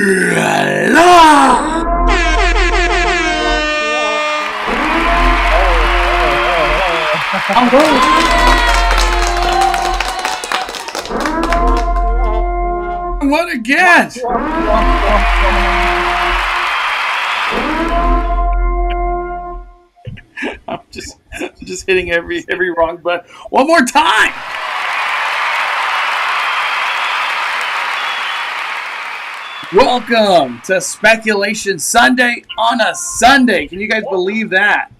What again? I'm just hitting every wrong button. One more time. Welcome to Speculation Sunday on a Sunday. Can you guys believe that?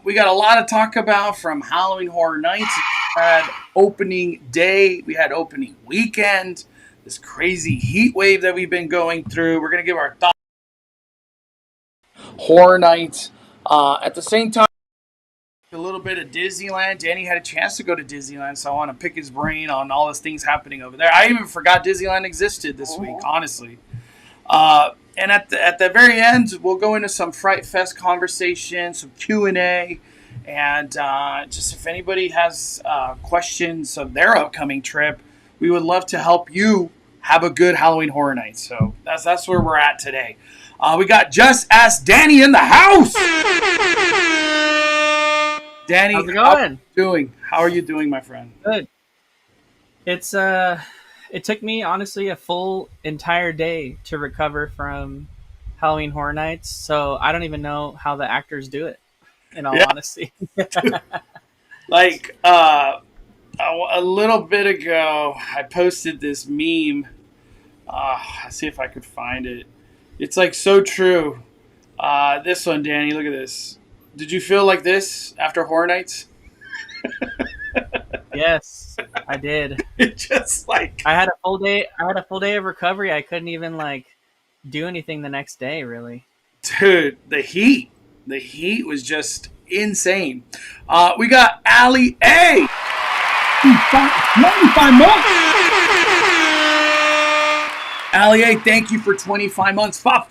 We got a lot to talk about from Halloween Horror Nights. We had opening day. We had opening weekend. This crazy heat wave that we've been going through. We're going to give our thoughts on Horror Nights. At the same time, a little bit of Disneyland. Danny had a chance to go to Disneyland, so I want to pick his brain on all those things happening over there. I even forgot Disneyland existed this week, honestly. And at the very end, we'll go into some Fright Fest conversation, some Q&A, and just if anybody has questions of their upcoming trip, we would love to help you have a good Halloween Horror Night. So that's where we're at today. We got Just Ask Danny in the house. Danny, how's it going? How are you doing? How are you doing, my friend? Good. It's it took me honestly a full entire day to recover from Halloween Horror Nights, so I don't even know how the actors do it, in all honesty. Like a little bit ago, I posted this meme. Let's see if I could find it. It's like so true. This one, Danny, look at this. Did you feel like this after Horror Nights? Yes, I did. It just like I had a full day. I had a full day of recovery. I couldn't even do anything the next day, really. Dude, the heat was just insane. We got Allie A. 25 months. Allie A, thank you for 25 months. Five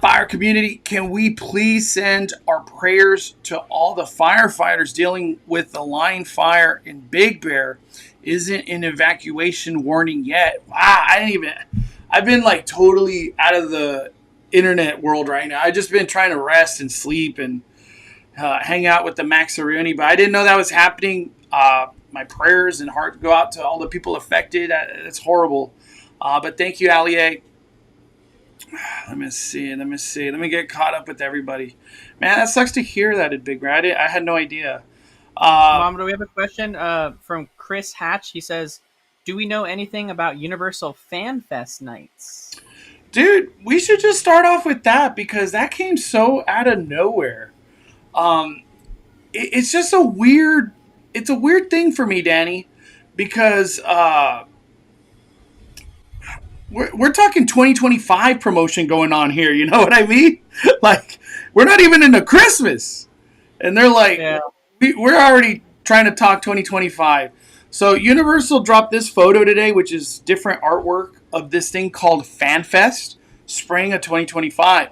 Fire community, can we please send our prayers to all the firefighters dealing with the line fire in Big Bear? Isn't an evacuation warning yet? Wow, I've been like totally out of the internet world right now. I've just been trying to rest and sleep and hang out with the Maxaruni, but I didn't know that was happening. My prayers and heart go out to all the people affected. It's horrible. But thank you, Allie A. Let me see. Let me get caught up with everybody. Man, that sucks to hear that at Big Bear. I had no idea. Mom, do we have a question from Chris Hatch? He says, do we know anything about Universal FanFest nights? Dude, we should just start off with that because that came so out of nowhere. It's just a weird thing for me, Danny, because we're talking 2025 promotion going on here. You know what I mean? Like, we're not even into Christmas. And they're like, we're already trying to talk 2025. So Universal dropped this photo today, which is different artwork of this thing called FanFest, spring of 2025.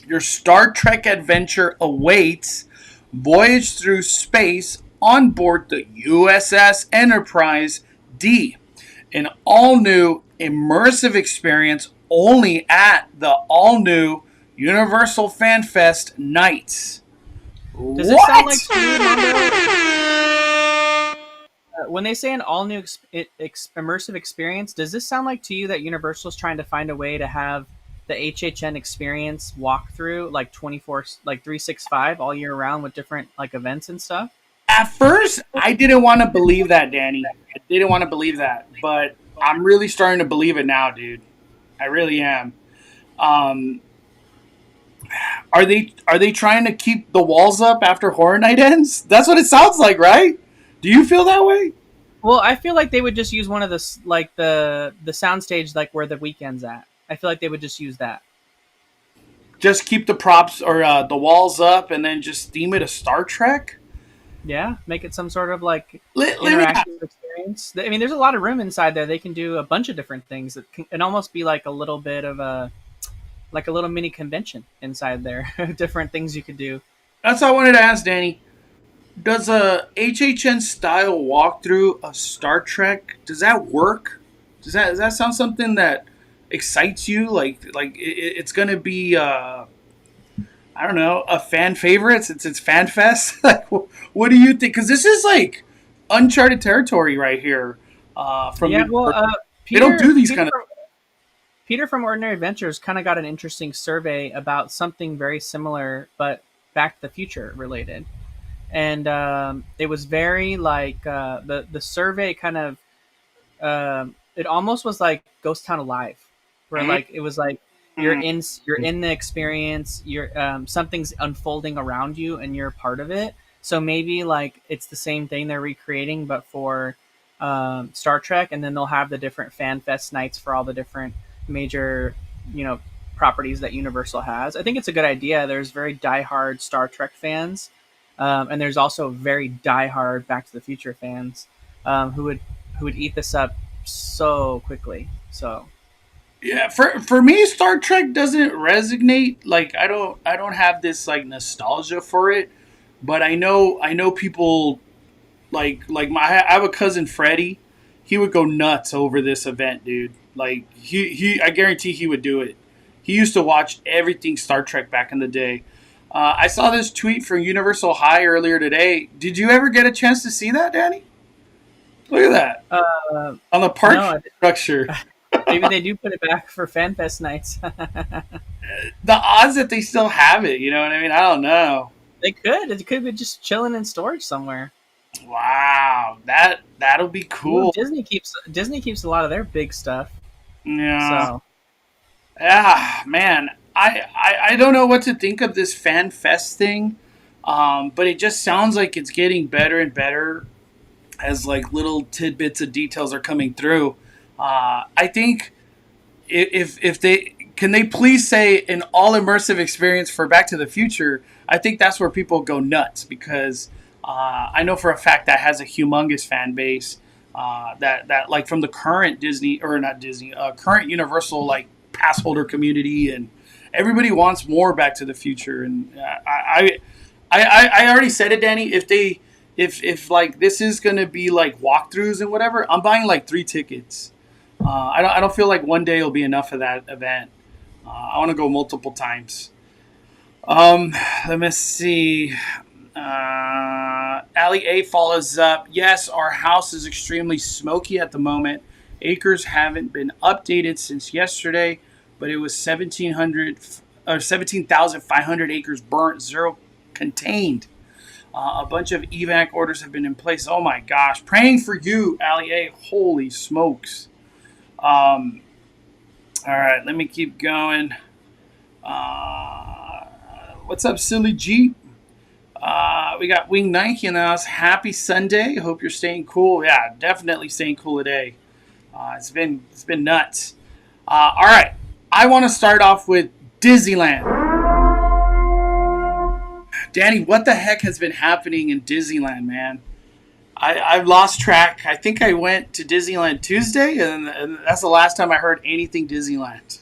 Your Star Trek adventure awaits. Voyage through space on board the USS Enterprise D. An all-new immersive experience only at the all-new Universal FanFest nights. Does it sound like to you, when they say an all-new immersive experience, does this sound like to you that Universal's trying to find a way to have the HHN experience walkthrough like 365 all year round with different like events and stuff? At first, I didn't want to believe that, Danny. I didn't want to believe that, but I'm really starting to believe it now, dude. I really am. Are they trying to keep the walls up after Horror Night ends? That's what it sounds like, right? Do you feel that way? Well, I feel like they would just use one of the soundstage like where the weekend's at. I feel like they would just use that. Just keep the props or the walls up, and then just theme it a Star Trek. Yeah, make it some sort of like interactive experience. I mean, there's a lot of room inside there. They can do a bunch of different things. It can almost be like a little bit of a little mini convention inside there. Different things you could do. That's what I wanted to ask, Danny. Does a HHN style walkthrough of Star Trek, does that work? Does that sound something that excites you? It's gonna be I don't know, a fan favorite since it's FanFest. Like, what do you think? Because this is like uncharted territory right here. From Yeah, well, they don't Peter do these Peter kind of. from, Peter from Ordinary Adventures kind of got an interesting survey about something very similar, but Back to the Future related, and it was very like the survey kind of it almost was like Ghost Town Alive, where like it was like Mm, you're in the experience, you're something's unfolding around you, and you're a part of it. So maybe like it's the same thing they're recreating, but for Star Trek, and then they'll have the different fan fest nights for all the different major, you know, properties that Universal has. I think it's a good idea. There's very diehard Star Trek fans, and there's also very diehard Back to the Future fans who would eat this up so quickly. So yeah, for me, Star Trek doesn't resonate. Like I don't have this like nostalgia for it, but I know people I have a cousin Freddie. He would go nuts over this event, dude. Like he I guarantee he would do it. He used to watch everything Star Trek back in the day. I saw this tweet from Universal High earlier today. Did you ever get a chance to see that, Danny? Look at that on the park no, structure. maybe they do put it back for FanFest nights. The odds that they still have it, you know what I mean? I don't know. They could. It could be just chilling in storage somewhere. Wow, that'll be Well, cool. Disney keeps a lot of their big stuff. Yeah, So yeah, man. I don't know what to think of this fan fest thing, but it just sounds like it's getting better and better as like little tidbits of details are coming through. I think if they can they please say an all immersive experience for Back to the Future, I think that's where people go nuts because I know for a fact that has a humongous fan base. That like from the current Disney or not Disney, current Universal like pass holder community, and everybody wants more Back to the Future. And I already said it, Danny. If like this is gonna be like walkthroughs and whatever, I'm buying like 3 tickets. I don't feel like one day will be enough of that event. I want to go multiple times. Let me see. Ali A follows up. Yes, our house is extremely smoky at the moment. Acres haven't been updated since yesterday, but it was 1,700 or 17,500 acres burnt, zero contained. A bunch of evac orders have been in place. Oh my gosh. Praying for you, Ali A. Holy smokes. All right, let me keep going. What's up, Silly Jeep? We got Wing Nike in the house. Happy Sunday. Hope you're staying cool. Yeah, definitely staying cool today. It's been nuts. All right, I want to start off with Disneyland. Danny, what the heck has been happening in Disneyland, man? I've lost track. I think I went to Disneyland Tuesday, and that's the last time I heard anything Disneyland.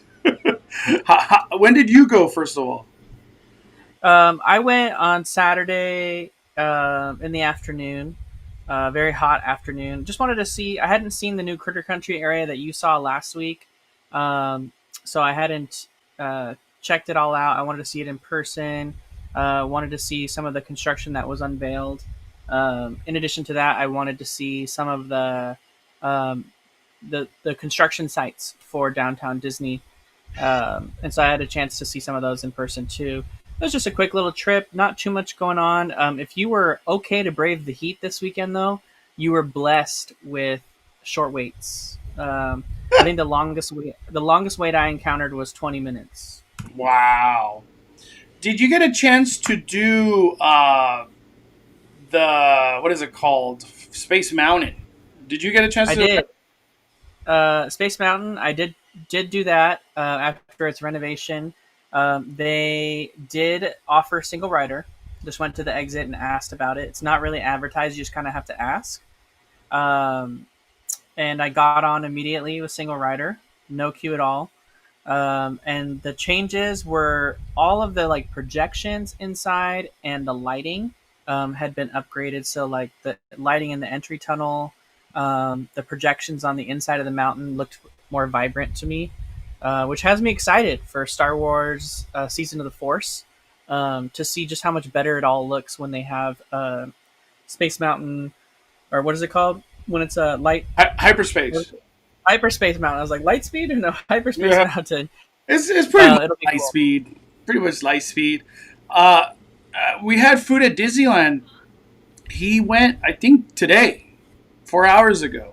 When did you go, first of all? I went on Saturday in the afternoon. Very hot afternoon. Just wanted to see. I hadn't seen the new Critter Country area that you saw last week, so I hadn't checked it all out. I wanted to see it in person. Wanted to see some of the construction that was unveiled. In addition to that, I wanted to see some of um, the construction sites for downtown Disney, and so I had a chance to see some of those in person too. It was just a quick little trip, not too much going on. If you were okay to brave the heat this weekend, though, you were blessed with short waits. I think the longest wait I encountered was 20 minutes. Wow. Did you get a chance to do the what is it called? Space Mountain. Did you get a chance I to? did. Space Mountain, I did do that after its renovation. They did offer single rider. Just went to the exit and asked about it. It's not really advertised. You just kind of have to ask. Um, and I got on immediately with single rider. No queue at all. And the changes were all of the like projections inside and the lighting had been upgraded. So like the lighting in the entry tunnel The projections on the inside of the mountain looked more vibrant to me, which has me excited for Star Wars Season of the Force, to see just how much better it all looks when they have Space Mountain, or what is it called when it's a light Hyperspace. hyperspace mountain. I was like, light speed or no, hyperspace Yeah, mountain. it's pretty much It'll be light cool. speed. Pretty much light speed. Uh, we had food at Disneyland. He went, I think, today, 4 hours ago,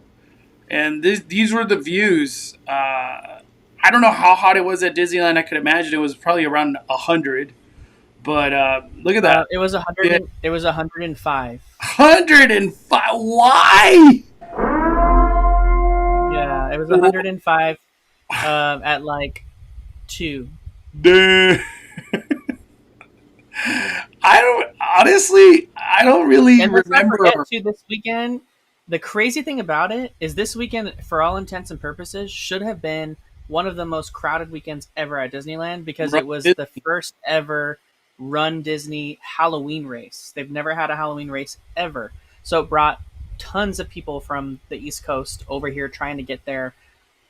and these were the views. I don't know how hot it was at Disneyland. I could imagine it was probably around 100. But look at that. It was Yeah, 100. It was 105. 105. Why? Yeah, it was 105 at like 2. Duh. I don't honestly. I don't really And let's not forget remember. too, this weekend. The crazy thing about it is this weekend, for all intents and purposes, should have been one of the most crowded weekends ever at Disneyland because it was the first ever Run Disney Halloween race. They've never had a Halloween race ever, so it brought tons of people from the East Coast over here trying to get their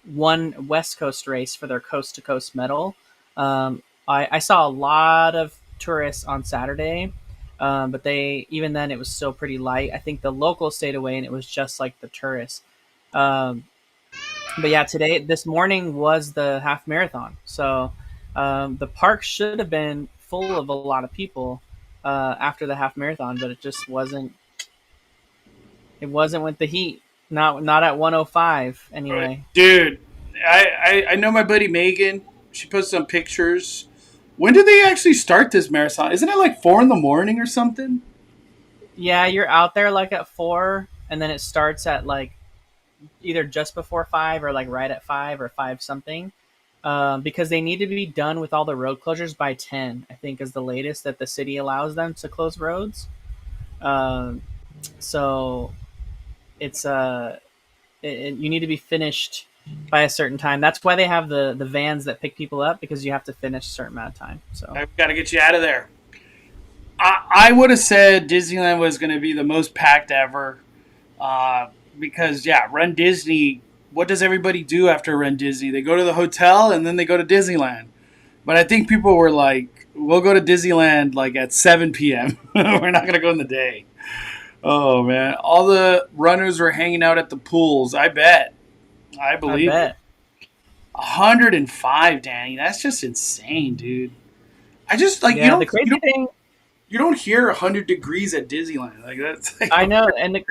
one West Coast race for their coast to coast medal. I saw a lot of tourists on Saturday, but they even then it was still pretty light. I think the locals stayed away, and it was just like the tourists. Um, but yeah, this morning was the half marathon, so the park should have been full of a lot of people after the half marathon, but it just wasn't. It wasn't with the heat. Not at 105 Right. anyway. Dude, I know my buddy Megan. She put some pictures. When did they actually start this marathon? Isn't it like 4 in the morning or something? Yeah, you're out there like at 4, and then it starts at like either just before 5 or like right at 5 or 5 something. Because they need to be done with all the road closures by 10, I think is the latest that the city allows them to close roads. Um, so it's you need to be finished by a certain time. That's why they have the vans that pick people up, because you have to finish a certain amount of time. So I've got to get you out of there. I would have said Disneyland was going to be the most packed ever. Because, yeah, Run Disney, what does everybody do after Run Disney? They go to the hotel and then they go to Disneyland. But I think people were like, we'll go to Disneyland like at 7 p.m. We're not going to go in the day. Oh, man. All the runners were hanging out at the pools. I bet. I I believe it. bet. 105, Danny. That's just insane, dude. I just like Yeah, the crazy thing you don't hear 100 degrees at Disneyland. Like that's like I know, and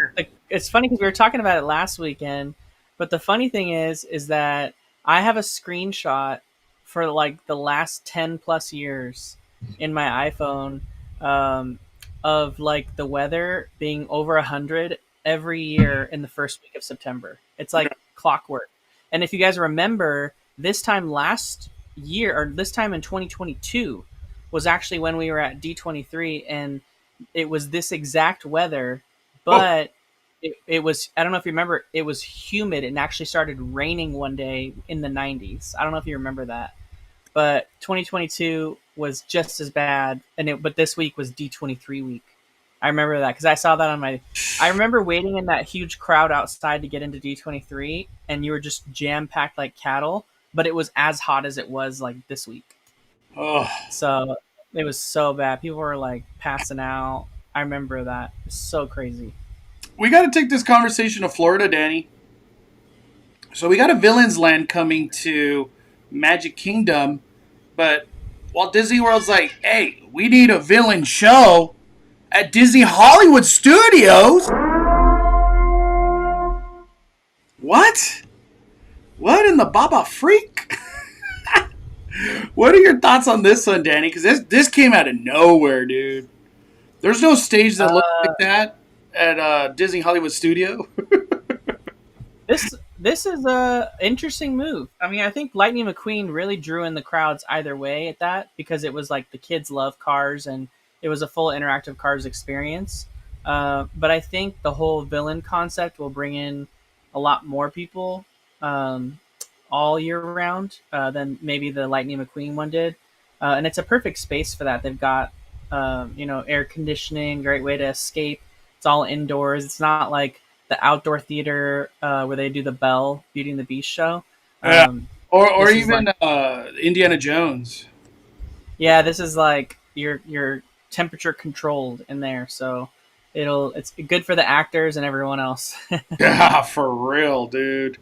it's funny because we were talking about it last weekend. But the funny thing is that I have a screenshot for like the last 10 plus years in my iPhone, um, of like the weather being over 100 every year in the first week of September. It's like clockwork. And if you guys remember, this time last year, or this time in 2022, was actually when we were at D23, and it was this exact weather, oh, but it was, I don't know if you remember, it was humid and actually started raining one day in the 90s. I don't know if you remember that, but 2022 was just as bad, but this week was D23 week. I remember that because I saw that on my. I remember waiting in that huge crowd outside to get into D23, and you were just jam packed like cattle. But it was as hot as it was like this week. oh. So it was so bad. People were like passing out. I remember that. It's so crazy. We got to take this conversation to Florida, Danny. So we got a Villains Land coming to Magic Kingdom, but Walt Disney World's like, hey, we need a villain show at Disney Hollywood Studios. What? What in the Baba Freak? What are your thoughts on this one, Danny? Because this came out of nowhere, dude. There's no stage that looks like that at Disney Hollywood Studio. This is a interesting move. I mean, I think Lightning McQueen really drew in the crowds either way at that, because it was like the kids love cars and it was a full interactive Cars experience. But I think the whole villain concept will bring in a lot more people, all year round, than maybe the Lightning McQueen one did. And it's a perfect space for that. They've got air conditioning, great way to escape. It's all indoors. It's not like the outdoor theater where they do the Belle Beauty and the Beast show. Yeah. Um, Or this is like even Indiana Jones. yeah, this is like your temperature controlled in there, so it's good for the actors and everyone else. Yeah, for real, dude.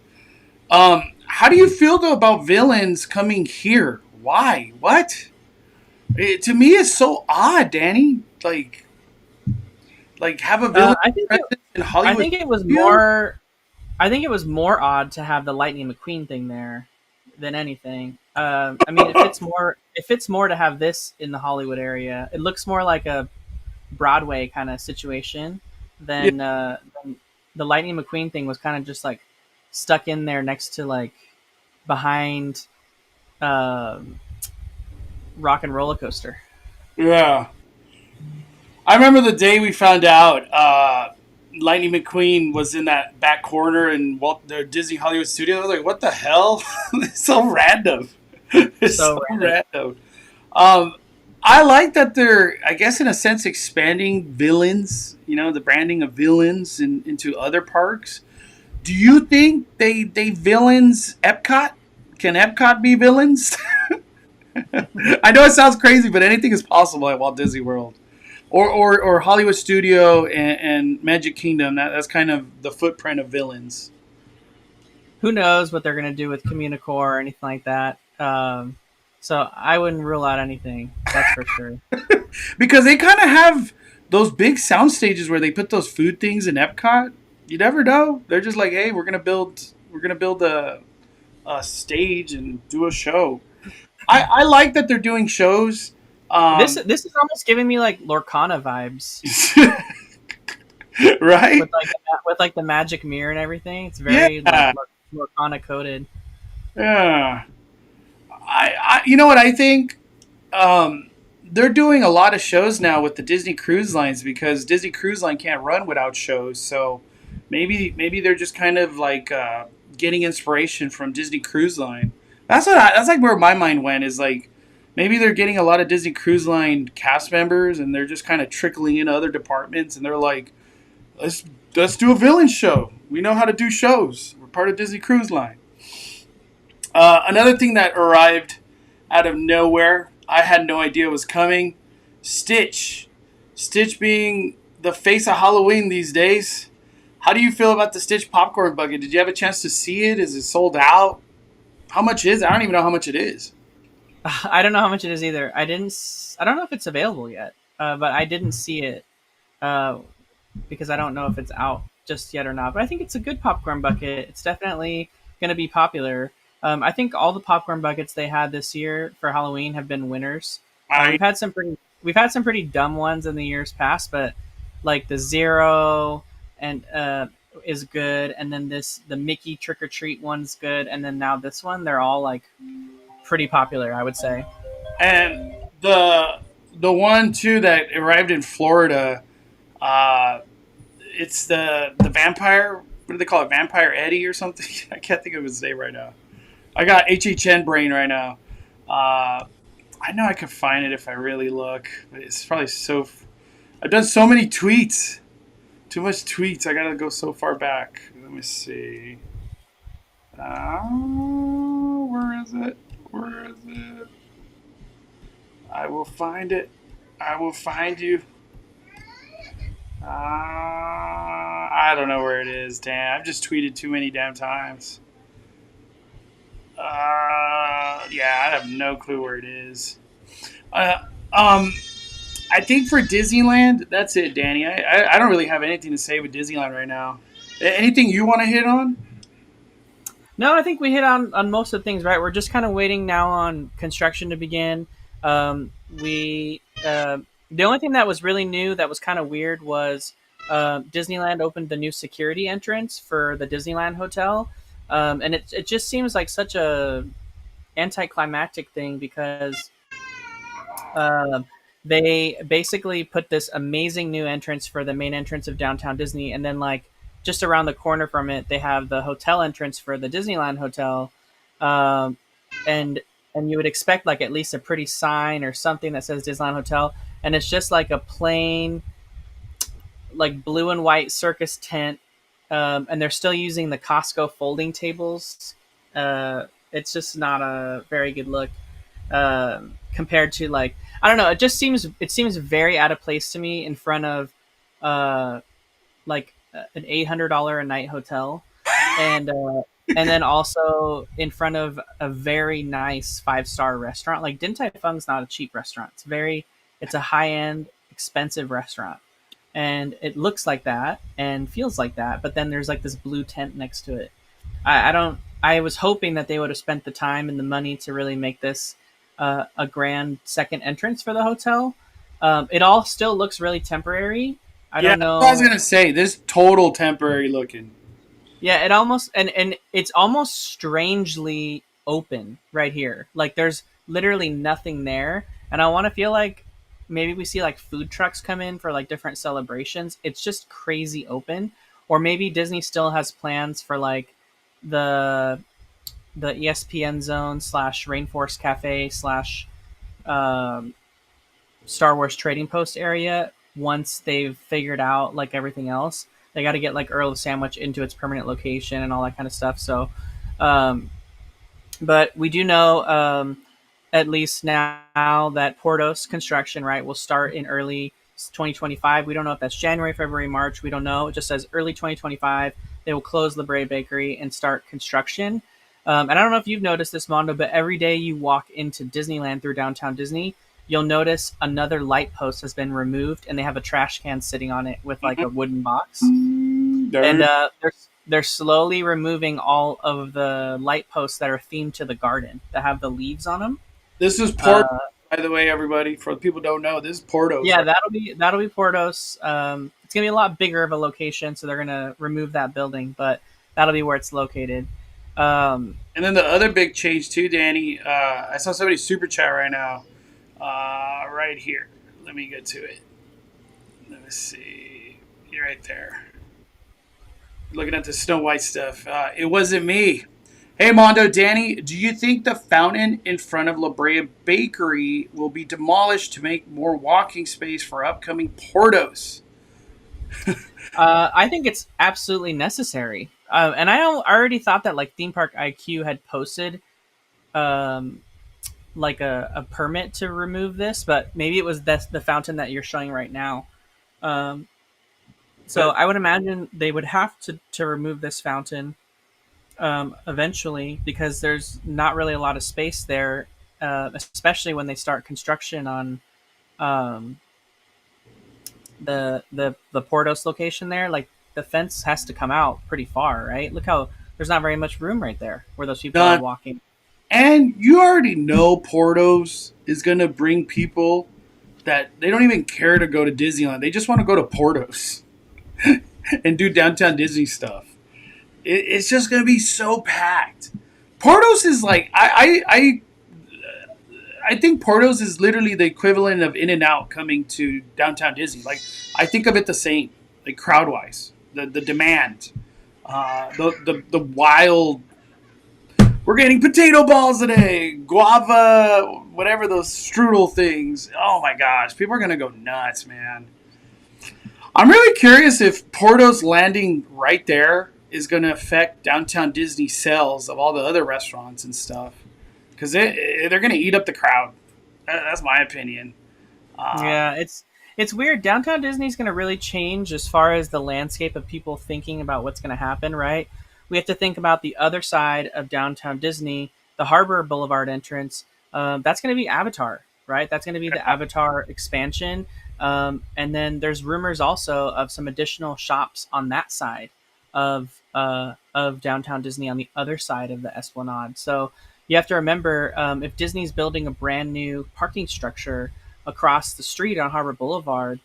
How do you feel though about villains coming here? Why? What? To me, it's so odd, Danny. Like have a villain I think presence in I Hollywood think it was studio? more I think it was more odd to have the Lightning McQueen thing there than anything. I mean, it fits more to have this in the Hollywood area. It looks more like a Broadway kind of situation Yeah, than the Lightning McQueen thing was kind of just like stuck in there next to like behind um, Rock and Roller Coaster. yeah. I remember the day we found out Lightning McQueen was in that back corner in the Disney Hollywood studio. I was like, what the hell? It's so random. It's So so random. random. Um, I like that they're, I guess, in a sense, expanding villains. You know, the branding of villains into other parks. Do you think they villains Epcot? Can Epcot be villains? I know it sounds crazy, but anything is possible at Walt Disney World. Or Hollywood Studio and Magic Kingdom. That's kind of the footprint of villains. Who knows what they're gonna do with Communicore or anything like that? So I wouldn't rule out anything. That's for sure. Because they kind of have those big sound stages where they put those food things in Epcot. You never know. They're just like, hey, we're gonna build a stage and do a show. I like that they're doing shows. Um, This is almost giving me like Lorcana vibes right? with like the magic mirror and everything. It's very like Yeah, Lorcana coded. yeah. You know what I think? They're doing a lot of shows now with the Disney Cruise Lines because Disney Cruise Line can't run without shows. So maybe they're just kind of like getting inspiration from Disney Cruise Line. That's like where my mind went is like maybe they're getting a lot of Disney Cruise Line cast members and they're just kind of trickling into other departments and they're like, let's let's do a villain show. We know how to do shows. We're part of Disney Cruise Line. Another thing that arrived out of nowhere, I had no idea was coming. Stitch. Stitch being the face of Halloween these days. How do you feel about the Stitch popcorn bucket? Did you have a chance to see it? Is it sold out? How much is it? I don't even know how much it is. I don't know how much it is either. I don't know if it's available yet, but I didn't see it uh, because I don't know if it's out just yet or not. But I think it's a good popcorn bucket. It's definitely going to be popular. I think all the popcorn buckets they had this year for Halloween have been winners. I We've had some pretty dumb ones in the years past, but like the Zero and is good, and then the Mickey Trick or Treat one's good, and then now this one, they're all like pretty popular, I would say. and the one too that arrived in Florida. Uh, it's the vampire. What do they call it? Vampire Eddie or something? I can't think of his name right now. I got HHN brain right now. Uh, I know I could find it if I really look, but it's probably so. I've done so many tweets, too much tweets. I gotta go so far back. Let me see. Where is it? Where is it? I will find it. I will find you. I don't know where it is. Damn, I've just tweeted too many damn times. Yeah, I have no clue where it is. Uh, um, I think for Disneyland, that's it, Danny. I don't really have anything to say with Disneyland right now. Anything you want to hit on? No, I think we hit on most of the things, right? We're just kind of waiting now on construction to begin. We The only thing that was really new that was kind of weird was Disneyland opened the new security entrance for the Disneyland Hotel, and it just seems like such a anticlimactic thing because um they basically put this amazing new entrance for the main entrance of downtown Disney, and then like just around the corner from it, they have the hotel entrance for the Disneyland Hotel, um, and and you would expect like at least a pretty sign or something that says Disneyland Hotel, and it's just like a plain like blue and white circus tent and they're still using the Costco folding tables. It's just not a very good look compared to like I don't know. It seems very out of place to me in front of uh, like an $800 a night hotel, and then also in front of a very nice 5-star restaurant. Like Din Tai Fung's not a cheap restaurant. It's a high end, expensive restaurant, and it looks like that and feels like that. But then there's like this blue tent next to it. I don't. I was hoping that they would have spent the time and the money to really make this a grand second entrance for the hotel. It all still looks really temporary. I Yeah, don't that's what I was know. gonna say. This total temporary looking. Yeah, it almost and it's almost strangely open right here. Like there's literally nothing there, and I want to feel like maybe we see like food trucks come in for like different celebrations. It's just crazy open, or maybe Disney still has plans for like the ESPN zone slash Rainforest Cafe slash um, Star Wars Trading Post area. Once they've figured out like everything else, they got to get like Earl of Sandwich into its permanent location and all that kind of stuff. So, um, but we do know at least now that Portos construction right will start in early 2025. We don't know if that's January, February, March. We don't know. It just says early 2025. They will close La Brea Bakery and start construction. And I don't know if you've noticed this, Mondo, but every day you walk into Disneyland through downtown Disney, you'll notice another light post has been removed, and they have a trash can sitting on it with like a wooden box. And There. they're slowly removing all of the light posts that are themed to the garden that have the leaves on them. This is Porto, Uh, by the way, everybody. For the people who don't know, this is Porto's, yeah, right? that'll be Portos. It's gonna be a lot bigger of a location, so they're gonna remove that building, but that'll be where it's located. Um, And then the other big change too, Danny. I saw somebody super chat right now, right here. Let me get to it. Let me see. You're right there. Looking at the Snow White stuff. It wasn't me. Hey, Mondo, Danny, do you think the fountain in front of La Brea Bakery will be demolished to make more walking space for upcoming Portos? I think it's absolutely necessary. And I already thought that like Theme Park IQ had posted um, like a permit to remove this, but maybe it was the fountain that you're showing right now. Um, so But I would imagine they would have to remove this fountain eventually because there's not really a lot of space there, especially when they start construction on um, the Portos location there. Like the fence has to come out pretty far, right? Look how there's not very much room right there where those people are none. walking. And you already know Portos is going to bring people that they don't even care to go to Disneyland. They just want to go to Portos and do downtown Disney stuff. It's just going to be so packed. Portos is like I think Portos is literally the equivalent of In and Out coming to downtown Disney. Like I think of it the same, like crowd wise, the demand, the wild. We're getting potato balls today, guava, whatever those strudel things. Oh my gosh, people are gonna go nuts, man. I'm really curious if Porto's landing right there is going to affect downtown Disney sales of all the other restaurants and stuff because they're going to eat up the crowd. That's my opinion. Uh, Yeah, it's weird. Downtown Disney's going to really change as far as the landscape of people thinking about what's going to happen, right? We have to think about the other side of downtown Disney, the Harbor Boulevard entrance. That's going to be Avatar, right? That's going to be the Avatar expansion. And then there's rumors also of some additional shops on that side of downtown Disney on the other side of the Esplanade. So you have to remember if Disney's building a brand new parking structure across the street on Harbor Boulevard,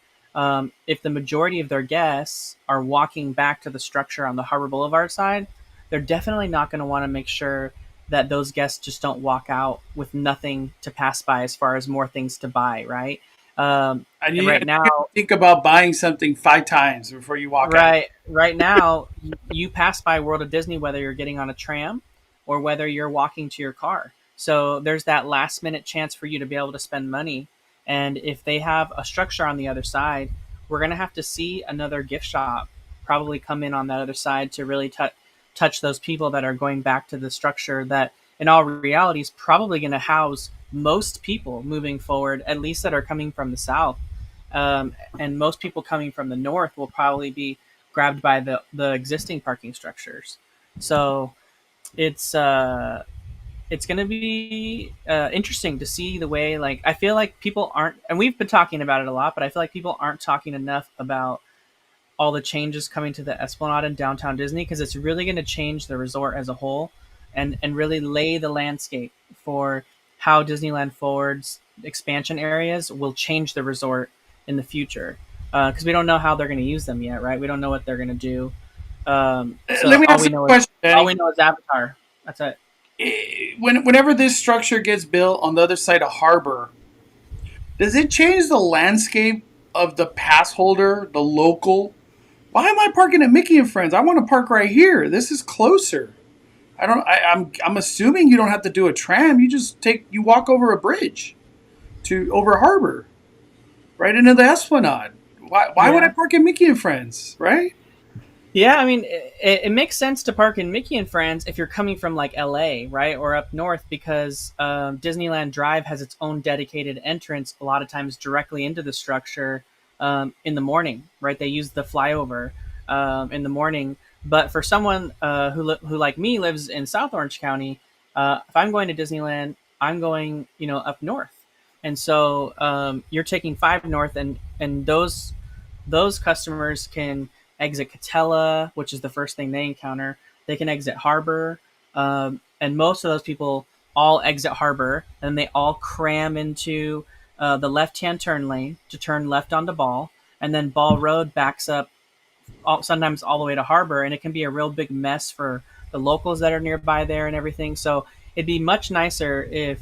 if the majority of their guests are walking back to the structure on the Harbor Boulevard side, they're definitely not going to want to make sure that those guests just don't walk out with nothing to pass by as far as more things to buy, right? and And you right have to now, think about buying something 5 times before you walk out. right now, you pass by World of Disney whether you're getting on a tram or whether you're walking to your car. So there's that last minute chance for you to be able to spend money. And if they have a structure on the other side, we're gonna have to see another gift shop probably come in on that other side to really touch those people that are going back to the structure that in all reality is probably going to house most people moving forward, at least that are coming from the south. And most people coming from the north will probably be grabbed by the existing parking structures. So it's it's going to be interesting to see the way, like, I feel like people aren't, and we've been talking about it a lot, but I feel like people aren't talking enough about all the changes coming to the Esplanade and downtown Disney, because it's really going to change the resort as a whole, and really lay the landscape for how Disneyland Forward's expansion areas will change the resort in the future. Because we don't know how they're going to use them yet, right? We don't know what they're going to do. So Let me all ask we you a know is question, Danny. all we know is Avatar. That's it. Whenever this structure gets built on the other side of Harbor, does it change the landscape of the pass holder, the local? Why am I parking at Mickey and Friends? I want to park right here. This is closer. I'm assuming you don't have to do a tram. You walk over a bridge over Harbor, right into the Esplanade. Why would I park at Mickey and Friends, right? Yeah, I mean, it makes sense to park in Mickey and Friends if you're coming from like LA, right, or up north, because Disneyland Drive has its own dedicated entrance a lot of times directly into the structure in the morning, right? They use the flyover in the morning. But for someone who like me lives in South Orange County, if I'm going to Disneyland, I'm going up north, and so you're taking 5 North, and those customers can exit Catella, which is the first thing they encounter. They can exit Harbor, and most of those people all exit Harbor, and they all cram into the left-hand turn lane to turn left onto Ball, and then Ball Road backs up sometimes all the way to Harbor, and it can be a real big mess for the locals that are nearby there and everything. So it'd be much nicer if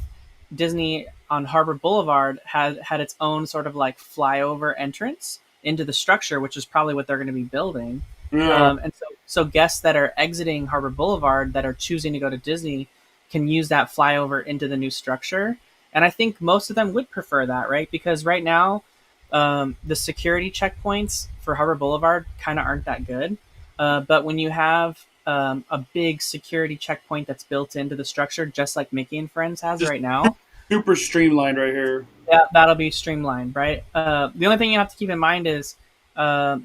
Disney on Harbor Boulevard had its own sort of like flyover entrance into the structure, which is probably what they're going to be building. Yeah. And so guests that are exiting Harbor Boulevard that are choosing to go to Disney can use that flyover into the new structure. And I think most of them would prefer that, right? Because right now, the security checkpoints for Harbor Boulevard kind of aren't that good. But when you have a big security checkpoint that's built into the structure, just like Mickey and Friends has right now, super streamlined right here. Yeah, that'll be streamlined, right? The only thing you have to keep in mind is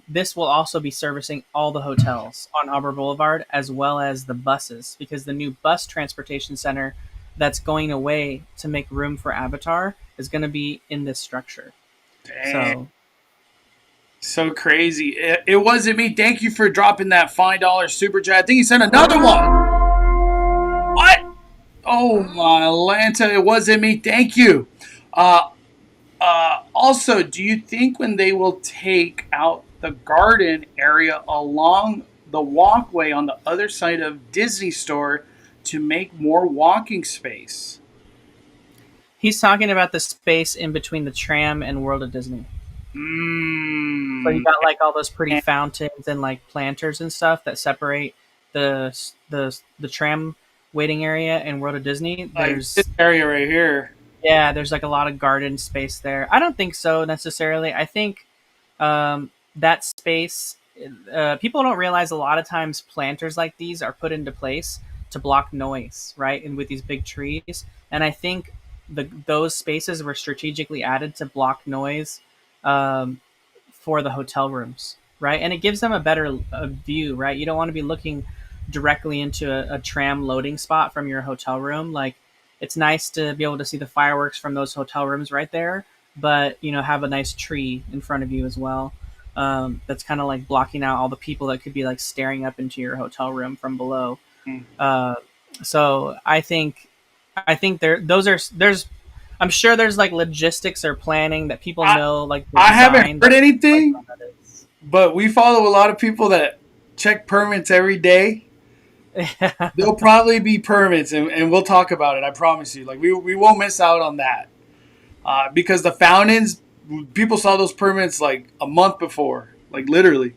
this will also be servicing all the hotels on Harbor Boulevard as well as the buses, because the new bus transportation center that's going away to make room for Avatar is going to be in this structure. Dang. So crazy. It wasn't me. Thank you for dropping that $5 super chat. I think he sent another one. What? Oh my Lanta, it wasn't me. Thank you. Also, do you think when they will take out the garden area along the walkway on the other side of Disney Store to make more walking space? He's talking about the space in between the tram and World of Disney. So you got like all those pretty fountains and like planters and stuff that separate the tram waiting area in World of Disney. There's this area right here. Yeah, there's like a lot of garden space there. I don't think so necessarily. I think that space, people don't realize a lot of times planters like these are put into place to block noise, right? And with these big trees. And I think those spaces were strategically added to block noise for the hotel rooms, right? And it gives them a better view, right? You don't want to be looking directly into a tram loading spot from your hotel room. Like, it's nice to be able to see the fireworks from those hotel rooms right there, but have a nice tree in front of you as well. That's kind of like blocking out all the people that could be like staring up into your hotel room from below. So I think there's I'm sure there's like logistics or planning that people know. Like, I haven't heard anything, but we follow a lot of people that check permits every day. There'll probably be permits, and we'll talk about it. I promise you. Like, we won't miss out on that because the fountains, people saw those permits like a month before, like literally.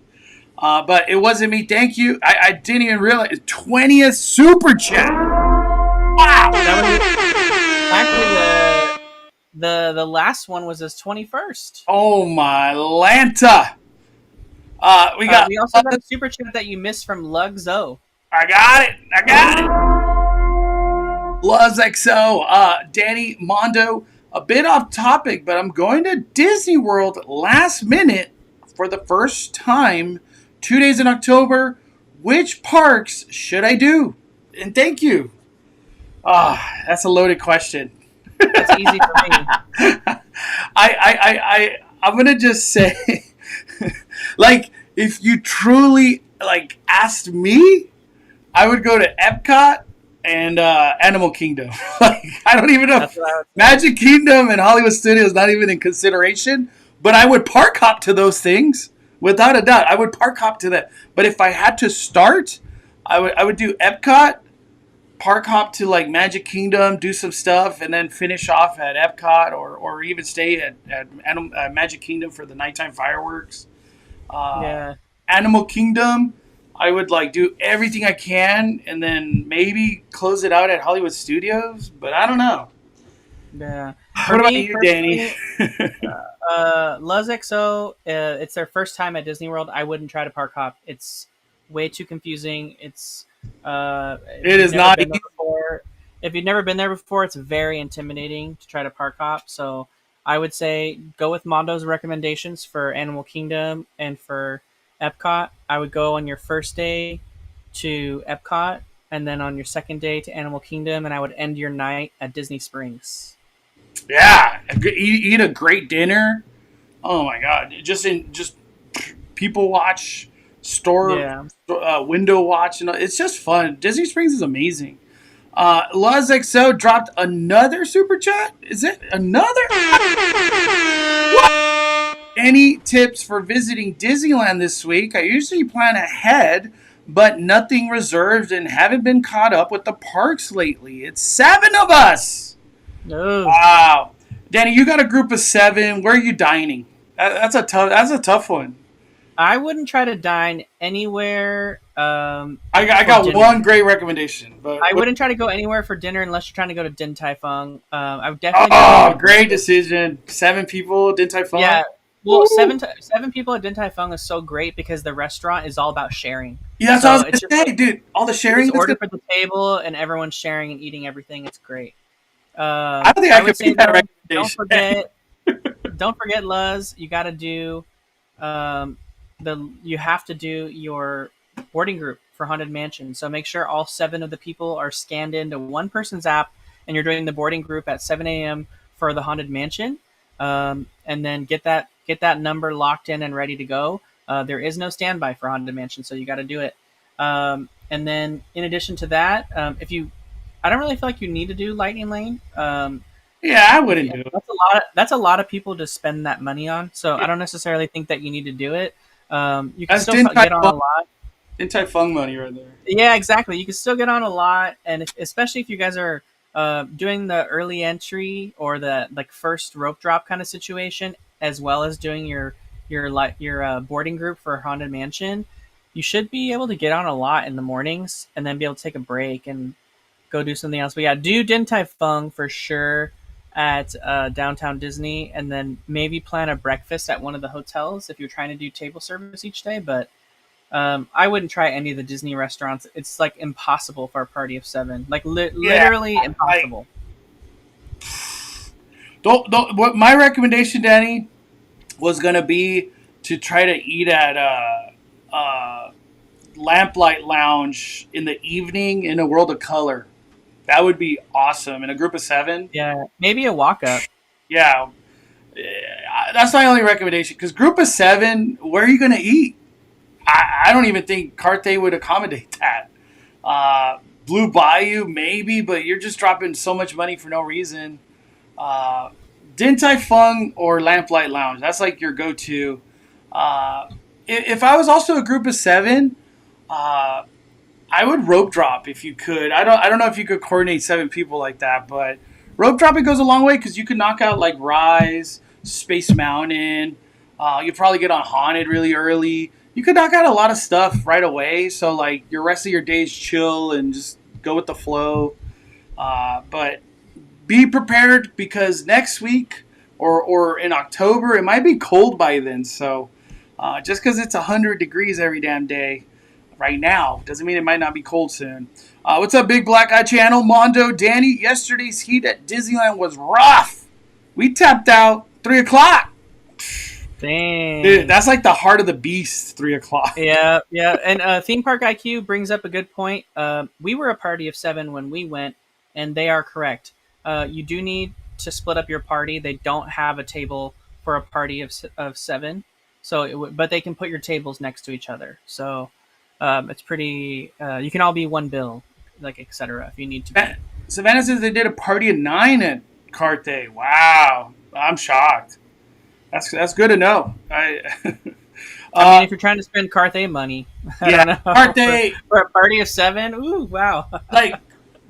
But it wasn't me. Thank you. I didn't even realize 20th super chat. Wow. Actually, the last one was his 21st. Oh my Lanta. We got. We also got a super chat that you missed from Lugzo. I got it. I got it. Loves XO. Danny Mondo. A bit off topic, but I'm going to Disney World last minute for the first time. 2 days in October. Which parks should I do? And thank you. That's a loaded question. That's easy for me. I'm gonna just say, like, if you truly like asked me, I would go to Epcot and Animal Kingdom. Like, I don't even know. Magic Kingdom and Hollywood Studios not even in consideration, but I would park hop to those things without a doubt. I would park hop to that. But if I had to start, I would do Epcot, park hop to like Magic Kingdom, do some stuff, and then finish off at Epcot or even stay at Magic Kingdom for the nighttime fireworks. Yeah. Animal Kingdom, I would like do everything I can and then maybe close it out at Hollywood Studios, but I don't know. Yeah. What about you, Danny? LuzXO, it's their first time at Disney World. I wouldn't try to park hop. It's way too confusing. It is not easy. If you've never been there before, it's very intimidating to try to park hop. So I would say go with Mondo's recommendations for Animal Kingdom and for Epcot. I would go on your first day to Epcot and then on your second day to Animal Kingdom, and I would end your night at Disney Springs. Yeah, eat a great dinner. Oh my God! Just people watch, window watch, and it's just fun. Disney Springs is amazing. LuzXO dropped another super chat. Is it another? What? Any tips for visiting Disneyland this week? I usually plan ahead, but nothing reserved and haven't been caught up with the parks lately. It's 7 of us. No. Wow, Danny, you got a group of 7. Where are you dining? That's a tough one. I wouldn't try to dine anywhere. I got one great recommendation, but I wouldn't try to go anywhere for dinner unless you're trying to go to Din Tai Fung. I would definitely. Great decision. 7 people, Din Tai Fung. Yeah, well, 7 people at Din Tai Fung is so great because the restaurant is all about sharing. Yeah, that's what I was gonna say, dude. All the sharing. Just order for the table and everyone's sharing and eating everything. It's great. I don't think I could beat that recommendation. Don't forget, Luz. You got to do. You have to do your boarding group for Haunted Mansion. So make sure all 7 of the people are scanned into one person's app, and you're doing the boarding group at 7 a.m. for the Haunted Mansion, and then get that number locked in and ready to go. There is no standby for Haunted Mansion, so you got to do it. And then in addition to that, I don't really feel like you need to do Lightning Lane. Yeah, I wouldn't do it. That's a lot of people to spend that money on. So I don't necessarily think that you need to do it. You can still get on a lot. Din Tai Fung money right there. Yeah, exactly. You can still get on a lot, and especially if you guys are doing the early entry or the like first rope drop kind of situation, as well as doing your boarding group for Haunted Mansion, you should be able to get on a lot in the mornings and then be able to take a break and go do something else. But yeah, do Din Tai Fung for sure at downtown Disney, and then maybe plan a breakfast at one of the hotels if you're trying to do table service each day. But I wouldn't try any of the Disney restaurants. It's like impossible for a party of 7. Like literally impossible. Don't. What my recommendation, Danny, was gonna be to try to eat at Lamplight Lounge in the evening in a World of Color. That would be awesome in a group of 7. Yeah, maybe a walk up. Yeah, that's my only recommendation. Because group of 7, where are you going to eat? I don't even think Carthay would accommodate that. Blue Bayou, maybe, but you're just dropping so much money for no reason. Din Tai Fung or Lamplight Lounge, that's like your go-to. If I was also a group of 7, I would rope drop if you could. I don't know if you could coordinate 7 people like that, but rope dropping goes a long way because you can knock out like Rise, Space Mountain. You'll probably get on Haunted really early. You could knock out a lot of stuff right away. So like your rest of your days chill and just go with the flow. But be prepared because next week or in October it might be cold by then. So Just because it's 100 degrees every damn day right now doesn't mean it might not be cold soon. What's up, Big Black Eye Channel? Mondo, Danny, yesterday's heat at Disneyland was rough. We tapped out 3 o'clock. Dang. Dude, that's like the heart of the beast, 3 o'clock. Yeah, yeah. And Theme Park IQ brings up a good point. We were a party of 7 when we went, and they are correct. You do need to split up your party. They don't have a table for a party of 7, but they can put your tables next to each other. So it's pretty. You can all be one bill, like etc. If you need to be. Savannah says they did a party of 9 at Carthay. Wow, I'm shocked. That's good to know. I mean, if you're trying to spend Carthay money, I don't know. Carthay for a party of 7. Ooh, wow! Like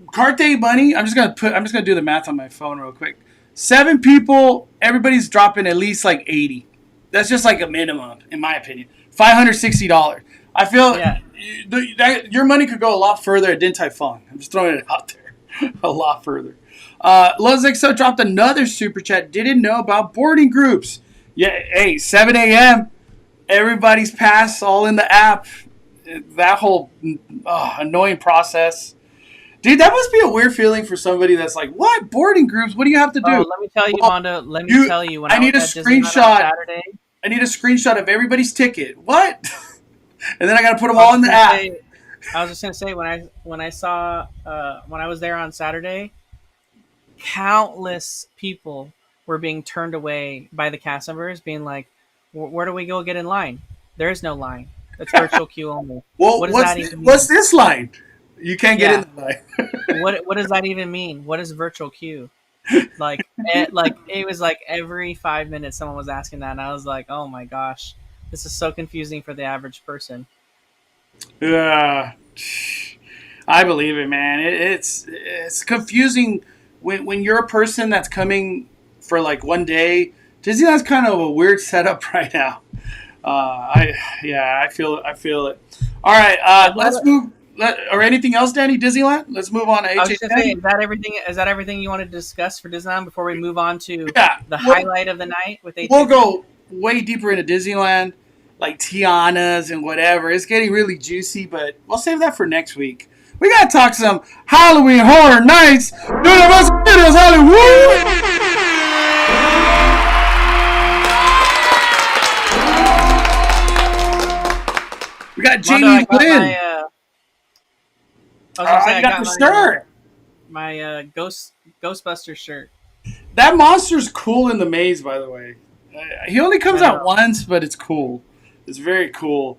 Carthay money. I'm just gonna do the math on my phone real quick. 7 people, everybody's dropping at least like 80. That's just like a minimum, in my opinion. $560. I feel that your money could go a lot further at Din Tai Fung. I'm just throwing it out there, a lot further. Lozexo dropped another super chat. Didn't know about boarding groups. Yeah, hey, 7 a.m. Everybody's pass all in the app. That whole annoying process. Dude, that must be a weird feeling for somebody that's like, what? Boarding groups? What do you have to do? Oh, let me tell you, Mondo. Let me tell you. When I need a screenshot. I need a screenshot of everybody's ticket. What? And then I got to put them all in the app. I was just going to say, when I saw, when I was there on Saturday, countless people were being turned away by the cast members, being like, where do we go get in line? There is no line. It's virtual queue only. Well, what's this line? You can't get in the line. What does that even mean? What is virtual queue? Like it was like every 5 minutes someone was asking that, and I was like, oh my gosh, this is so confusing for the average person. Yeah, I believe it, man. It's confusing when you're a person that's coming for like one day. Disneyland's kind of a weird setup right now. I feel it. All right, let's move. Or anything else, Danny? Disneyland? Let's move on to HHN. I was just gonna say, is that everything you wanted to discuss for Disneyland before we move on to the highlight of the night with HHN? We'll go way deeper into Disneyland, like Tiana's and whatever. It's getting really juicy, but we'll save that for next week. We gotta talk some Halloween Horror Nights. Universal Studios Hollywood. We got Jamie Lynn. I got the shirt. My Ghostbuster shirt. That monster's cool in the maze, by the way. He only comes out once, but it's cool. It's very cool.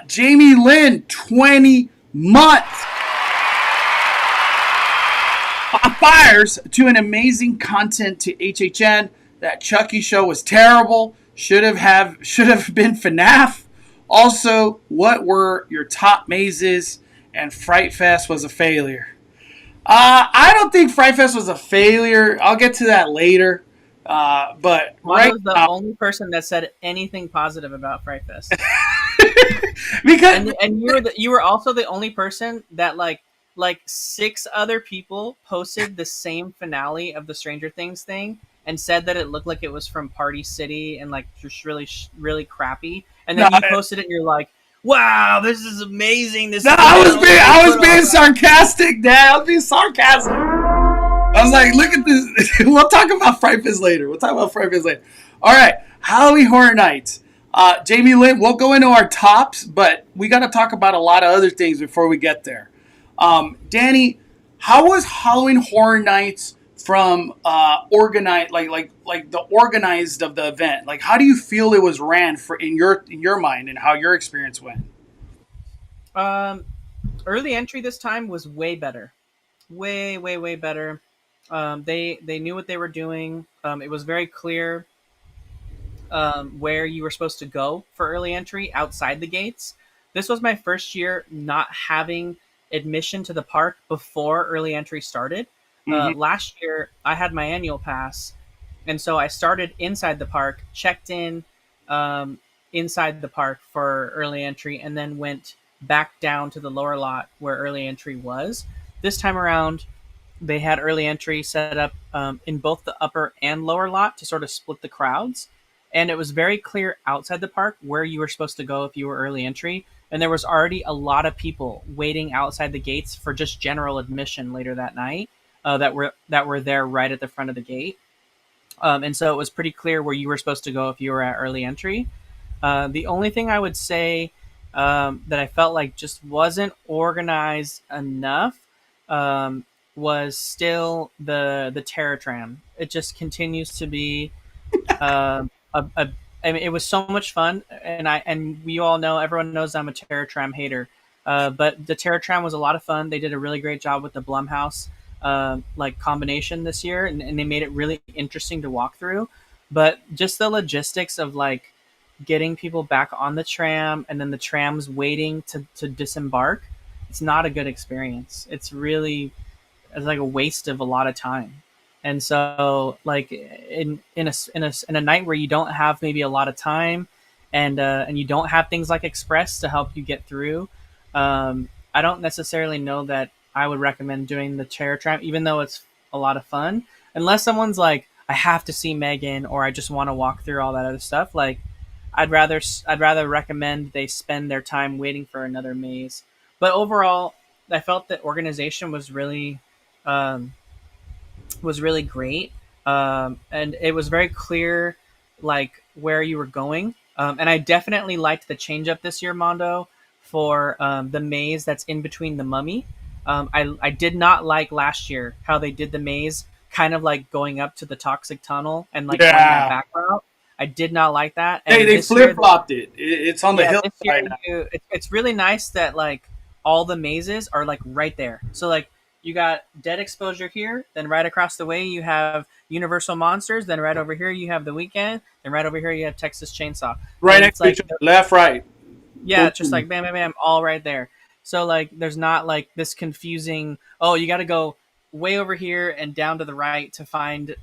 Jamie Lynn, 20 months. Fires to an amazing content to HHN. That Chucky show was terrible. Should have been FNAF. Also, what were your top mazes? And Fright Fest was a failure. I don't think Fright Fest was a failure. I'll get to that later. But I was the only person that said anything positive about Fright Fest. Because and you were also the only person that like 6 other people posted the same finale of the Stranger Things thing and said that it looked like it was from Party City and like just really crappy. And then you posted it and you're like, wow, this is amazing. I was being sarcastic, Dad. I was being sarcastic. I was like, look at this. We'll talk about Fright Fest later. All right, Halloween Horror Nights. Jamie Lynn, we'll go into our tops, but we got to talk about a lot of other things before we get there. Danny, how was Halloween Horror Nights from organized, like the organized of the event? Like, how do you feel it was ran in your mind and how your experience went? Early entry this time was way better, way better. They knew what they were doing. It was very clear where you were supposed to go for early entry outside the gates. This was my first year not having admission to the park before early entry started. Last year, I had my annual pass, and so I started inside the park, checked in inside the park for early entry, and then went back down to the lower lot where early entry was. This time around, they had early entry set up in both the upper and lower lot to sort of split the crowds. and it was very clear outside the park where you were supposed to go if you were early entry. And there was already a lot of people waiting outside the gates for just general admission later that night, that were there right at the front of the gate. And so it was pretty clear where you were supposed to go if you were at early entry. The only thing I would say that I felt like just wasn't organized enough was still the Terror Tram. It just continues to be a I mean, it was so much fun, and we all know, everyone knows I'm a Terror Tram hater. But the Terror Tram was a lot of fun. They did a really great job with the Blumhouse like combination this year, and they made it really interesting to walk through. But just the logistics of like getting people back on the tram and then the trams waiting to disembark, it's not a good experience. It's like a waste of a lot of time. And so like in a night where you don't have maybe a lot of time, and you don't have things like Express to help you get through, I don't necessarily know that I would recommend doing the chair tram, even though it's a lot of fun, unless someone's like, I have to see Megan, or I just want to walk through all that other stuff. Like, I'd rather recommend they spend their time waiting for another maze. But overall, I felt that organization um, was really great, and it was very clear like where you were going. And I definitely liked the change up this year, Mondo, for the maze that's in between the mummy. I did not like last year how they did the maze kind of like going up to the toxic tunnel and like going that Yeah. back route. I did not like that. Hey, And they this year, flip flopped it. It's on the yeah, this year hillside now. it's really nice that like all the mazes are like right there. So like you got Dead Exposure here, then right across the way you have Universal Monsters, then right over here you have The Weekend, then right over here you have Texas Chainsaw, Right and it's next to like, each other, left, right. yeah, it's just Boom. like bam, bam, bam, all right there. So like there's not like this confusing. Oh, you got to go way over here and down to the right to find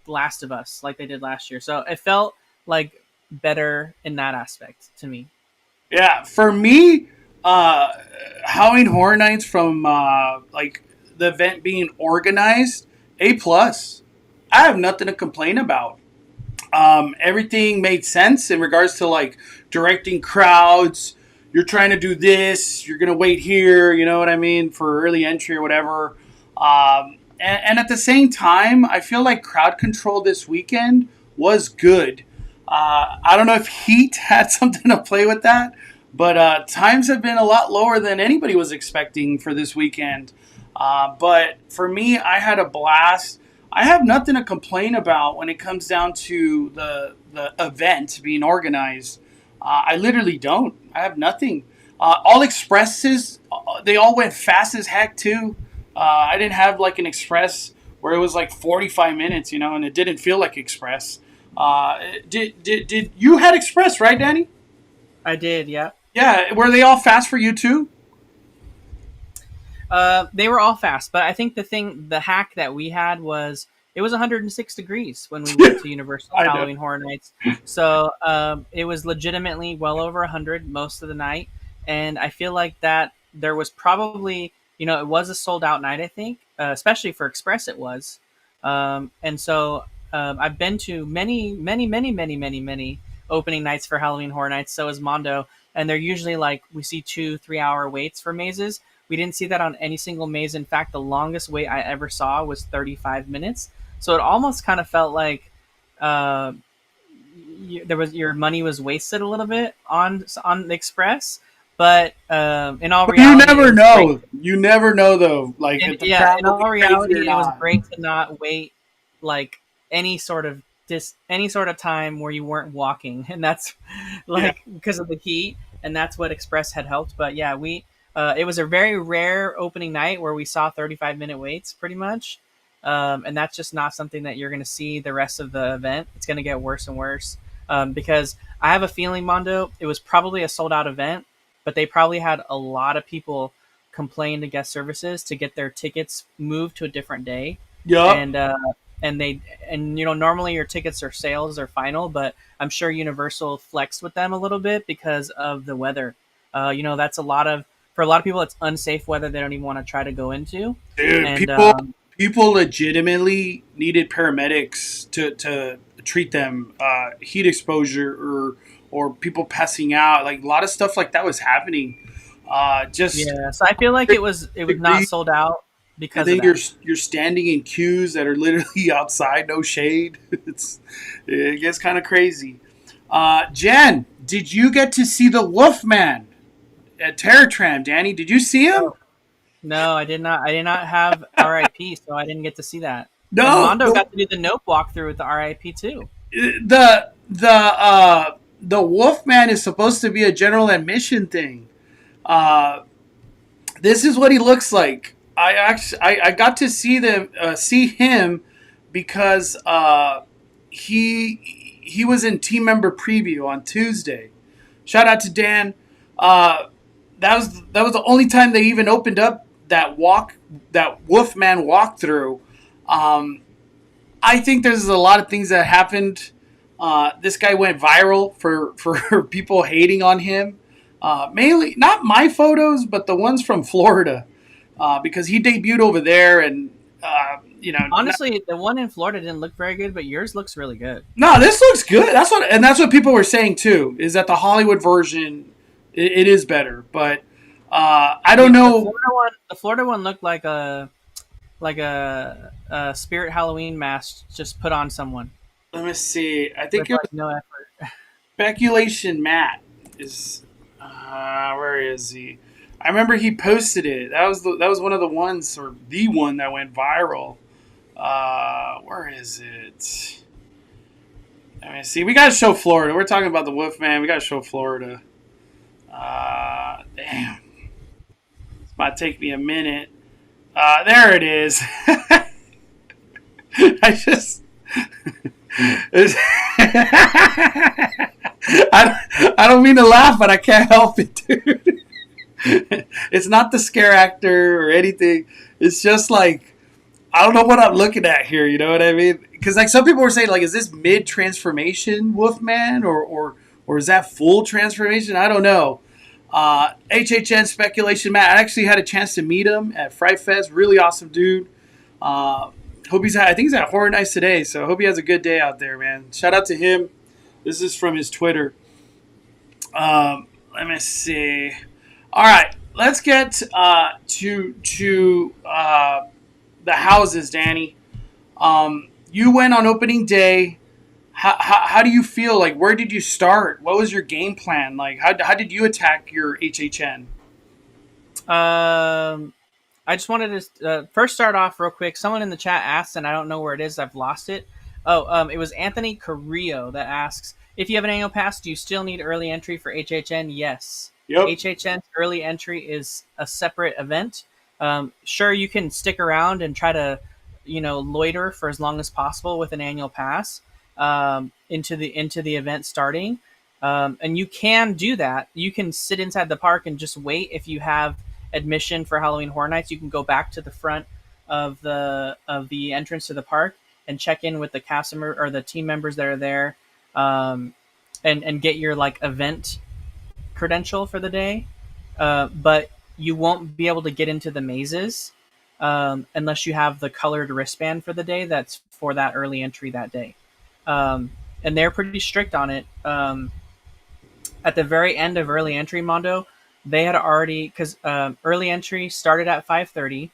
Last of Us like they did last year. So it felt like better in that aspect to me. Yeah, for me, uh, Halloween Horror Nights from like the event being organized, A plus. I have nothing to complain about. Everything made sense in regards to like directing crowds. You're trying to do this. You're gonna wait here. You know what I mean, for early entry or whatever. And at the same time, I feel like crowd control this weekend was good. I don't know if heat had something to play with that, but times have been a lot lower than anybody was expecting for this weekend. But for me, I had a blast. I have nothing to complain about when it comes down to the event being organized. I literally don't. I have nothing. All expresses, they all went fast as heck too. I didn't have like an express where it was like 45 minutes, and it didn't feel like express. Did you had express, right, Danny? I did, yeah. Yeah, were they all fast for you too? They were all fast, but I think the hack that we had was it was 106 degrees when we went to Universal I know. Halloween Horror Nights. So it was legitimately well over 100 most of the night, and I feel like that there was probably, it was a sold out night. I think, especially for Express, it was. And so I've been to many, many, many, many, many, many opening nights for Halloween Horror Nights. So is Mondo, and they're usually like we see 2-3 hour waits for mazes. We didn't see that on any single maze. In fact, the longest wait I ever saw was 35 minutes. So it almost kind of felt like uh, there was your money was wasted a little bit on the Express. But in all But you reality, it never was great. know. You never know though. Like And if the yeah, crowd in will be all crazy or reality, it was not. great to not wait like any sort of time where you weren't walking, and that's Yeah. like because of the heat, and that's what Express had helped. But yeah, we it was a very rare opening night where we saw 35-minute waits, pretty much, and that's just not something that you're going to see the rest of the event. It's going to get worse and worse because I have a feeling, Mondo, it was probably a sold out event, but they probably had a lot of people complain to guest services to get their tickets moved to a different day, Yup. and they and normally your tickets are sales or final, but I'm sure Universal flexed with them a little bit because of the weather. That's a lot of for a lot of people it's unsafe weather they don't even want to try to go into, Dude, and people people legitimately needed paramedics to treat them, heat exposure or people passing out. Like a lot of stuff like that was happening. Just Yeah, so I feel like it was not degree, sold out and because of then that. you're standing in queues that are literally outside, no shade. It gets kind of crazy. Jen, did you get to see the Wolfman at Terror Tram? Danny, did you see him? No, no, I did not. I did not have RIP, so I didn't get to see that. And No, Mondo got to do the Nope walkthrough with the RIP too. the Wolfman is supposed to be a general admission thing. Uh, this is what he looks like. I got to see him because he was in team member preview on Tuesday. Shout out to Dan. Uh, that was the only time they even opened up that Wolfman walkthrough. Um, I think there's a lot of things that happened. This guy went viral for people hating on him. Mainly, not my photos, but the ones from Florida, because he debuted over there, and Honestly, the one in Florida didn't look very good, but yours looks really good. no, this looks good. That's what people were saying too. Is that the Hollywood version? It is better, but I don't know. The Florida one looked like a spirit Halloween mask just put on someone Let me see. I think with it was like no effort. speculation. Matt is where is he? I remember he posted it. That was one of the ones, or the one that went viral. Where is it? Let me see. We gotta show Florida. We're talking about the Wolfman. We gotta show Florida. Damn, this might take me a minute. There it is. I just. I don't mean to laugh, but I can't help it, dude. It's not the scare actor or anything. It's just like I don't know what I'm looking at here. You know what I mean? Because like some people were saying, like, is this mid transformation Wolfman or is that full transformation? I don't know. HHN speculation, Matt. I actually had a chance to meet him at Fright Fest. Really awesome dude. Hope I think he's at Horror Nights today, so I hope he has a good day out there, man. Shout out to him. This is from his Twitter. Let me see. All right, let's get to the houses, Danny. You went on opening day. How do you feel? Like, where did you start? What was your game plan? Like, how did you attack your HHN? I just wanted to first start off real quick. Someone in the chat asked, and I don't know where it is. I've lost it. It was Anthony Carrillo that asks, if you have an annual pass, do you still need early entry for HHN? Yes. Yep. HHN's early entry is a separate event. Sure, you can stick around and try to, loiter for as long as possible with an annual pass into the event starting. And you can do that. You can sit inside the park and just wait. If you have admission for Halloween Horror Nights, you can go back to the front of the entrance to the park and check in with the cast member or the team members that are there, and get your like event credential for the day. But you won't be able to get into the mazes unless you have the colored wristband for the day that's for that early entry that day. And they're pretty strict on it. At the very end of early entry, Mondo, they had already, because early entry started at 5:30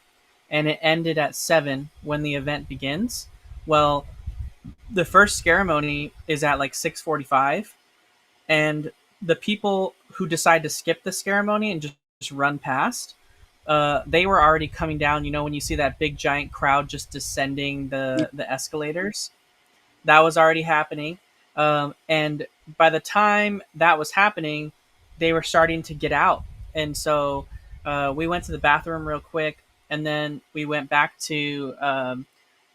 and it ended at 7 when the event begins. Well, the first ceremony is at like 6:45, and the people who decide to skip the ceremony and just run past, they were already coming down. You know, when you see that big giant crowd just descending the escalators, that was already happening. And by the time that was happening, they were starting to get out. And so we went to the bathroom real quick, and then we went back to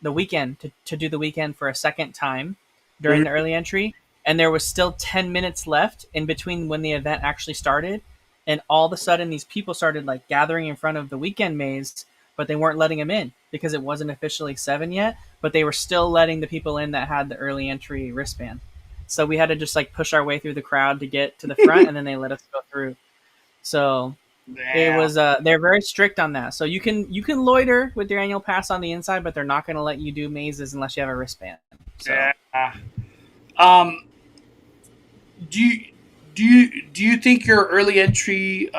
the weekend to do the weekend for a second time during the early entry. And there was still 10 minutes left in between when the event actually started. And all of a sudden, these people started like gathering in front of the weekend maze, but they weren't letting them in because it wasn't officially 7 yet. But they were still letting the people in that had the early entry wristband. So we had to just like push our way through the crowd to get to the front, and then they let us go through. So It Yeah. was they're very strict on that. So you can loiter with your annual pass on the inside, but they're not going to let you do mazes unless you have a wristband. So Yeah. Um, do you do you think your early entry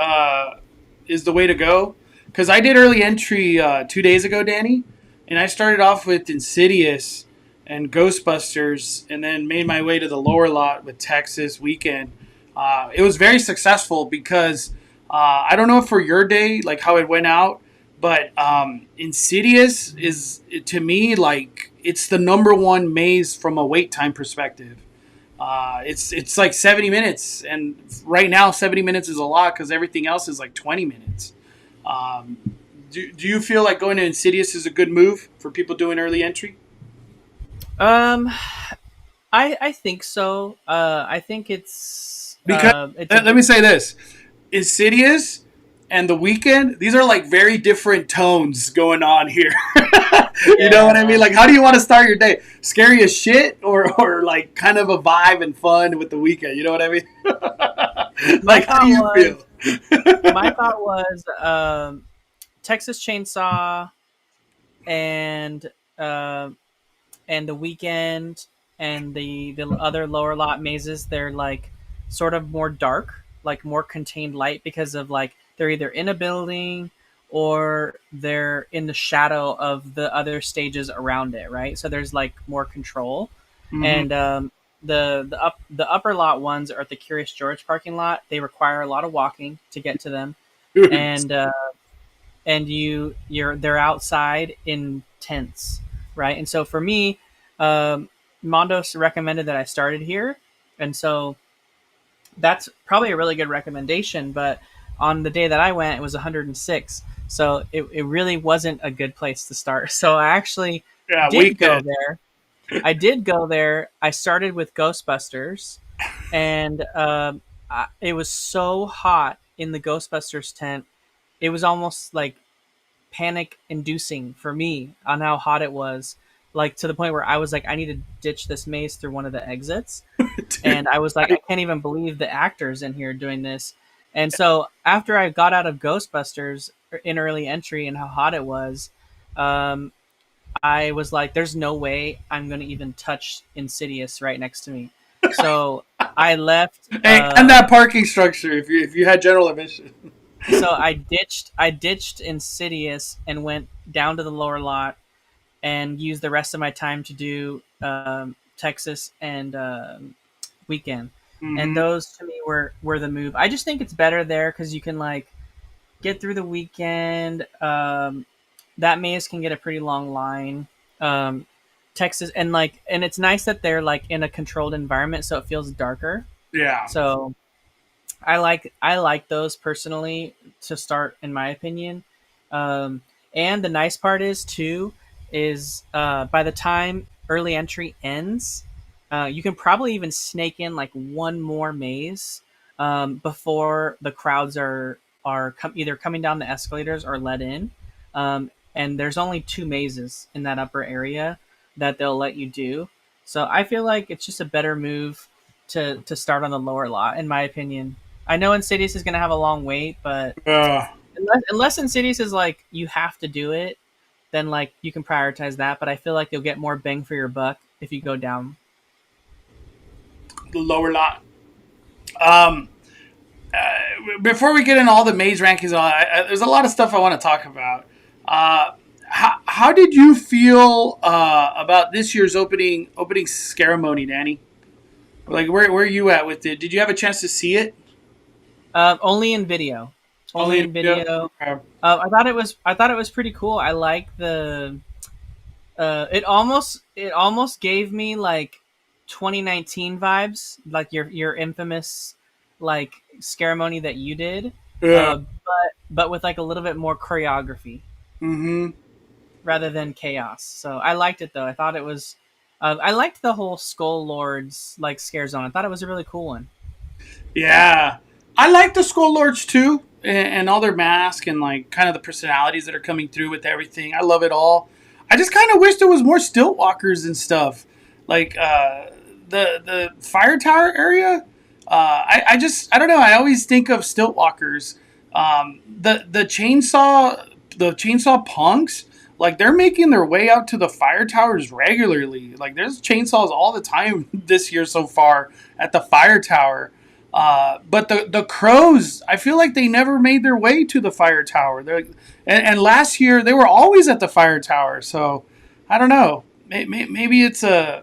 is the way to go? Because I did early entry 2 days ago, Danny, and I started off with Insidious and Ghostbusters, and then made my way to the lower lot with Texas Weekend. It was very successful because I don't know for your day like how it went out, but Insidious is to me like it's the number one maze from a wait time perspective. It's like 70 minutes, and right now 70 minutes is a lot because everything else is like 20 minutes. Um, do you feel like going to Insidious is a good move for people doing early entry? um, I think so. I think Because it's a let good. me say this: Insidious and The Weekend, these are like very different tones going on here. You know what I mean? Yeah, Like, how do you want to start your day? Scary as shit, or like kind of a vibe and fun with The Weekend? You know what I mean? my Like, how do thought you feel? was my thought was Texas Chainsaw and uh, and the weekend and the other lower lot mazes. They're like sort of more dark, like more contained light because of like they're either in a building or they're in the shadow of the other stages around it, right? So there's like more control. Hmm. And the upper lot ones are at the Curious George parking lot. They require a lot of walking to get to them, Dude, and they're outside in tents, right? And so for me, Mondos recommended that I started here, and so that's probably a really good recommendation. But on the day that I went, it was 106, so it really wasn't a good place to start. So I actually yeah, did go Weekend. there. I did go there. I started with Ghostbusters, and it was so hot in the Ghostbusters tent. It was almost like panic inducing for me on how hot it was, like to the point where I was like, I need to ditch this maze through one of the exits. Dude, And I was like, I can't even believe the actors in here doing this. And so after I got out of Ghostbusters in early entry and how hot it was, um, I was like, there's no way I'm going to even touch Insidious right next to me. So I left. hey, and that parking structure if you had general admission. So I ditched Insidious and went down to the lower lot and used the rest of my time to do Texas and Weekend. And Hmm. those to me were the move. I just think it's better there because you can like get through the weekend. That maze can get a pretty long line. Um, Texas and it's nice that they're like in a controlled environment, so it feels darker. Yeah. So I like those personally to start, in my opinion. And the nice part is too is by the time early entry ends, you can probably even snake in like one more maze before the crowds are either coming down the escalators or let in. And there's only two mazes in that upper area that they'll let you do. So I feel like it's just a better move to start on the lower lot, in my opinion. I know Insidious is going to have a long wait, but Uh, unless Insidious is like you have to do it, then like you can prioritize that. But I feel like you'll get more bang for your buck if you go down. the lower lot. Um, Before we get into all the maze rankings, there's a lot of stuff I want to talk about. How did you feel about this year's opening ceremony, Danny? Like, where are you at with it? Did you have a chance to see it? Only in video. Only Only in in video. video. Okay. I thought it was pretty cool. I like the. It almost gave me like 2019 vibes, like your infamous like ceremony that you did, Yeah. but with like a little bit more choreography Mm-hmm. rather than chaos. So I liked it though. I thought it was. I liked the whole Skull Lords like scare zone. I thought it was a really cool one. Yeah, I like the Skull Lords too, and all their masks and like kind of the personalities that are coming through with everything. I love it all. I just kind of wish there was more stilt walkers and stuff, like the fire tower area. I don't know. I always think of stilt walkers The chainsaw punks, like they're making their way out to the fire towers regularly. Like there's chainsaws all the time this year so far at the fire tower. But the crows, I feel like they never made their way to the fire tower. And last year they were always at the fire tower. So I don't know. Maybe it's a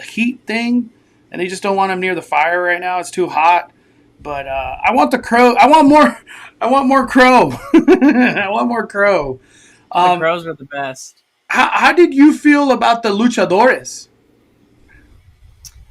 heat thing, and they just don't want them near the fire right now. It's too hot. But I want the crow. I want more. I want more crow. I want more crow. The Um, crows are the best. how did you feel about the luchadores?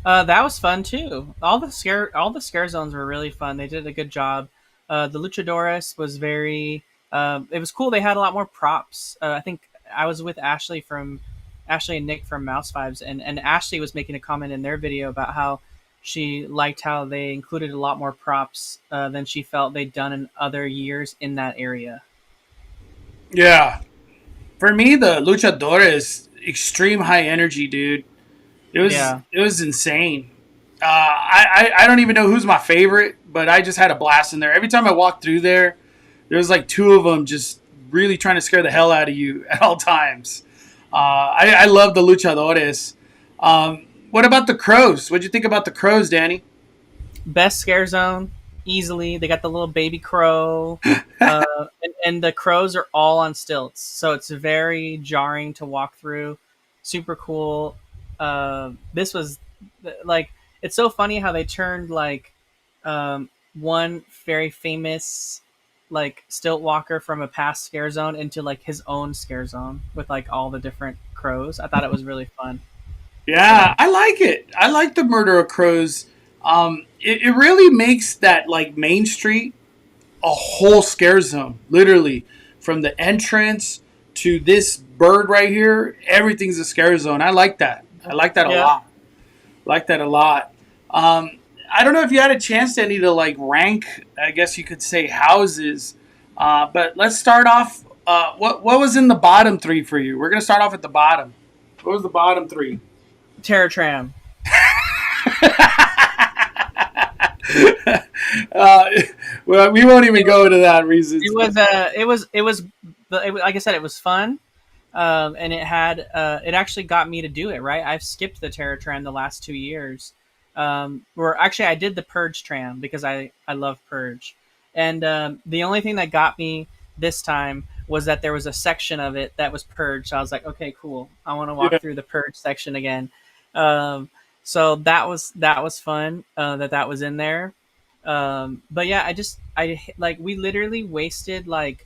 That was fun too. All the scare zones were really fun. They did a good job. The Luchadores was very. It was cool. They had a lot more props. I think I was with Ashley and Nick from Mouse Vibes, and Ashley was making a comment in their video about how she liked how they included a lot more props than she felt they'd done in other years in that area. Yeah, for me, the luchadores extreme high energy, dude. Yeah. It was insane. I don't even know who's my favorite, but I just had a blast in there. Every time I walked through there, there was like two of them just really trying to scare the hell out of you at all times. I love the luchadores. What about the crows? What'd you think about the crows, Danny? Best scare zone easily. They got the little baby crow, and the crows are all on stilts, so it's very jarring to walk through. Super cool. This was like it's so funny how they turned like one very famous like stilt walker from a past scare zone into like his own scare zone with like all the different crows. I thought it was really fun for Yeah, them. I like it. I like the murder of crows. It really makes that like Main Street a whole scare zone. Literally, from the entrance to this bird right here, everything's a scare zone. I like that. I like that a Yeah. lot. Like that a lot. I don't know if you had a chance, Danny, to like rank. I guess you could say houses. But let's start off. What was in the bottom three for you? We're gonna start off at the bottom. What was the bottom three? Terror Tram. uh, well, we won't even go into that reason. Like I said, it was fun. And it actually got me to do it. Right, I've skipped the Terror Tram the last 2 years. Or actually, I did the Purge Tram because I love Purge, and the only thing that got me this time was that there was a section of it that was Purge. So I was like, okay, cool. I want to Yeah, walk through the Purge section again. Um, so that was fun. That was in there. But yeah, I like we literally wasted like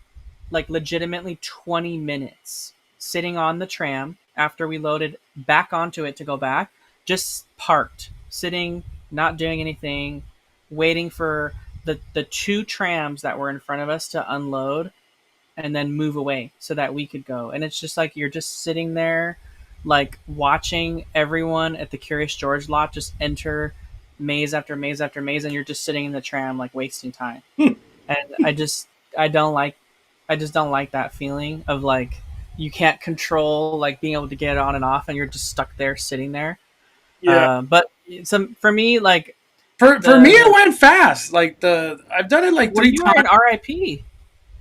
legitimately 20 minutes sitting on the tram after we loaded back onto it to go back, just parked, sitting, not doing anything, waiting for the two trams that were in front of us to unload and then move away so that we could go. And it's just like you're just sitting there, like watching everyone at the Curious George lot just enter maze after maze after maze, and you're just sitting in the tram, like wasting time. And I don't like, I just don't like that feeling of like you can't control like being able to get it on and off, and you're just stuck there sitting there. yeah. But some for me, like For me, it the went fast. Like I've done it like well, three you were in times. RIP.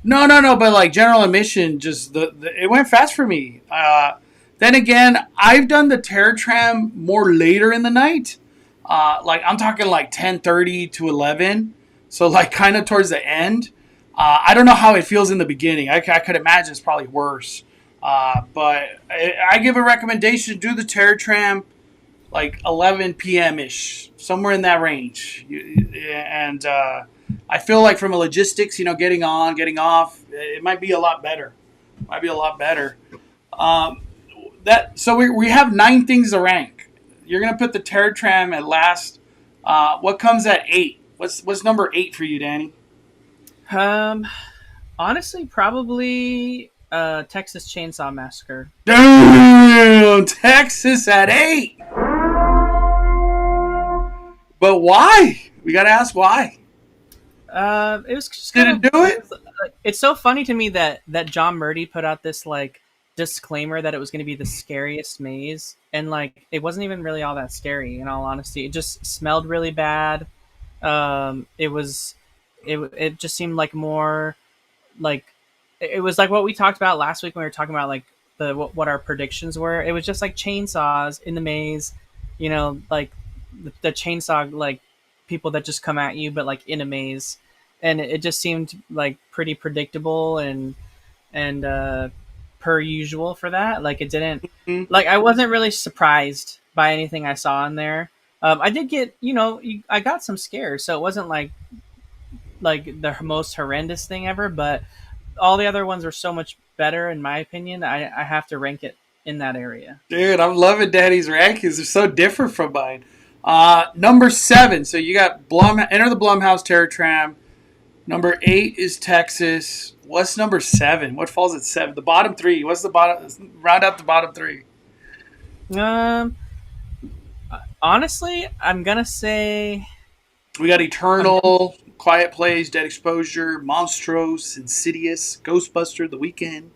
No. But like general admission, just it went fast for me. Then again, I've done the Terror Tram more later in the night. Like I'm talking like 10:30 to 11. So like kind of towards the end. I don't know how it feels in the beginning. I could imagine it's probably worse. But I give a recommendation: do the Terror Tram like 11 p.m. ish, somewhere in that range. And I feel like from a logistics, getting on, getting off, it might be a lot better. Might be a lot better. Um, we have nine things to rank. You're gonna put the Terror Tram at last. What comes at eight? What's number eight for you, Danny? Um, Honestly, probably Texas Chainsaw Massacre. Damn, Texas at eight. But why? We gotta ask why. It was just Did kind it of. do it? It's so funny to me that John Murdy put out this like disclaimer that it was going to be the scariest maze, and like it wasn't even really all that scary. In all honesty, it just smelled really bad. It was it just seemed like more like it was like what we talked about last week when we were talking about like what our predictions were. It was just like chainsaws in the maze, like the chainsaw like people that just come at you, but like in a maze, and it just seemed like pretty predictable and per usual for that. Like it didn't Mhm. like I wasn't really surprised by anything I saw in there. I did get I got some scares, so it wasn't like the most horrendous thing ever, but all the other ones were so much better in my opinion. I have to rank it in that area. Dude, I'm loving Daddy's rankings. They're so different from mine. Number 7. So you got Enter the Blumhouse Terror Tram. Number 8 is Texas. What's number 7? What falls at 7? The bottom 3. What's the bottom? Round out the bottom 3. Um, Honestly, I'm gonna say We got I'm Eternal, Quiet Place, Dead Exposure, Monstrose, Insidious, Ghostbuster, The Weekend.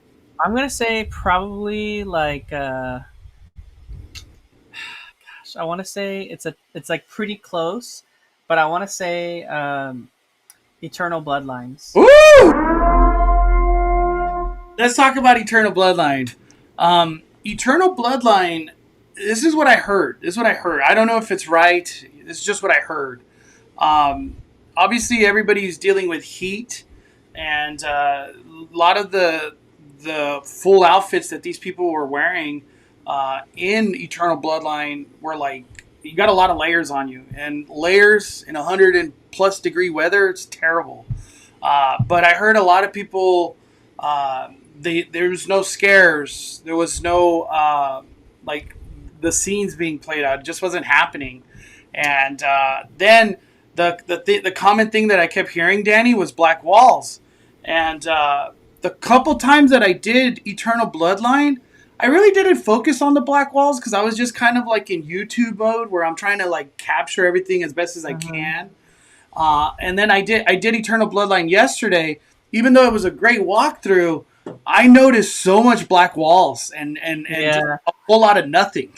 I'm gonna say probably like I want to say it's like pretty close, but I want to say Eternal Bloodlines. Woo! Let's talk about Eternal Bloodline. Eternal Bloodline. This is what I heard. This is what I heard. I don't know if it's right. This is just what I heard. Um, Obviously, everybody's dealing with heat, and a lot of the full outfits that these people were wearing in Eternal Bloodline were like you got a lot of layers on you, and layers in 100 and plus degree weather. It's terrible. But I heard a lot of people. There was no scares. There was no like the scenes being played out. It just wasn't happening. And then the common thing that I kept hearing, Danny, was black walls. And the couple times that I did Eternal Bloodline, I really didn't focus on the black walls because I was just kind of like in YouTube mode where I'm trying to like capture everything as best as I Mm-hmm. can. And then I did Eternal Bloodline yesterday. Even though it was a great walkthrough, I noticed so much black walls and just Yeah, a whole lot of nothing.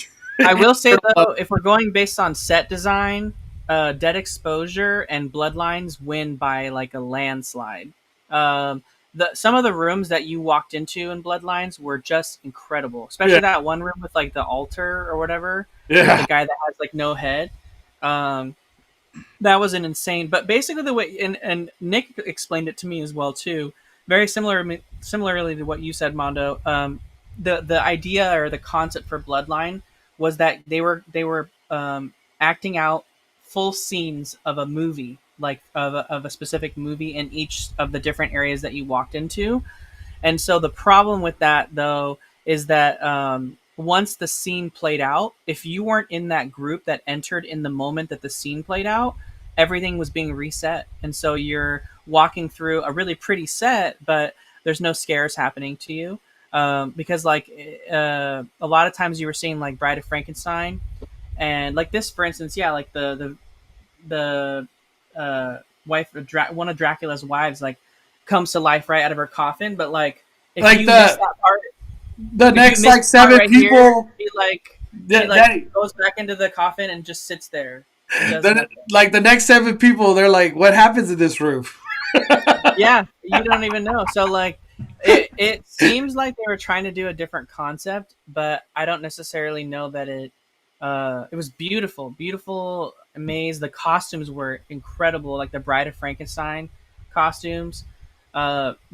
I will say though, if we're going based on set design, Dead Exposure and Bloodlines win by like a landslide. Some of the rooms that you walked into in Bloodlines were just incredible, Yeah, especially that one room with like the altar or whatever with the yeah, guy that has like no head. Um, that was an insane. But basically, the way and Nick explained it to me as well too. Very similarly to what you said, Mondo. The idea or the concept for Bloodline was that they were acting out full scenes of a movie, like of a specific movie in each of the different areas that you walked into. And so the problem with that, though, is that once the scene played out, if you weren't in that group that entered in the moment that the scene played out, everything was being reset. And so you're walking through a really pretty set, but there's no scares happening to you. Because, like, a lot of times you were seeing, like, Bride of Frankenstein. And, like, this, for instance, yeah, like the wife of one of Dracula's wives, like, comes to life right out of her coffin. But like, if like you miss that part, the if you next miss like the part seven right here, people. she That, like that goes back into the coffin and just sits there and does the, nothing. like the next 7 people, they're like, what happens in this room? Yeah, you don't even know. So like, it seems like they were trying to do a different concept, but I don't necessarily know that it was beautiful, beautiful maze. The costumes were incredible, like the Bride of Frankenstein costumes,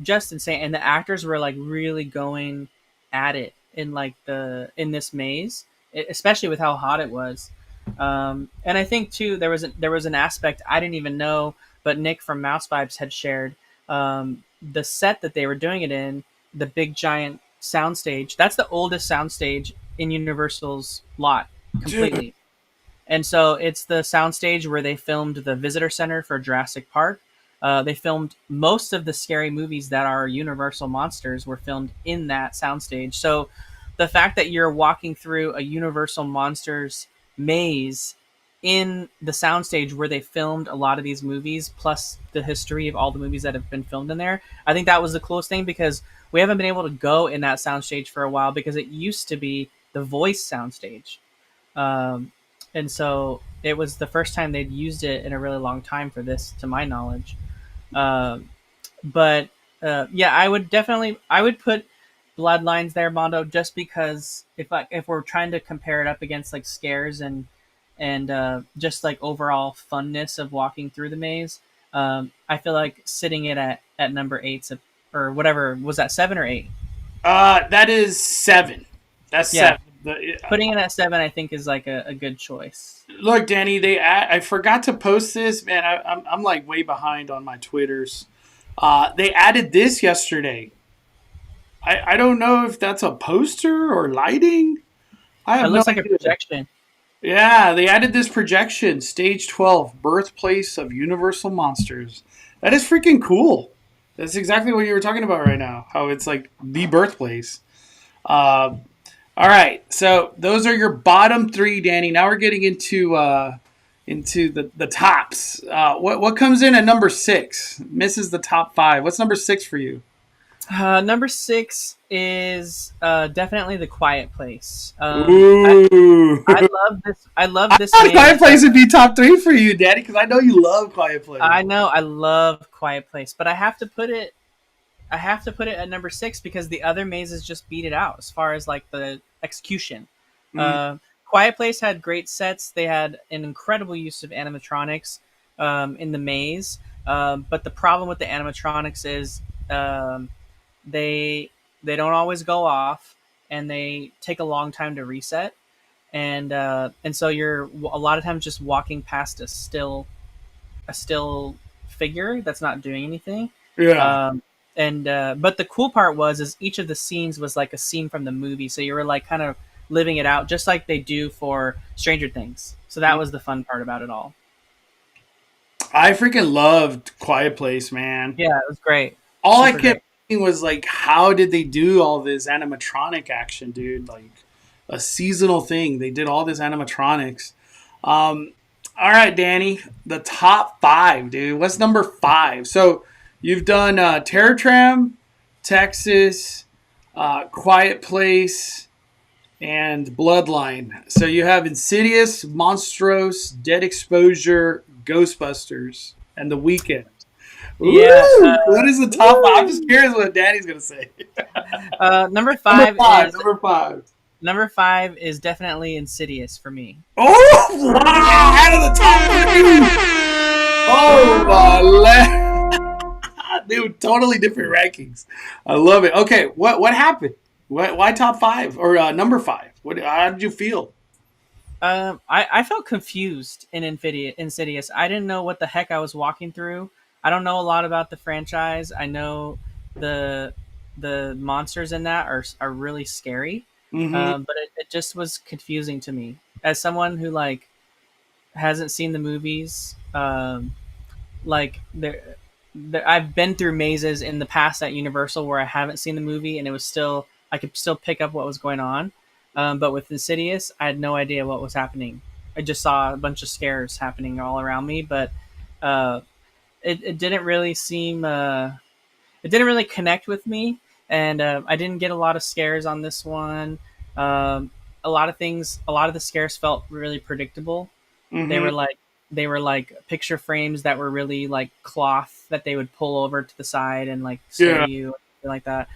just insane. And the actors were like really going at it in like in this maze, especially with how hot it was. And I think too there was an aspect I didn't even know, but Nick from Mouse Vibes had shared the set that they were doing it in, the big giant soundstage. That's the oldest soundstage in Universal's lot Dude, completely. And so it's the soundstage where they filmed the visitor center for Jurassic Park. They filmed most of the scary movies that are Universal monsters were filmed in that soundstage. So the fact that you're walking through a Universal monsters maze in the soundstage where they filmed a lot of these movies, plus the history of all the movies that have been filmed in there, I think that was the coolest thing because we haven't been able to go in that soundstage for a while because it used to be the voice soundstage. Um, and so it was the first time they'd used it in a really long time for this, to my knowledge. But yeah, I would put Bloodlines there, Mondo, just because if we're trying to compare it up against like scares and just like overall funness of walking through the maze, I feel like sitting it at number eight, or whatever, was that 7 or 8? That is 7. That's Yeah, 7. putting it at 7, I think, is like a good choice. Look, Danny, I forgot to post this. Man, I'm like way behind on my Twitters. They added this yesterday. I don't know if that's a poster or lighting. I It have no looks like a idea. projection. Yeah, they added this projection, Stage 12, Birthplace of Universal Monsters. That is freaking cool. That's exactly what you were talking about right now. How it's like the birthplace. Uh, all right, so those are your bottom 3, Danny. Now we're getting into the tops. What comes in at number 6? Misses the top 5. What's number 6 for you? Number 6 is definitely The Quiet Place. Ooh. I love this. I love I this thought maze. Quiet Place would be top 3 for you, Daddy, because I know you love Quiet Place. I know I love Quiet Place, but I have to put it. I have to put it at number 6 because the other mazes just beat it out as far as like the execution. Mm. Quiet Place had great sets. They had an incredible use of animatronics in the maze. But the problem with the animatronics is they they don't always go off, and they take a long time to reset. And so you're a lot of times just walking past a still figure that's not doing anything. Yeah. Um, and But the cool part is each of the scenes was like a scene from the movie, so you were like kind of living it out, just like they do for Stranger Things. So that was the fun part about it all. I freaking loved Quiet Place, man. Yeah, it was great. All I Super kept great. thinking was like, how did they do all this animatronic action, dude? Like a seasonal thing. They did all this animatronics. All right, Danny, the top 5, dude. What's number 5? So you've done Terror Tram, Texas, Quiet Place, and Bloodline. So you have Insidious, Monstrous, Dead Exposure, Ghostbusters, and The Weeknd. Yeah. Ooh, what is the top 5? I'm just curious what Danny's gonna say. Number 5 is Number 5. number 5 is definitely Insidious for me. Oh wow! Out of the top 3. Oh my left. Dude, totally different rankings. I love it. Okay, what happened? Why top 5 or number 5? How did you feel? I felt confused in Insidious. I didn't know what the heck I was walking through. I don't know a lot about the franchise. I know the monsters in that are really scary, Mm-hmm. but it just was confusing to me as someone who like hasn't seen the movies. Like I've been through mazes in the past at Universal where I haven't seen the movie, and it was still I could still pick up what was going on. But with Insidious, I had no idea what was happening. I just saw a bunch of scares happening all around me, but uh, it didn't really seem it didn't really connect with me, and I didn't get a lot of scares on this one. Um, a lot of the scares felt really predictable. They Mm-hmm. were like they were like picture frames that were really like cloth that they would pull over to the side and like scare Yeah. you, like that.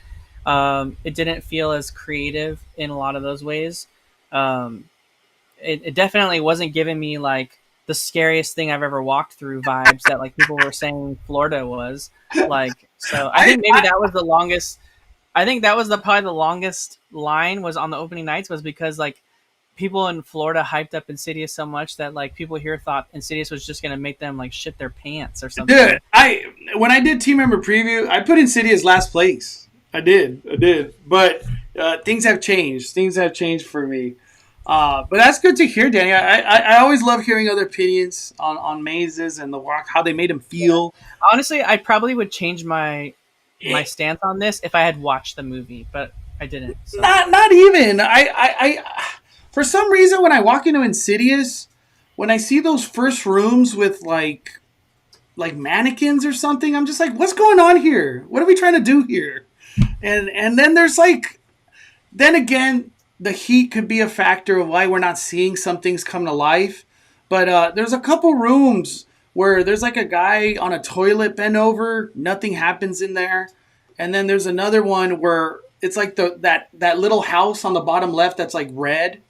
It didn't feel as creative in a lot of those ways. Um, it definitely wasn't giving me like the scariest thing I've ever walked through vibes that like people were saying Florida was like. So I I, think maybe that was the longest. I think that was probably the longest line was on the opening nights was because like people in Florida hyped up Insidious so much that like people here thought Insidious was just gonna make them like shit their pants or something. dude, when I did team member preview, I put Insidious last place. I did. But things have changed. Things have changed for me. But that's good to hear, Danny. I always love hearing other opinions on mazes and the walk, how they made them feel. Honestly, I probably would change my stance on this if I had watched the movie, but I didn't. So. Not even. For some reason when I walk into Insidious, when I see those first rooms with like mannequins or something, I'm just like, what's going on here? What are we trying to do here? And then there's like, then again, the heat could be a factor of why we're not seeing some things come to life. But there's a couple rooms where there's like a guy on a toilet bent over, nothing happens in there. And then there's another one where it's like that little house on the bottom left that's like red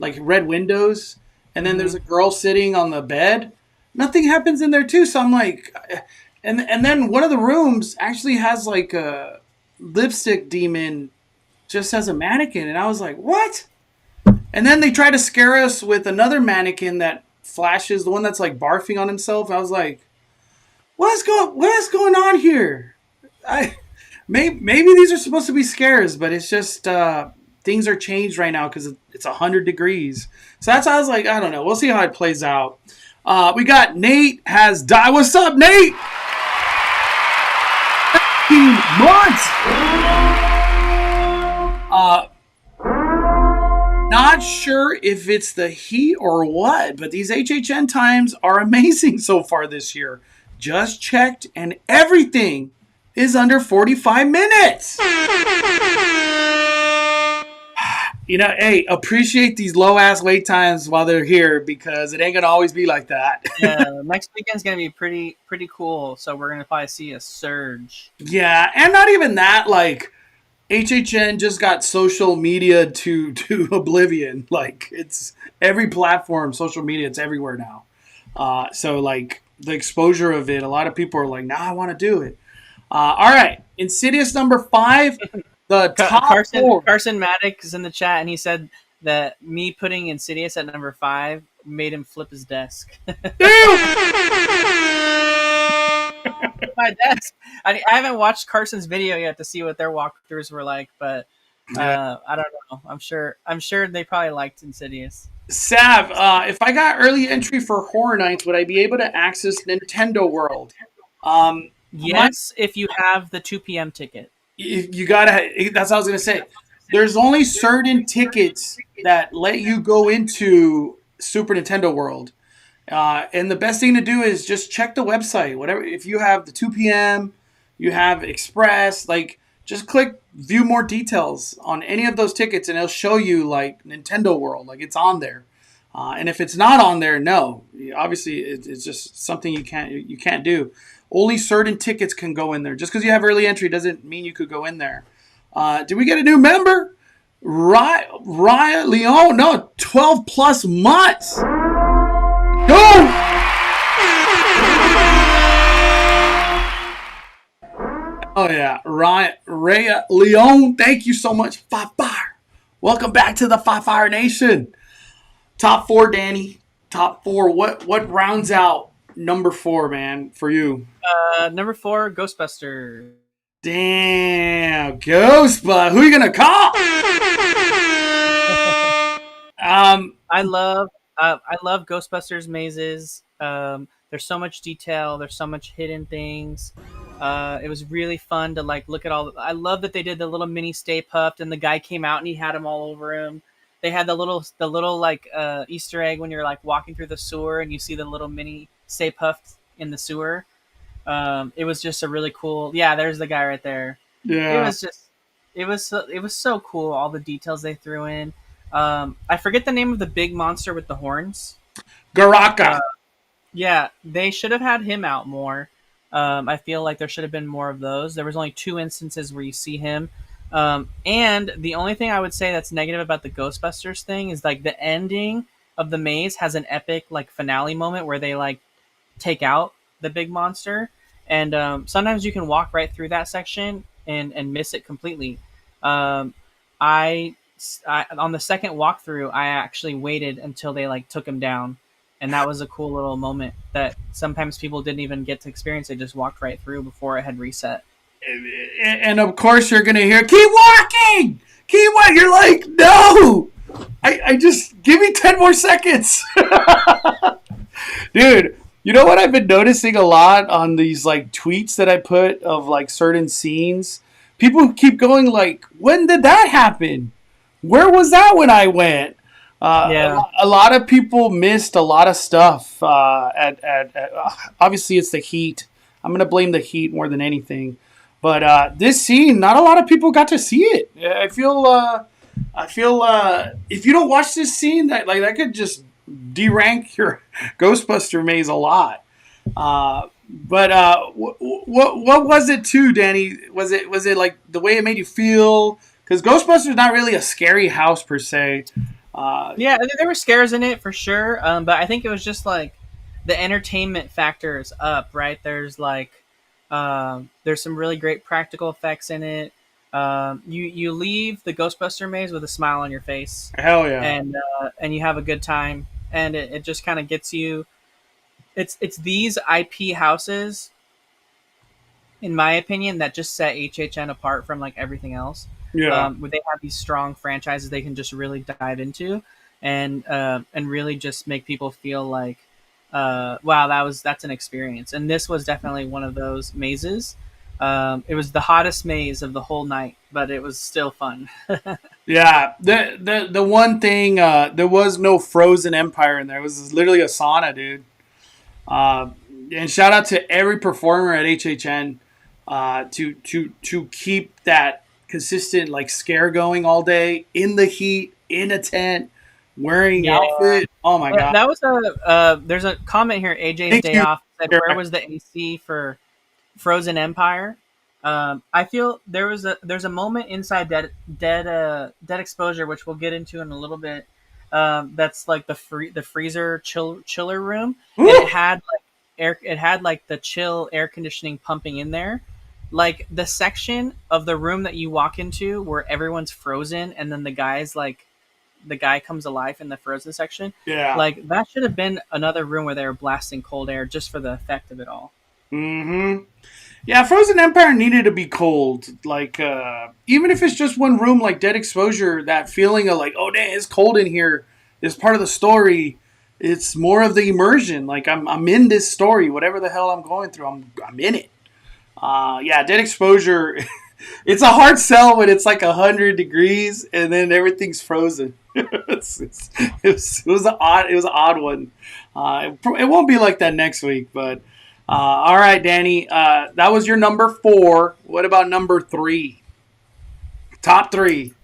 windows. And then there's a girl sitting on the bed. Nothing happens in there too. So I'm like, and then one of the rooms actually has like a lipstick demon just as a mannequin. And I was like, what? And then they try to scare us with another mannequin that flashes, the one that's like barfing on himself. I was like, what is going on here? Maybe these are supposed to be scares, but it's just things are changed right now because it's 100 degrees. So that's how I was like, I don't know. We'll see how it plays out. We got Nate has died. What's up, Nate? 15 months. Not sure if it's the heat or what, but these HHN times are amazing so far this year. Just checked, and everything is under 45 minutes. You know, hey, appreciate these low-ass wait times while they're here because it ain't going to always be like that. Yeah, next weekend's going to be pretty cool, so we're going to probably see a surge. Yeah, and not even that, like, HHN just got social media to oblivion. Like, it's every platform, social media, it's everywhere now. So, like, the exposure of it, a lot of people are like, nah, I want to do it. All right, Insidious number 5, the top 4. Carson Maddox is in the chat, and he said that me putting Insidious at number 5 made him flip his desk. My desk. I haven't watched Carson's video yet to see what their walkthroughs were like, but I don't know. I'm sure they probably liked Insidious. Sav, if I got early entry for Horror Nights, would I be able to access Nintendo World? Yes, if you have the 2 p.m. ticket. You gotta. That's what I was gonna say. There's only certain tickets that let you go into Super Nintendo World. And the best thing to do is just check the website. Whatever, if you have the 2 p.m., you have Express, like just click view more details on any of those tickets and it'll show you like Nintendo World, like it's on there. And if it's not on there, no, obviously it's just something you can't do. Only certain tickets can go in there. Just because you have early entry doesn't mean you could go in there. Did we get a new member? Raya Leon? No, 12 plus months. Go! Oh yeah, Raya Leon, thank you so much. Fire. Welcome back to the Fire Nation. Top 4, Danny. Top 4. What rounds out number 4, man, for you? Number 4, Ghostbusters. Damn, Ghostbusters. Who are you gonna call? I love Ghostbusters mazes. There's so much detail. There's so much hidden things. It was really fun to like look at all. I love that they did the little mini Stay Puft, and the guy came out and he had them all over him. They had the little like Easter egg when you're like walking through the sewer and you see the little mini Stay Puft in the sewer. It was just a really cool. Yeah, there's the guy right there. Yeah. It was so cool. All the details they threw in. I forget the name of the big monster with the horns. Garaka. Yeah, they should have had him out more. I feel like there should have been more of those. There was only 2 instances where you see him. And the only thing I would say that's negative about the Ghostbusters thing is like the ending of the maze has an epic like finale moment where they like take out the big monster. And sometimes you can walk right through that section and miss it completely. I on the second walkthrough, I actually waited until they like took him down. And that was a cool little moment that sometimes people didn't even get to experience. They just walked right through before it had reset. And of course you're going to hear, keep walking! Keep walking! You're like, no! I just, give me 10 more seconds! Dude, you know what I've been noticing a lot on these like tweets that I put of like certain scenes? People keep going like, when did that happen? Where was that when I went? Yeah. A lot of people missed a lot of stuff. Obviously, it's the heat. I'm going to blame the heat more than anything. But this scene, not a lot of people got to see it. I feel if you don't watch this scene, that could just derank your Ghostbuster maze a lot. What was it too, Danny? Was it like the way it made you feel? Because Ghostbusters is not really a scary house per se. Uh, Yeah, there were scares in it for sure, but I think it was just like the entertainment factor is up, right? There's like there's some really great practical effects in it. You leave the Ghostbuster maze with a smile on your face, Hell yeah. and you have a good time, and it just kind of gets you. It's these IP houses, in my opinion, that just set HHN apart from like everything else. Yeah. Where they have these strong franchises they can just really dive into, and really just make people feel like, wow, that's an experience. And this was definitely one of those mazes. It was the hottest maze of the whole night, but it was still fun. Yeah. The one thing, there was no Frozen Empire in there. It was literally a sauna, dude. Uh, and shout out to every performer at HHN to keep that consistent like scare going all day in the heat in a tent wearing Yeah, outfit. Oh my god! that was a. There's a comment here. AJ's Thank day you. off said, "Where was the AC for Frozen Empire?" I feel there's a moment inside Dead Exposure, which we'll get into in a little bit. That's like the freezer chiller room, and Woo! it had like the chill air conditioning pumping in there. Like the section of the room that you walk into where everyone's frozen, and then the guy comes alive in the frozen section. Yeah. Like that should have been another room where they were blasting cold air just for the effect of it all. Mm-hmm. Yeah, Frozen Empire needed to be cold. Like, even if it's just one room, like Dead Exposure, that feeling of like, oh damn, it's cold in here is part of the story. It's more of the immersion. Like I'm in this story, whatever the hell I'm going through, I'm in it. Yeah, Dead Exposure. It's a hard sell when it's like 100 degrees and then everything's frozen. It was an odd one. It won't be like that next week, but all right, Danny. That was your number 4. What about number 3? Top 3.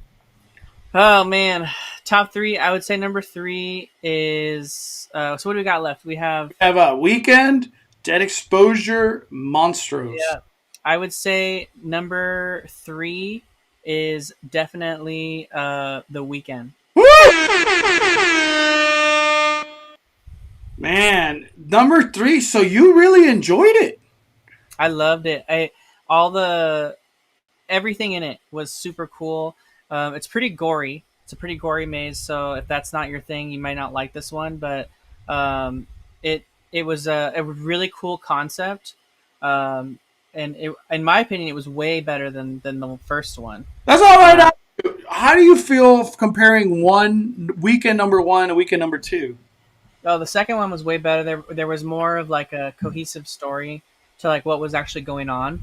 Oh man, top three. I would say number three is. So what do we got left? We have. We have a Weekend, Dead Exposure, Monstros. Yeah, I would say number three is definitely the weekend. Man, number 3. So you really enjoyed it. I loved it. I all the everything in it was super cool. It's pretty gory. It's a pretty gory maze. So if that's not your thing, you might not like this one. But it was a really cool concept. And in my opinion, it was way better than the first one. That's all right. Uh, How do you feel comparing one Weekend number 1 and Weekend number 2? oh, the second one was way better. There was more of like a cohesive story to like what was actually going on.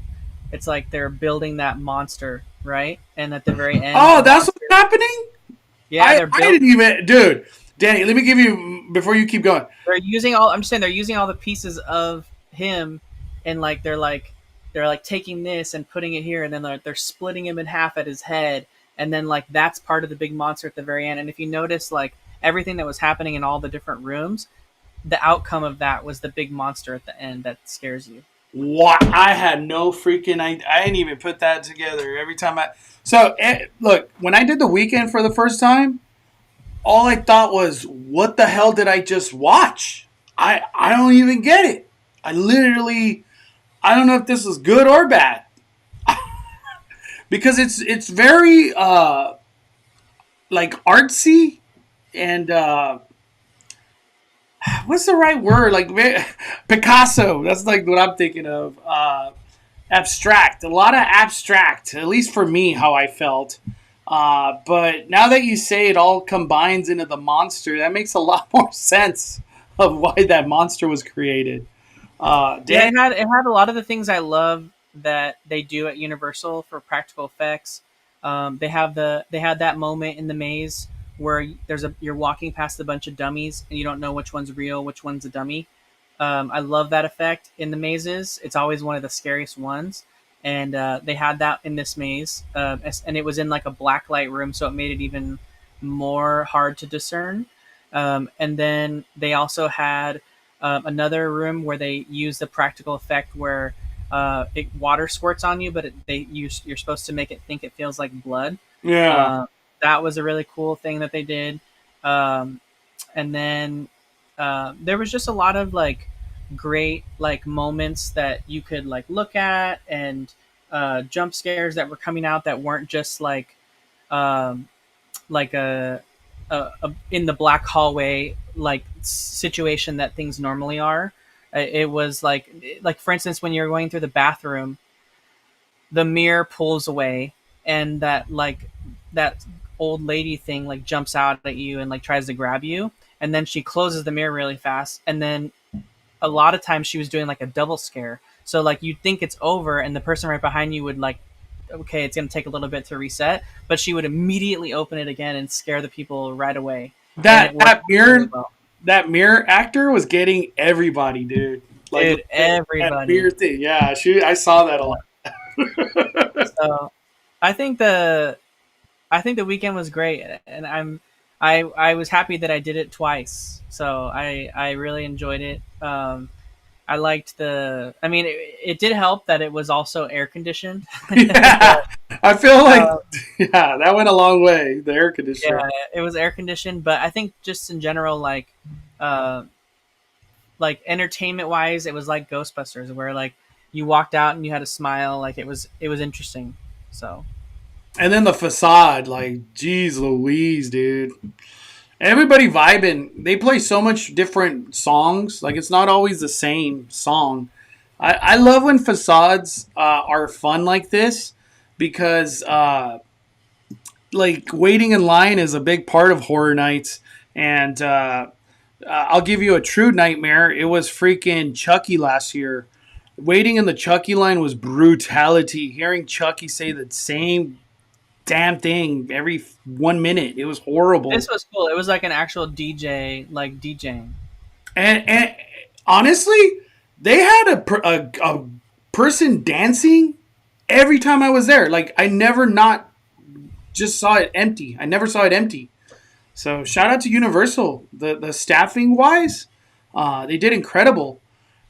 It's like they're building that monster, right? And at the very end, Oh, the that's what's monster, happening. yeah, I didn't even, dude. Danny, let me give you before you keep going. they're using all. I'm just saying they're using all the pieces of him, and like they're like taking this and putting it here, and then they're splitting him in half at his head, and then like that's part of the big monster at the very end. And if you notice, like everything that was happening in all the different rooms, the outcome of that was the big monster at the end that scares you. What? I had no freaking. I didn't even put that together. Every time I. So look, when I did the Weekend for the first time, all I thought was, "What the hell did I just watch?" I don't even get it. I don't know if this is good or bad because it's very like artsy and what's the right word? Like Picasso. That's like what I'm thinking of. Abstract. A lot of abstract. At least for me, how I felt. But now that you say it all combines into the monster, that makes a lot more sense of why that monster was created. Yeah, Dan, it had a lot of the things I love that they do at Universal for practical effects. They had that moment in the maze where you're walking past a bunch of dummies and you don't know which one's real, which one's a dummy. I love that effect in the mazes. It's always one of the scariest ones, and they had that in this maze, and it was in like a black light room, so it made it even more hard to discern. And then they also had another room where they use the practical effect where water squirts on you, but you're supposed to make it think it feels like blood. Yeah. Uh, that was a really cool thing that they did. Um, and then there was just a lot of like great like moments that you could like look at, and jump scares that were coming out that weren't just um, like a in the black hallway like situation that things normally are. It was like for instance, when you're going through the bathroom, the mirror pulls away, and that old lady thing like jumps out at you and like tries to grab you, and then she closes the mirror really fast, and then a lot of times she was doing like a double scare. So like you'd think it's over, and the person right behind you would like, okay, it's gonna take a little bit to reset, but she would immediately open it again and scare the people right away, and That it worked that really mirror well. that mirror actor was getting everybody, dude. Like Dude, that everybody. mirror thing. Yeah, I saw that a lot. So I think the weekend was great, and I was happy that I did it twice. So I really enjoyed it. I liked the. I mean, it did help that it was also air conditioned. Yeah. But I feel like uh, yeah, that went a long way. The air conditioner. yeah, it was air conditioned. But I think just in general, uh, like entertainment wise, it was like Ghostbusters, where like you walked out and you had a smile. Like it was interesting. So And then the facade, like, geez Louise, dude. Everybody vibing. They play so much different songs. Like, it's not always the same song. I love when facades are fun like this because, like, waiting in line is a big part of horror nights. And I'll give you a true nightmare. It was freaking Chucky last year. Waiting in the Chucky line was brutality. Hearing Chucky say the same damn thing every 1 minute. It was horrible. this was cool. It was like an actual DJ, like DJing. And honestly, they had a person dancing every time I was there. Like I never not just saw it empty. I never saw it empty. So shout out to Universal. The staffing wise, they did incredible.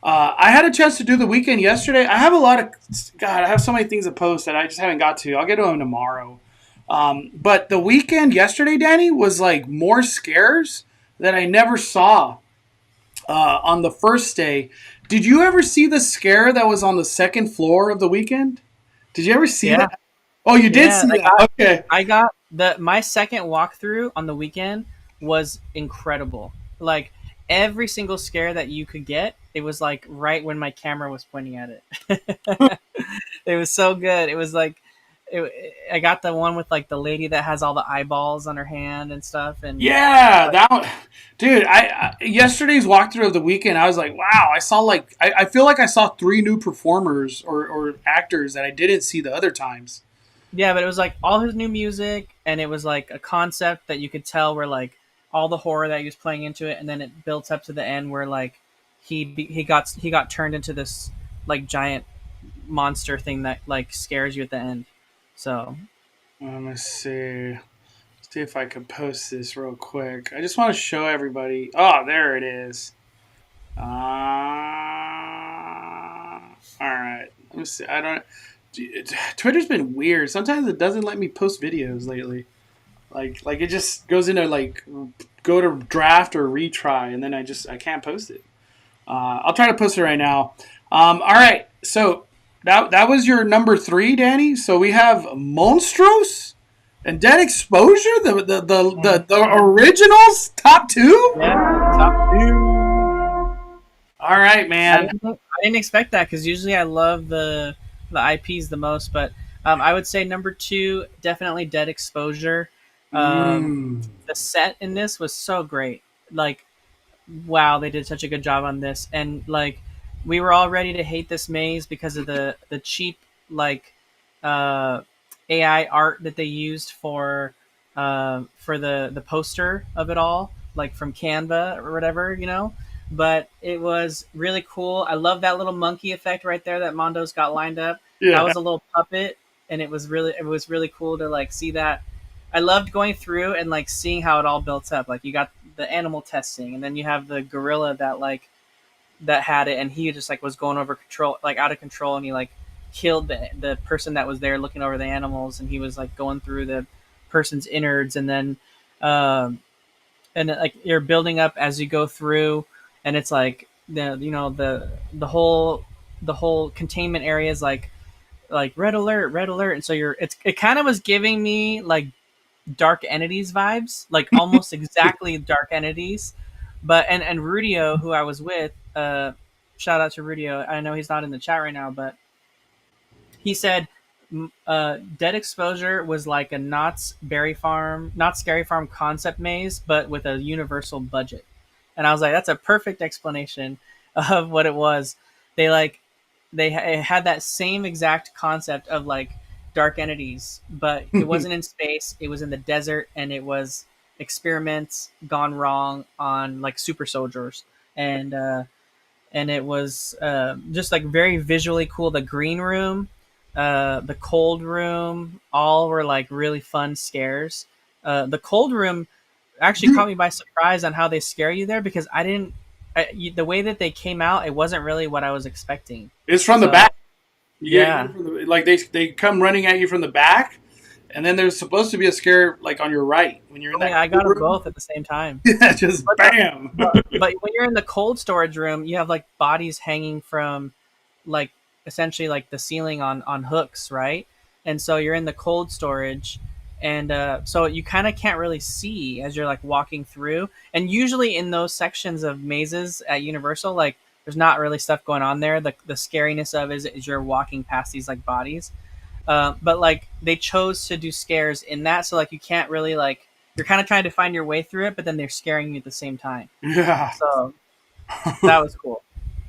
I had a chance to do the weekend yesterday. I have a lot of God. I have so many things to post that I just haven't got to. I'll get to them tomorrow. But the weekend yesterday, Danny, was like more scares that I never saw on the first day. Did you ever see the scare that was on the second floor of the weekend? Did you ever see Yeah, that? Oh, you did yeah. see that. Okay. I got my second walkthrough on the weekend was incredible. Like every single scare that you could get, it was like right when my camera was pointing at it. It was so good. It was like I got the one with like the lady that has all the eyeballs on her hand and stuff, and Yeah, like that one, dude. I yesterday's walkthrough of the weekend. I was like, wow. I saw like I feel like I saw three new performers or actors that I didn't see the other times. yeah, but it was like all his new music, and it was like a concept that you could tell where like all the horror that he was playing into it, and then it built up to the end where like he got turned into this like giant monster thing that like scares you at the end. So Let me see. See if I can post this real quick. I just want to show everybody. Oh, there it is. All right. Let me see. I don't. Twitter's been weird. Sometimes it doesn't let me post videos lately. Like it just goes into like go to draft or retry, and then I can't post it. I'll try to post it right now. All right. So that was your number three, Danny. So we have Monstros and Dead Exposure, the originals, top two. yeah, top two. All right, man. I didn't expect that because usually I love the IPs the most, but I would say number two definitely Dead Exposure. Um, Mm. the set in this was so great. Like, wow, they did such a good job on this, and like we were all ready to hate this maze because of the cheap like uh, AI art that they used for the poster of it all, like from Canva or whatever, you know. But it was really cool. I love that little monkey effect right there that Mondo's got lined up. That Yeah. was a little puppet, and it was really cool to like see that. I loved going through and like seeing how it all built up. Like you got the animal testing, and then you have the gorilla that like that had it, and he just like was going over control, like out of control, and he like killed the person that was there looking over the animals, and he was like going through the person's innards, and then um, and like you're building up as you go through, and it's like the whole containment area is like red alert, and so it kind of was giving me like Dark Entities vibes, like almost exactly Dark Entities. But and Rudio, who I was with, shout out to Rudio. I know he's not in the chat right now, but he said Dead Exposure was like a Knott's Scary Farm concept maze, but with a universal budget. And I was like, that's a perfect explanation of what it was. They like it had that same exact concept of like dark entities, but it wasn't in space. It was in the desert, and it was experiments gone wrong on like super soldiers, and it was just like very visually cool. The green room, the cold room, all were like really fun scares. The cold room actually caught me by surprise on how they scare you there, because the way that they came out, it wasn't really what I was expecting. It's from the So back. yeah, Like they come running at you from the back, and then there's supposed to be a scare like on your right when you're in that. yeah, I got them room. both at the same time. Yeah, just But, bam. but when you're in the cold storage room, you have like bodies hanging from like essentially like the ceiling on hooks, right? And so you're in the cold storage, and so you kind of can't really see as you're like walking through. And usually in those sections of mazes at Universal, like there's not really stuff going on there. The scariness of it is you're walking past these like bodies. But like they chose to do scares in that, so like you can't really like you're kind of trying to find your way through it, but then they're scaring you at the same time. Yeah. So that was cool.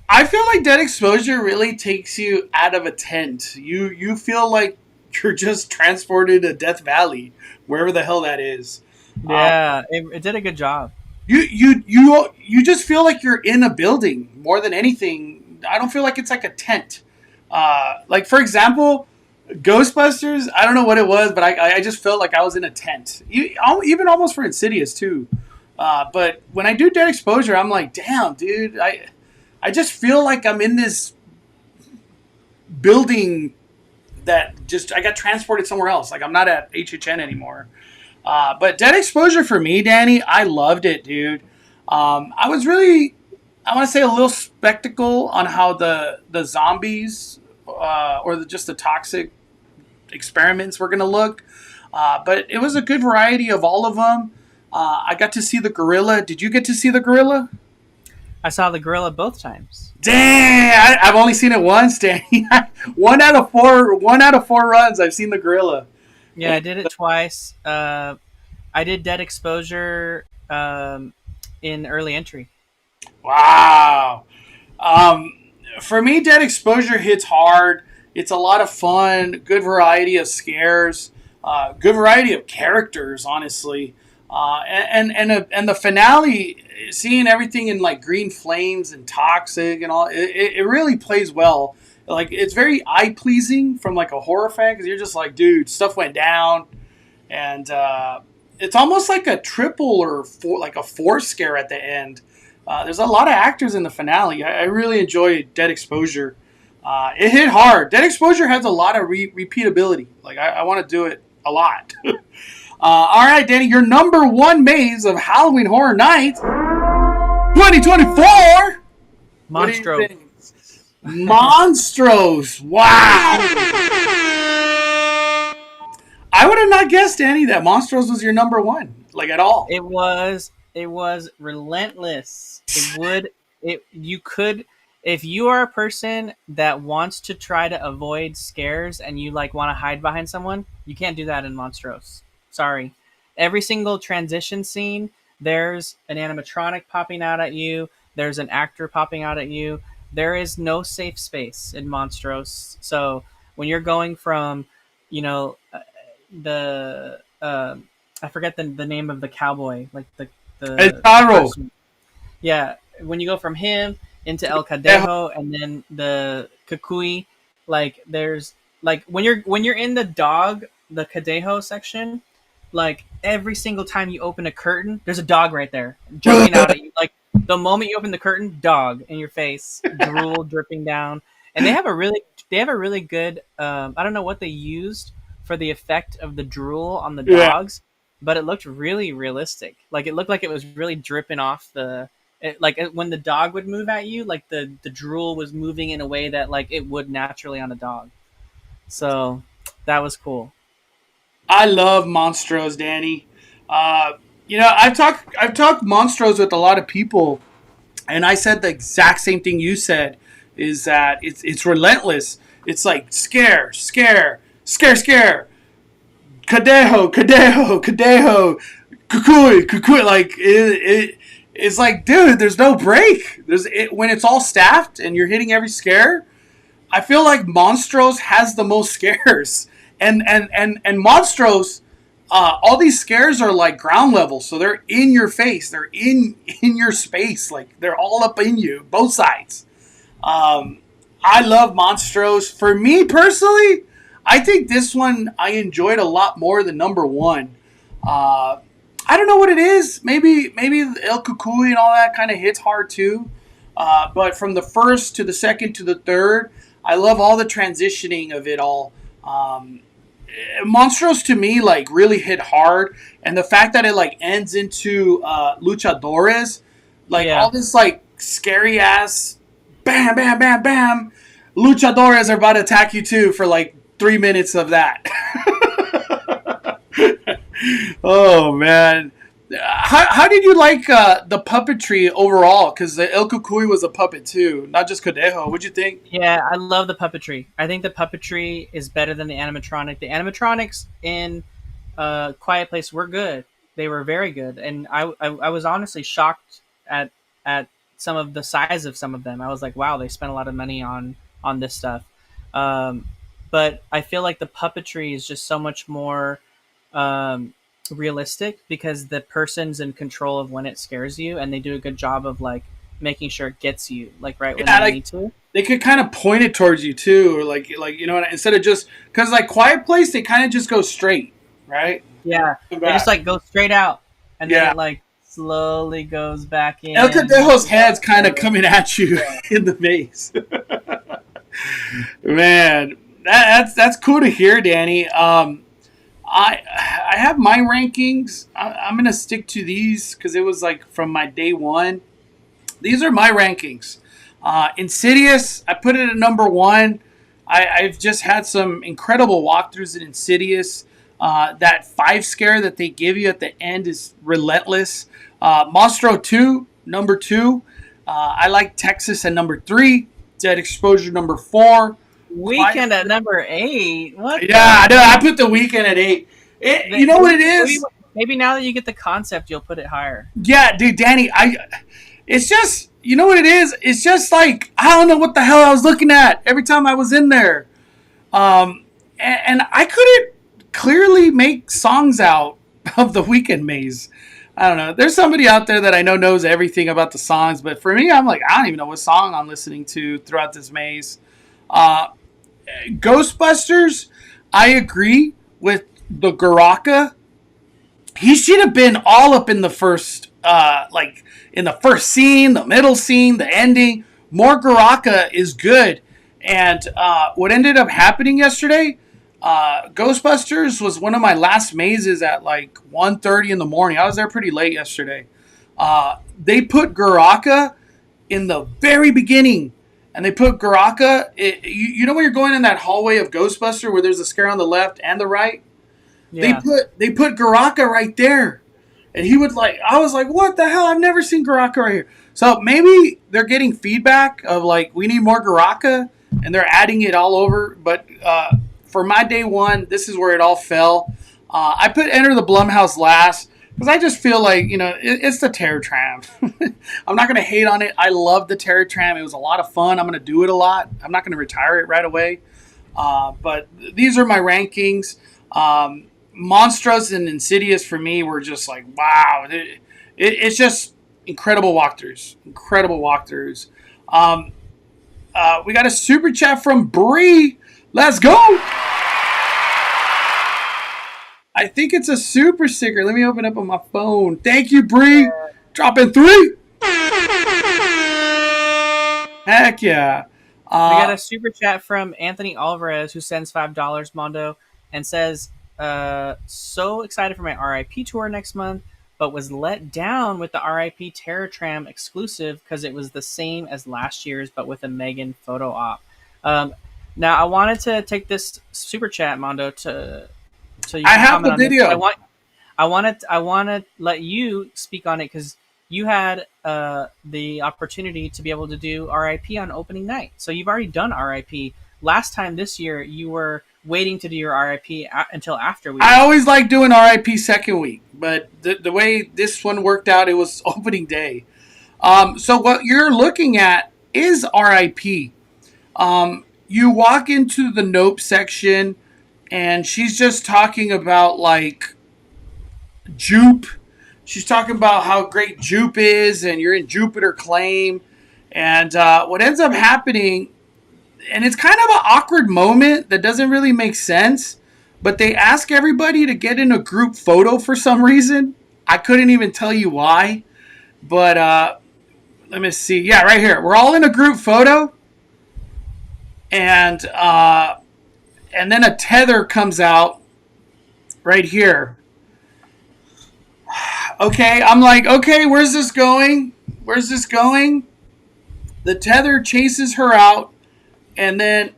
I feel like Dead Exposure really takes you out of a tent. You feel like you're just transported to Death Valley, wherever the hell that is. Yeah, it did a good job. You just feel like you're in a building more than anything. I don't feel like it's like a tent. Like for example, Ghostbusters. I don't know what it was, but I just felt like I was in a tent. Even almost for Insidious too. But when I do Dead Exposure, I'm like, damn, dude. I just feel like I'm in this building that just I got transported somewhere else. Like I'm not at HHN anymore. But Dead Exposure for me, Danny, I loved it, dude. I was really, I want to say a little spectacle on how the zombies just the toxic experiments were going to look. But it was a good variety of all of them. I got to see the gorilla. Did you get to see the gorilla? I saw the gorilla both times. Dang, I've only seen it once, Danny. One out of four runs, I've seen the gorilla. Yeah, I did it twice. I did Dead Exposure in early entry. Wow. For me, Dead Exposure hits hard. It's a lot of fun. Good variety of scares. Good variety of characters, honestly. And the finale, seeing everything in like green flames and toxic and all, it really plays well. Like it's very eye pleasing from like a horror fan, because you're just like, dude, stuff went down, and it's almost like a triple or like a four scare at the end. There's a lot of actors in the finale. I really enjoyed Dead Exposure. It hit hard. Dead Exposure has a lot of repeatability. Like I want to do it a lot. All right, Danny, your number one maze of Halloween Horror Nights 2024. Monstro. Monstros. Wow. I would have not guessed, Danny, that Monstros was your number one, like at all. It was relentless. You could, if you are a person that wants to try to avoid scares and you like want to hide behind someone, you can't do that in Monstros. Sorry. Every single transition scene, there's an animatronic popping out at you. There's an actor popping out at you. There is no safe space in Monstros. So when you're going from, the I forget the name of the cowboy, like the El Taro. person. Yeah, when you go from him into El Cadejo and then the Kukui, like there's like when you're in the Cadejo section, like every single time you open a curtain, there's a dog right there jumping out at you. Like The moment you open the curtain, dog in your face, drool dripping down, and they have a really good. I don't know what they used for the effect of the drool on the Yeah. dogs, but it looked really realistic. Like it looked like it was really dripping off when the dog would move at you, like the drool was moving in a way that like it would naturally on a dog. So that was cool. I love Monstros, Danny. Uh, I've talked Monstros with a lot of people, and I said the exact same thing you said. Is that it's relentless. It's like scare, scare, scare, scare, kadeho, kadeho, kadeho, kukui, kukui. Like it's like, dude, there's no break. When it's all staffed and you're hitting every scare. I feel like Monstros has the most scares, and Monstros, all these scares are like ground level, so they're in your face, they're in your space, like they're all up in you, both sides. Um, I love Monstros. For me personally, I think this one I enjoyed a lot more than number one. Uh, I don't know what it is. Maybe El Cucuy and all that kind of hits hard too. But from the first to the second to the third, I love all the transitioning of it all. Um, Monstros to me like really hit hard, and the fact that it like ends into luchadores, like Yeah. all this like scary ass, bam, bam, bam, bam. Luchadores are about to attack you too for like 3 minutes of that. Oh man, how did you like the puppetry overall? Because El Cucuy was a puppet too, not just Codejo. What'd you think? Yeah, I love the puppetry. I think the puppetry is better than the animatronic. The animatronics in Quiet Place were good. They were very good, and I was honestly shocked at some of the size of some of them. I was like, wow, they spent a lot of money on this stuff. Um, but I feel like the puppetry is just so much more um, realistic because the person's in control of when it scares you, and they do a good job of like making sure it gets you like right when Yeah, they like need to. they could kind of point it towards you too, or like instead of just because like Quiet Place, they kind of just go straight, right? Yeah, they just like go straight out, and then Yeah, it like slowly goes back El in. Cadejo's head's kind of coming at you in the maze. Man, that's cool to hear, Danny. I have my rankings. I'm gonna stick to these because it was like from my day one. These are my rankings. Insidious, I put it at number one. I've just had some incredible walkthroughs in Insidious. That five scare that they give you at the end is relentless. Monstro 2, number two. I like Texas at number three. Dead Exposure number four. Weekend at number 8. What Yeah, the? I know. I put the Weekend at eight. You know what it Maybe, is? maybe now that you get the concept, you'll put it higher. Yeah, dude, Danny. It's just, you know what it is? It's just like I don't know what the hell I was looking at every time I was in there, and I couldn't clearly make songs out of the Weekend maze. I don't know. There's somebody out there that I know knows everything about the songs, but for me, I'm like, I don't even know what song I'm listening to throughout this maze. Uh, Ghostbusters, I agree with the Garaka. He should have been all up in the first, like in the first scene, the middle scene, the ending. More Garaka is good. And what ended up happening yesterday, Ghostbusters was one of my last mazes at like 1:30 in the morning. I was there pretty late yesterday. They put Garaka in the very beginning. And they put Garaka, you know when you're going in that hallway of Ghostbuster where there's a scare on the left and the right? Yeah. They put Garaka right there. And he would like I was like, what the hell? I've never seen Garaka right here. So maybe they're getting feedback of like we need more Garaka and they're adding it all over. But for my day one, this is where it all fell. I put Enter the Blumhouse last because I just feel like, it's the Terror Tram. I'm not going to hate on it. I love the Terror Tram. It was a lot of fun. I'm going to do it a lot. I'm not going to retire it right away. But these are my rankings. Monstras and Insidious for me were just like, wow. It's just incredible walkthroughs. Incredible walkthroughs. We got a super chat from Bree. Let's go. I think it's a super sticker. Let me open up on my phone. Thank you, Bree. Dropping 3. Heck yeah. We got a super chat from Anthony Alvarez who sends $5, Mondo, and says, so excited for my RIP tour next month, but was let down with the RIP Terror Tram exclusive because it was the same as last year's, but with a Megan photo op. Now, I wanted to take this super chat, Mondo, so you can I have comment the on this. video. I want to let you speak on it because you had the opportunity to be able to do RIP on opening night. So you've already done RIP. Last time this year, you were waiting to do your RIP until after we. I always like doing RIP second week, but the way this one worked out, it was opening day. So what you're looking at is RIP. You walk into the Nope section, and she's just talking about like Jupe. She's talking about how great Jupe is, and you're in Jupiter Claim. And what ends up happening, and it's kind of an awkward moment that doesn't really make sense, but they ask everybody to get in a group photo for some reason. I couldn't even tell you why, but let me see. Yeah, right here. We're all in a group photo, and then a tether comes out right here. Okay, I'm like, okay, where's this going? Where's this going? The tether chases her out, and then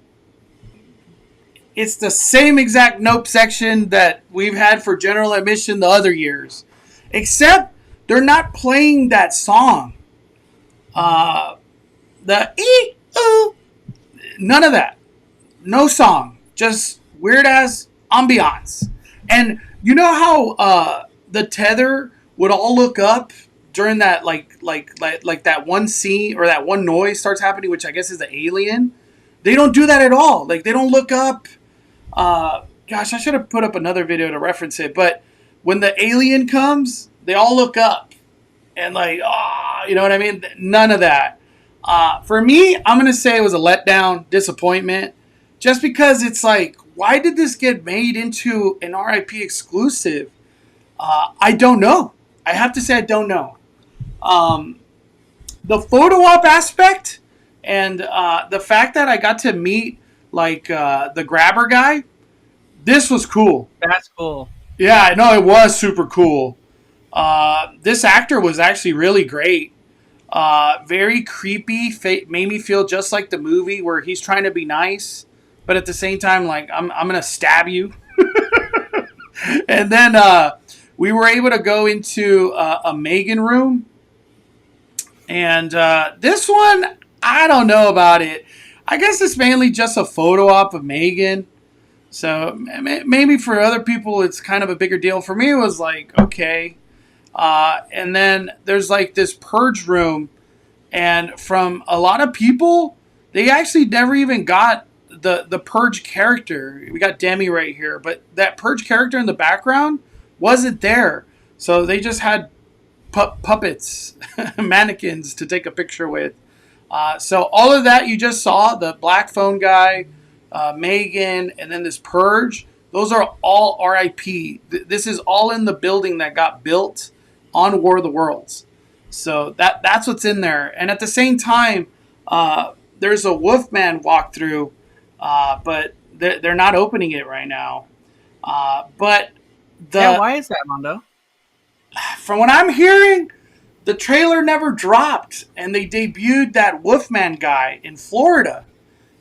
it's the same exact Nope section that we've had for general admission the other years. Except they're not playing that song. The ee-oo. None of that. No song. Just weird-ass ambiance. And you know how the tether would all look up during that like that one scene or that one noise starts happening, which I guess is the alien. They don't do that at all. Like they don't look up. Gosh, I should have put up another video to reference it. But when the alien comes, they all look up and like, you know what I mean? None of that. For me, I'm gonna say it was a letdown, disappointment, just because it's like, why did this get made into an RIP exclusive? I don't know. I have to say I don't know. The photo op aspect and the fact that I got to meet like the grabber guy, this was cool. That's cool. Yeah, I know it was super cool. This actor was actually really great. Very creepy. Made me feel just like the movie where he's trying to be nice, but at the same time, like I'm gonna stab you. And then we were able to go into a Megan room. And this one, I don't know about it. I guess it's mainly just a photo op of Megan. So maybe for other people, it's kind of a bigger deal. For me, it was like, okay. And then there's like this purge room. And from a lot of people, they actually never even got the purge character. We got Demi right here. But that purge character in the background wasn't there. So they just had puppets, mannequins to take a picture with. So all of that you just saw, the black phone guy, Megan, and then this purge, those are all RIP. This is all in the building that got built on War of the Worlds. So that's what's in there. And at the same time, there's a Wolfman walkthrough, but they're not opening it right now. But why is that, Mondo? From what I'm hearing, the trailer never dropped, and they debuted that Wolfman guy in Florida.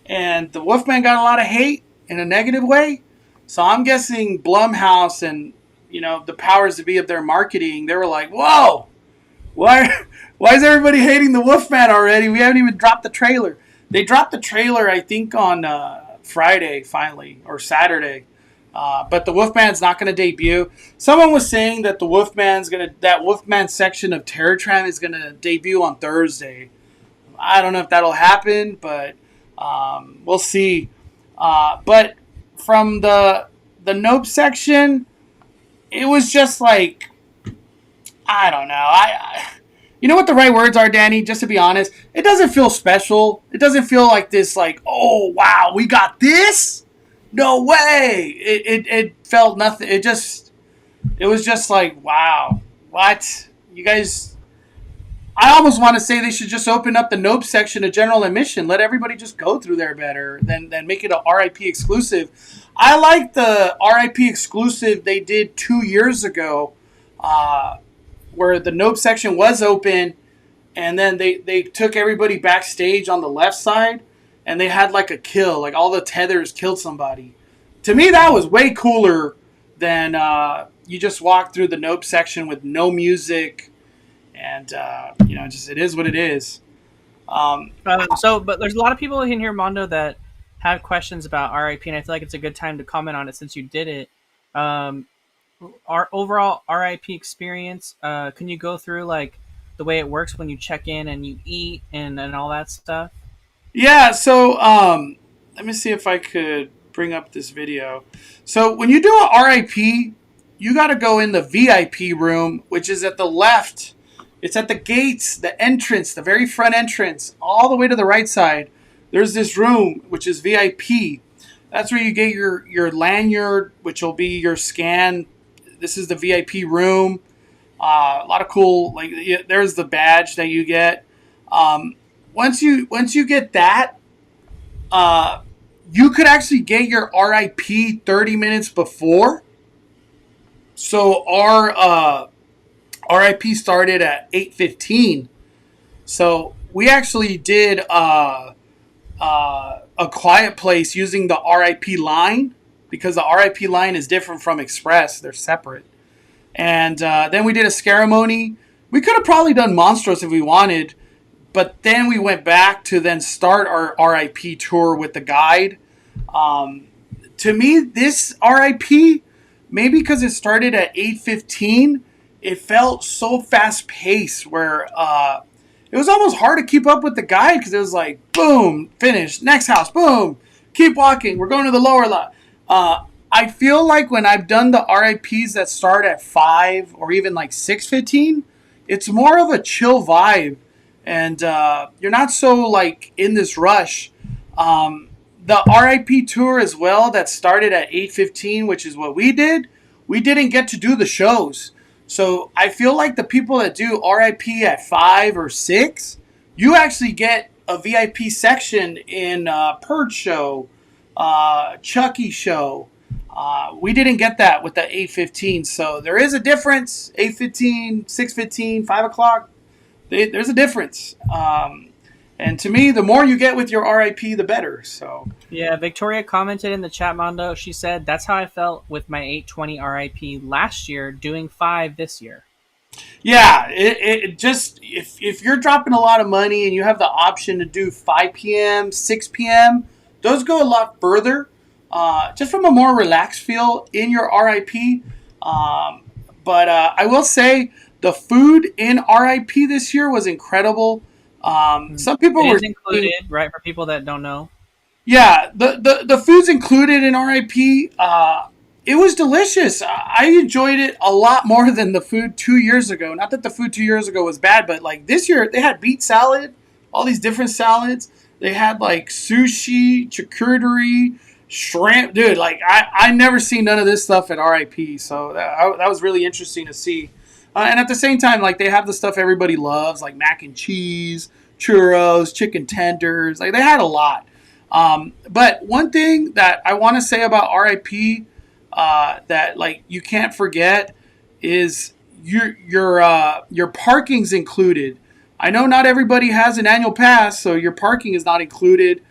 And the Wolfman got a lot of hate in a negative way. So I'm guessing Blumhouse and, the powers to be of their marketing, they were like, whoa, why is everybody hating the Wolfman already? We haven't even dropped the trailer. They dropped the trailer, I think, on Friday, finally, or Saturday. But the Wolfman's not going to debut. Someone was saying that that Wolfman section of Terror Tram is going to debut on Thursday. I don't know if that'll happen, but we'll see. But from the Nope section, it was just like, I don't know. You know what the right words are, Danny? Just to be honest, it doesn't feel special. It doesn't feel like this, like, oh, wow, we got this? No way. It felt nothing. It was just like, wow, what? You guys, I almost want to say they should just open up the Nope section to general admission. Let everybody just go through there better than make it a RIP exclusive. I like the RIP exclusive they did 2 years ago, where the Nope section was open, and then they took everybody backstage on the left side, and they had like a kill, like all the tethers killed somebody. To me, that was way cooler than you just walk through the Nope section with no music, and just it is what it is. But there's a lot of people in here, Mondo, that have questions about RIP, and I feel like it's a good time to comment on it since you did it. Um, our overall RIP experience, can you go through like the way it works when you check in and you eat and all that stuff? Yeah, so let me see if I could bring up this video. So when you do a RIP, you got to go in the VIP room, which is at the left. It's at the gates, the entrance, the very front entrance, all the way to the right side. There's this room, which is VIP. That's where you get your lanyard, which will be your scan. This is the VIP room. A lot of cool, like there's the badge that you get. Once you get that, you could actually get your RIP 30 minutes before. So our RIP started at 8:15. So we actually did a quiet place using the RIP line, because the RIP line is different from Express. They're separate. And then we did a ceremony. We could have probably done Monstros if we wanted, but then we went back to then start our RIP tour with the guide. To me, this RIP, maybe because it started at 8:15, it felt so fast paced where it was almost hard to keep up with the guide, because it was like, boom, finish, next house, boom, keep walking, we're going to the lower lot. I feel like when I've done the RIPs that start at 5 or even like 6:15, it's more of a chill vibe, and you're not so like in this rush. The RIP tour as well that started at 8:15, which is what we did, we didn't get to do the shows. So I feel like the people that do RIP at 5 or 6, you actually get a VIP section in Purge show, Chucky show. We didn't get that with the 8:15. So there is a difference. 8:15, 6:15, 5 o'clock. There's a difference. And to me, the more you get with your RIP, the better. So Yeah, Victoria commented in the chat, Mondo. She said, that's how I felt with my 820 RIP last year, doing 5 this year. yeah, it just, if you're dropping a lot of money and you have the option to do 5 p.m., 6 p.m., those go a lot further. Just from a more relaxed feel in your RIP. But I will say the food in RIP this year was incredible. Some people It were is included, right, for people that don't know. Yeah, the food's included in RIP. It was delicious. I enjoyed it a lot more than the food 2 years ago. Not that the food 2 years ago was bad, but like this year they had beet salad, all these different salads. They had like sushi, charcuterie, shrimp. Dude, like I never seen none of this stuff at RIP. So that was really interesting to see. And at the same time, like they have the stuff everybody loves, like mac and cheese, churros, chicken tenders. Like they had a lot. But one thing that I want to say about RIP that like you can't forget is your parking's included. I know not everybody has an annual pass, so your parking is not included.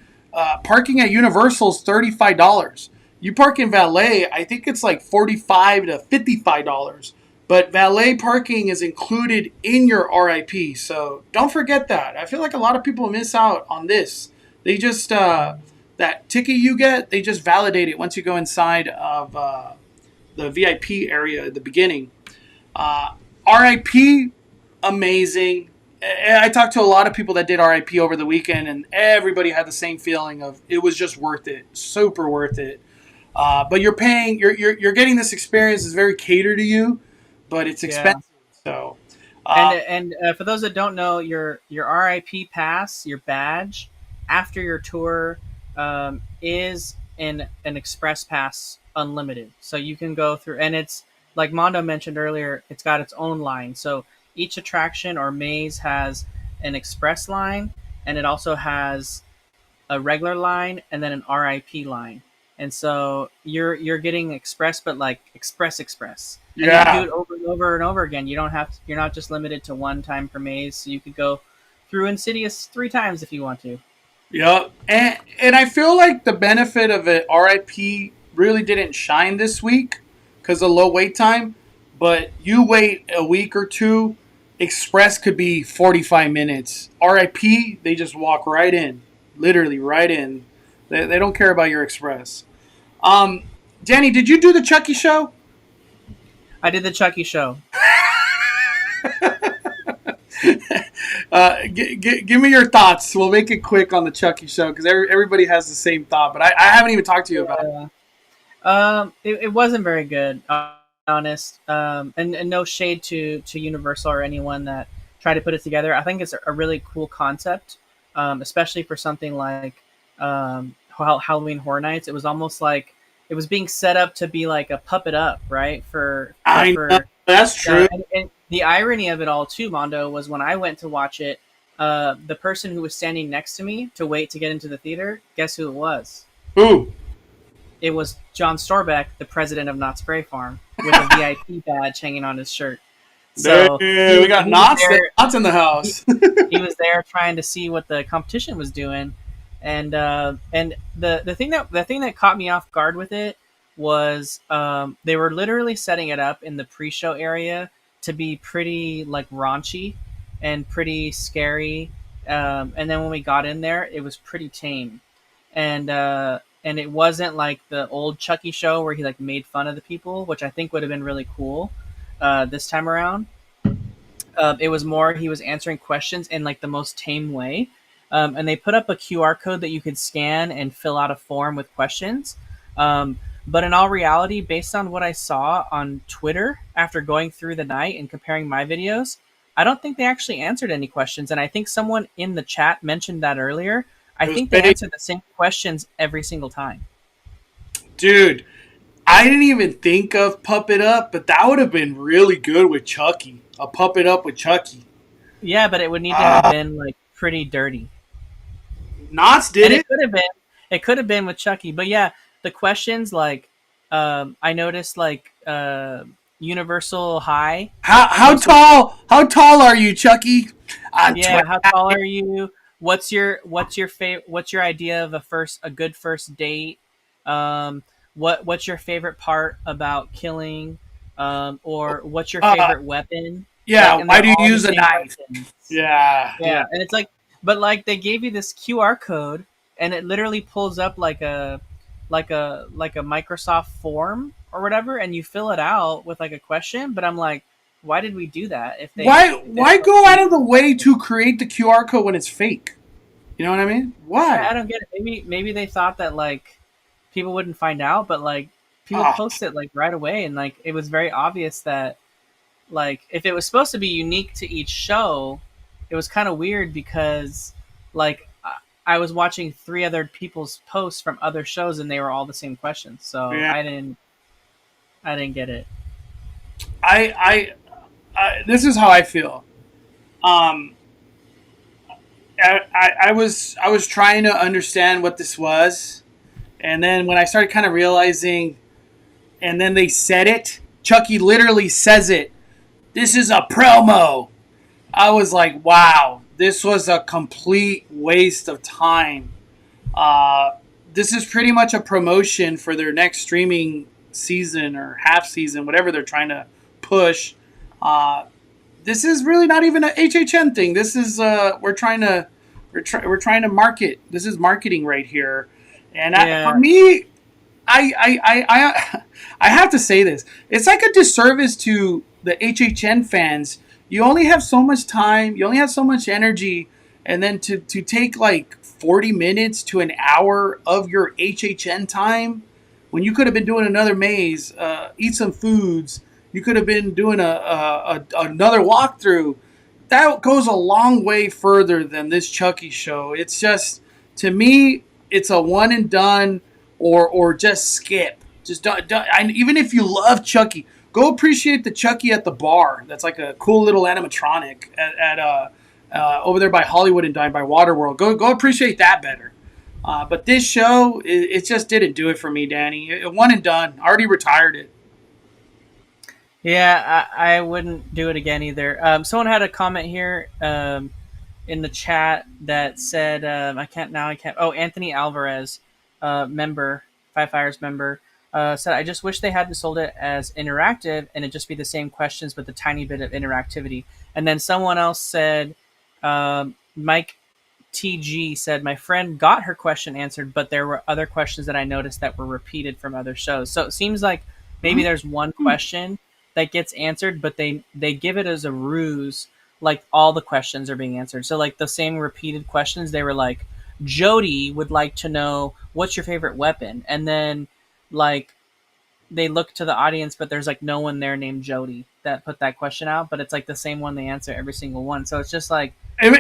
Parking at Universal is $35. You park in valet, I think it's like $45 to $55. But valet parking is included in your RIP, so don't forget that. I feel like a lot of people miss out on this. They just that ticket you get, they just validate it once you go inside of the VIP area at the beginning. RIP, amazing. I talked to a lot of people that did RIP over the weekend, and everybody had the same feeling of it was just worth it, super worth it. But you're paying, you're getting this experience is very catered to you, but it's expensive. Yeah. So, And for those that don't know, your RIP pass, your badge, after your tour, is an express pass unlimited. So you can go through, and it's like Mondo mentioned earlier, it's got its own line. So each attraction or maze has an express line, and it also has a regular line and then an RIP line. And so you're getting express, but like express, and you can do Yeah. it over and over and over again. You don't have to, you're not just limited to one time per maze. So you could go through Insidious 3 times if you want to. Yep. And I feel like the benefit of it, RIP really didn't shine this week because of low wait time. But you wait a week or two, Express could be 45 minutes. RIP, they just walk right in. Literally right in. They don't care about your Express. Um, Danny, did you do the Chucky show? I did the Chucky show. Give me your thoughts. We'll make it quick on the Chucky show because everybody has the same thought. But I haven't even talked to you about it. It wasn't very good, honest. And no shade to Universal or anyone that tried to put it together. I think it's a really cool concept, especially for something like Halloween Horror Nights. It was almost like it was being set up to be like a puppet up, right? I know, that's true. And the irony of it all, too, Mondo, was when I went to watch it, the person who was standing next to me to wait to get into the theater, guess who it was? Who? It was John Storbeck, the president of Knott's Berry Farm, with a VIP badge hanging on his shirt. So we got Knott's in the house. He was there trying to see what the competition was doing, and the thing that caught me off guard with it was they were literally setting it up in the pre-show area to be pretty like raunchy and pretty scary, and then when we got in there, it was pretty tame, and it wasn't like the old Chucky show where he like made fun of the people, which I think would have been really cool this time around. It was more he was answering questions in like the most tame way, and they put up a QR code that you could scan and fill out a form with questions. But in all reality, based on what I saw on Twitter after going through the night and comparing my videos, I don't think they actually answered any questions. And I think someone in the chat mentioned that earlier. I think they answered the same questions every single time. Dude, I didn't even think of Puppet Up, but that would have been really good with Chucky. A Puppet Up with Chucky. Yeah, but it would need to have been like pretty dirty. Knott's did it. It could have been with Chucky, but yeah, the questions like I noticed like Universal High. How tall are you, Chucky? Yeah, how tall are you? What's your idea of a good first date? What's your favorite part about killing? Or what's your favorite weapon? Yeah, like, why do you use a knife? Yeah, and it's like, but like they gave you this QR code, and it literally pulls up like a Microsoft form or whatever, and you fill it out with like a question. But I'm like, why did we do that? Why go out of the way to create the QR code when it's fake? You know what I mean? Why? I don't get it. Maybe they thought that like people wouldn't find out, but like people post it like right away, and like it was very obvious that like if it was supposed to be unique to each show, it was kind of weird because like I was watching 3 other people's posts from other shows and they were all the same questions. So yeah. I didn't get it. I this is how I feel. I was trying to understand what this was, and then when I started kind of realizing, and then they said it, Chucky literally says it. This is a promo. I was like, wow, this was a complete waste of time. This is pretty much a promotion for their next streaming season or half season, whatever they're trying to push. This is really not even an HHN thing. This is we're trying to market. This is marketing right here, and for me, I have to say this. It's like a disservice to the HHN fans. You only have so much time. You only have so much energy. And then to take like 40 minutes to an hour of your HHN time when you could have been doing another maze, eat some foods. You could have been doing another walkthrough. That goes a long way further than this Chucky show. It's just, to me, it's a one and done or just skip. Just don't, even if you love Chucky, go appreciate the Chucky at the bar. That's like a cool little animatronic at over there by Hollywood and Dine by Waterworld. Go appreciate that better. But this show, it just didn't do it for me, Danny. It one and done. I already retired it. Yeah, I wouldn't do it again either. Someone had a comment here in the chat that said, I can't. Oh, Anthony Alvarez, member, Five Fires member, said, I just wish they hadn't sold it as interactive and it'd just be the same questions with a tiny bit of interactivity. And then someone else said, Mike TG said, my friend got her question answered, but there were other questions that I noticed that were repeated from other shows. So it seems like maybe there's one question that gets answered, but they give it as a ruse, like all the questions are being answered. So like the same repeated questions, they were like, Jody would like to know what's your favorite weapon, and then like they look to the audience, but there's like no one there named Jody that put that question out, but it's like the same one they answer every single one. So it's just like it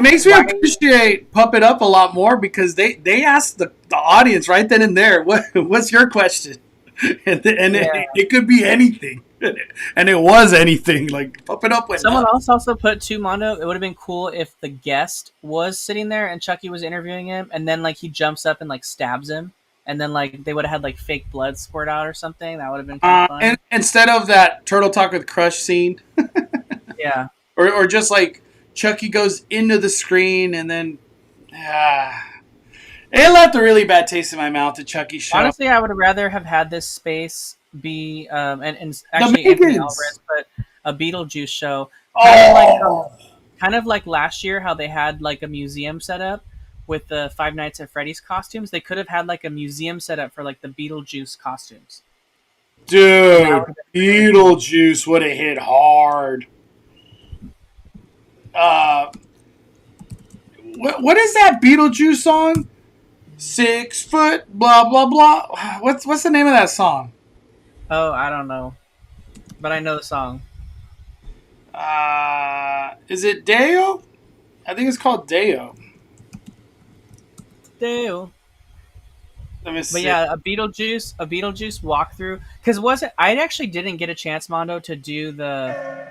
makes me appreciate Puppet Up a lot more because they ask the audience right then and there, what's your question? And it could be anything. And it was anything. Like, Puppet Up went Someone up. else also put too, Mondo, it would have been cool if the guest was sitting there and Chucky was interviewing him, and then like he jumps up and like stabs him, and then like they would have had like fake blood squirt out or something. That would have been kind of fun. And instead of that Turtle Talk with Crush scene. Yeah. Or just like Chucky goes into the screen and then it left a really bad taste in my mouth, the Chucky show. Honestly, I would rather have had this space be and actually Anthony Alvarez put a Beetlejuice show. Kind of like last year how they had like a museum set up with the Five Nights at Freddy's costumes. They could have had like a museum set up for like the Beetlejuice costumes. Dude, Beetlejuice would have hit hard. What is that Beetlejuice song? 6 foot, blah blah blah. What's the name of that song? Oh, I don't know, but I know the song. Is it Deo? I think it's called Deo. Deo. Let me see. But yeah, a Beetlejuice walkthrough. Because I actually didn't get a chance, Mondo, to do the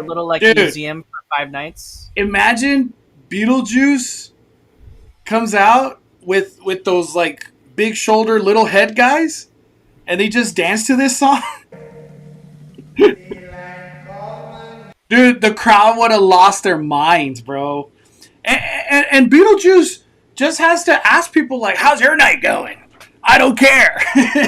little like museum for 5 nights. Imagine Beetlejuice comes out with those like big shoulder little head guys, and they just dance to this song. Dude, the crowd would have lost their minds, bro. And Beetlejuice just has to ask people like, how's your night going? I don't care.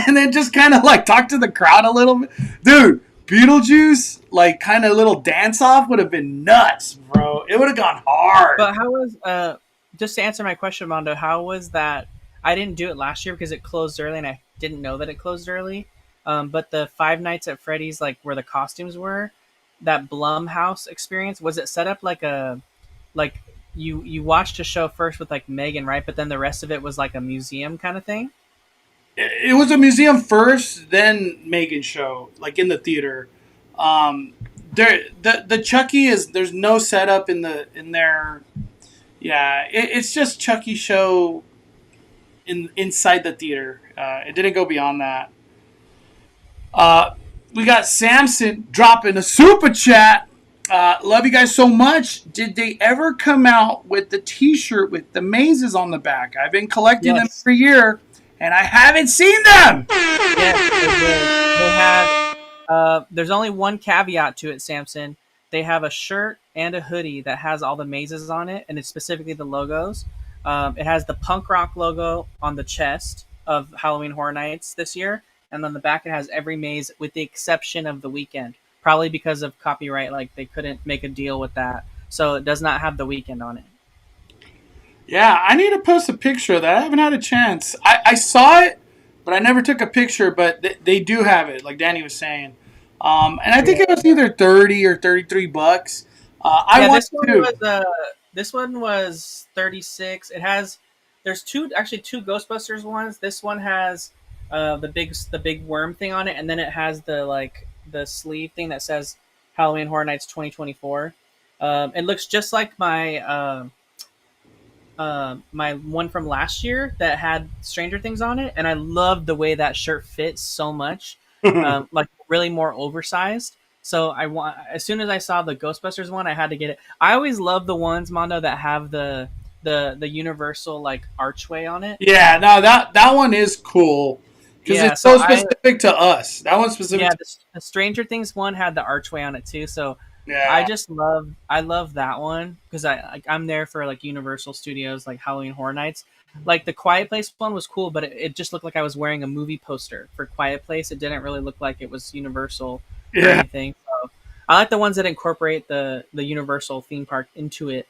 And then just kind of like talk to the crowd a little bit. Dude, Beetlejuice, like kind of little dance off would have been nuts, bro. It would have gone hard. But how was, just to answer my question, Mondo, how was that? I didn't do it last year because it closed early and I didn't know that it closed early. But the 5 Nights at Freddy's, like where the costumes were, that Blumhouse experience, was it set up like you watched a show first with like Megan, right? But then the rest of it was like a museum kind of thing? It was a museum first, then Megan show, like in the theater. The Chucky there's no setup in there. Yeah, it's just Chucky show inside the theater. It didn't go beyond that. We got Samson dropping a super chat. Love you guys so much. Did they ever come out with the T-shirt with the mazes on the back? I've been collecting them for a year, and I haven't seen them. Yes, they did. They have. There's only one caveat to it, Samson. They have a shirt and a hoodie that has all the mazes on it, and it's specifically the logos. It has the punk rock logo on the chest of Halloween Horror Nights this year, and on the back it has every maze with the exception of the weekend. Probably because of copyright, like they couldn't make a deal with that. So it does not have the weekend on it. Yeah, I need to post a picture of that. I haven't had a chance. I saw it, but I never took a picture, but they do have it, like Danny was saying. And I think it was either 30 or $33. This one was 36. There's two Ghostbusters ones. This one has the big worm thing on it, and then it has the sleeve thing that says Halloween Horror Nights 2024. It looks just like my my one from last year that had Stranger Things on it, and I loved the way that shirt fit so much, like really more oversized. So I want as soon as I saw the Ghostbusters one, I had to get it. I always love the ones, Mondo, that have the Universal like archway on it. Yeah, no, that one is cool because Yeah, it's so so specific to us. That one's specific. yeah, To, the Stranger Things one had the archway on it too. So yeah, I love that one because I'm there for like Universal Studios like Halloween Horror Nights. Like the Quiet Place one was cool, but it just looked like I was wearing a movie poster for Quiet Place. It didn't really look like it was Universal or yeah. anything. So I like the ones that incorporate the Universal theme park into it.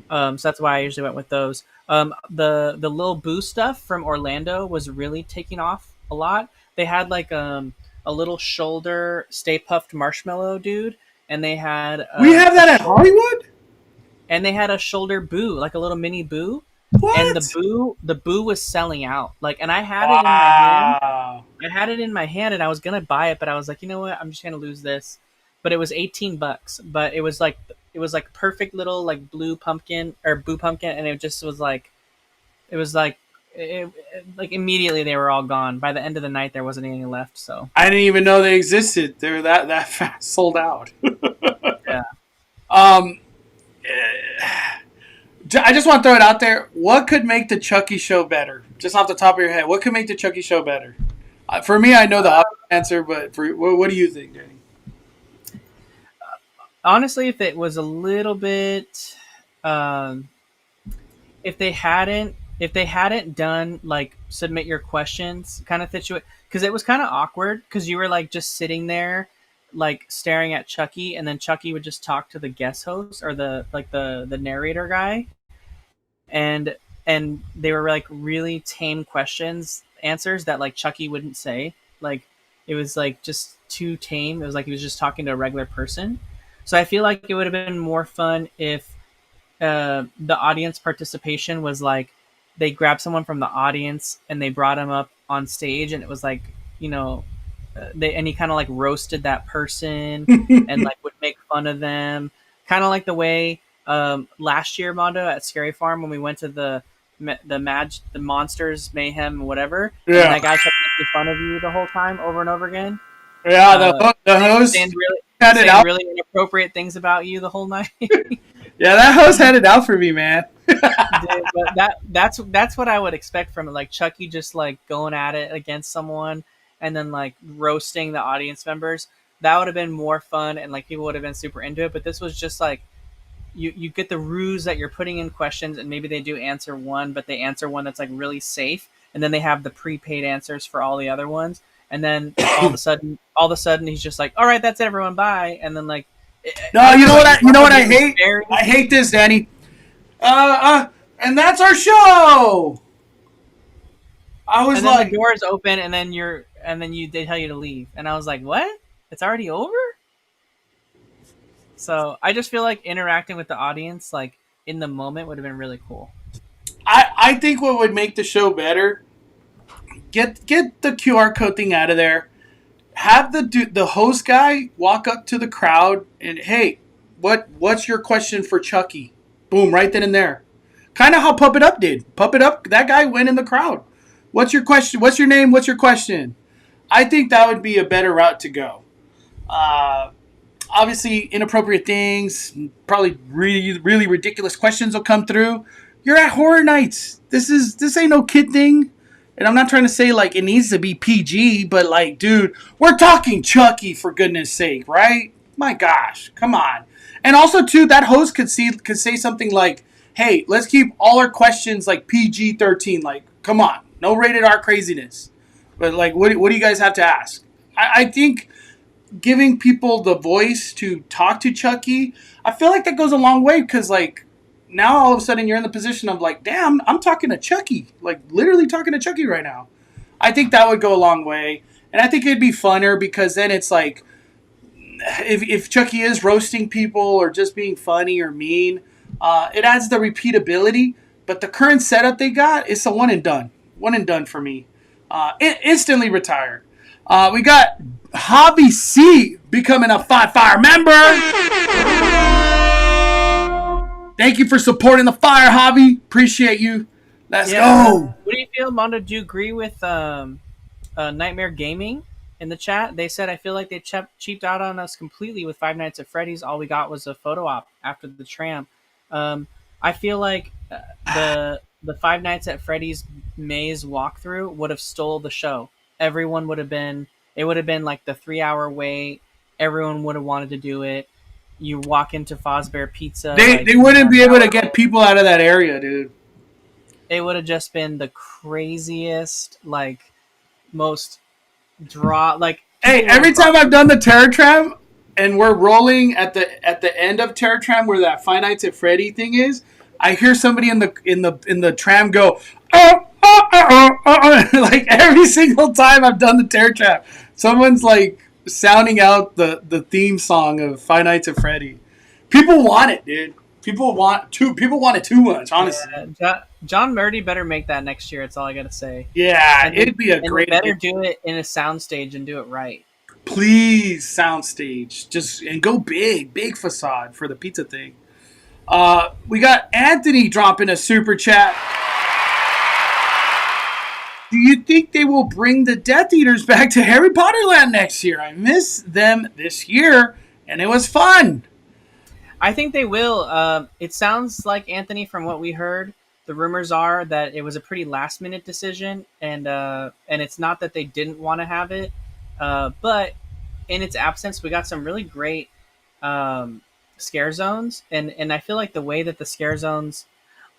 So that's why I usually went with those. The Lil Boo stuff from Orlando was really taking off a lot. They had like a little shoulder Stay Puffed Marshmallow dude, and they had We have that at Hollywood. and they had a shoulder Boo, like a little mini Boo, What? and the Boo was selling out. Like, and I had it in my hand. Wow. I had it in my hand, and I was gonna buy it, but I was like, you know what? I'm just gonna lose this. But it was $18. But it was like perfect little like blue pumpkin or Boo pumpkin, and it just was like it was like immediately they were all gone. By the end of the night, there wasn't any left. So I didn't even know they existed. They were that fast sold out. yeah. Um, I just want to throw it out there. What could make the Chucky show better? Just off the top of your head, what could make the Chucky show better? For me, I know the obvious answer, but for what do you think, Danny? Honestly, if it was a little bit, if they hadn't done like submit your questions kind of situation, because it was kind of awkward because you were like just sitting there like staring at Chucky, and then Chucky would just talk to the guest host or the narrator guy, and they were like really tame answers that like Chucky wouldn't say. Like it was like just too tame. It was like he was just talking to a regular person. So I feel like it would have been more fun if the audience participation was like they grabbed someone from the audience and they brought him up on stage, and it was like, you know, he kind of like roasted that person and like would make fun of them, kind of like the way last year, Mondo, at Scary Farm when we went to the monsters mayhem whatever, Yeah. and that guy kept making fun of you the whole time over and over again. Yeah, the host saying had it out. really inappropriate things about you the whole night. Yeah, that host had it out for me, man. Dude, but that's what I would expect from it. Like Chucky just like going at it against someone and then like roasting the audience members. That would have been more fun, and like people would have been super into it. But this was just like you get the ruse that you're putting in questions, and maybe they do answer one, but they answer one that's like really safe, and then they have the prepaid answers for all the other ones. And then all of a sudden, he's just like, "All right, that's everyone, bye." And then like, No, you know what I hate? I hate this, Danny. And that's our show. I was and then like, the doors open, and then they tell you to leave, and I was like, "What? It's already over?" So I just feel like interacting with the audience, like in the moment, would have been really cool. I think what would make the show better, get the QR code thing out of there. Have the host guy walk up to the crowd and, hey, what's your question for Chucky? Boom, right then and there. Kind of how Puppet Up did. Puppet Up, that guy went in the crowd. What's your question? What's your name? What's your question? I think that would be a better route to go. Obviously, inappropriate things, probably really, really ridiculous questions will come through. You're at Horror Nights. This ain't no kid thing. And I'm not trying to say like it needs to be PG, but like, dude, we're talking Chucky for goodness sake, right? My gosh, come on. And also too, that host could say something like, "Hey, let's keep all our questions like PG-13. Like, come on, no rated R craziness." But like, what do you guys have to ask? I think giving people the voice to talk to Chucky, I feel like that goes a long way because like now all of a sudden you're in the position of like, damn, I'm talking to Chucky, like literally talking to Chucky right now. I think that would go a long way, and I think it'd be funner because then it's like, if Chucky is roasting people or just being funny or mean, it adds the repeatability. But the current setup they got is a one and done for me. Instantly retired. We got Hobby C becoming a 5 member. Thank you for supporting the fire hobby. Appreciate you. Let's go. What do you feel, Mondo? Do you agree with Nightmare Gaming in the chat? They said, I feel like they cheaped out on us completely with Five Nights at Freddy's. All we got was a photo op after the tram. I feel like the Five Nights at Freddy's maze walkthrough would have stole the show. Everyone would have been. It would have been like the 3-hour wait. Everyone would have wanted to do it. You walk into Fazbear Pizza. They wouldn't be able to get people out of that area, dude. It would have just been the craziest, like, most like. Hey, every time I've done the Terror Tram and we're rolling at the end of Terror Tram where that Five Nights at Freddy thing is, I hear somebody in the tram go, like every single time I've done the Terror Tram, someone's like sounding out the theme song of Five Nights at Freddy. People want it, dude. People want it too much, honestly. Yeah, John Murdy better make that next year. That's all I gotta say. Yeah, it'd be a great. Better do it in a soundstage and do it right. Please, soundstage, and go big facade for the pizza thing. We got Anthony dropping a super chat. Do you think they will bring the Death Eaters back to Harry Potter Land next year? I miss them this year, and it was fun. I think they will. It sounds like, Anthony, from what we heard, the rumors are that it was a pretty last-minute decision, and it's not that they didn't want to have it, but in its absence, we got some really great scare zones, and I feel like the way that the scare zones,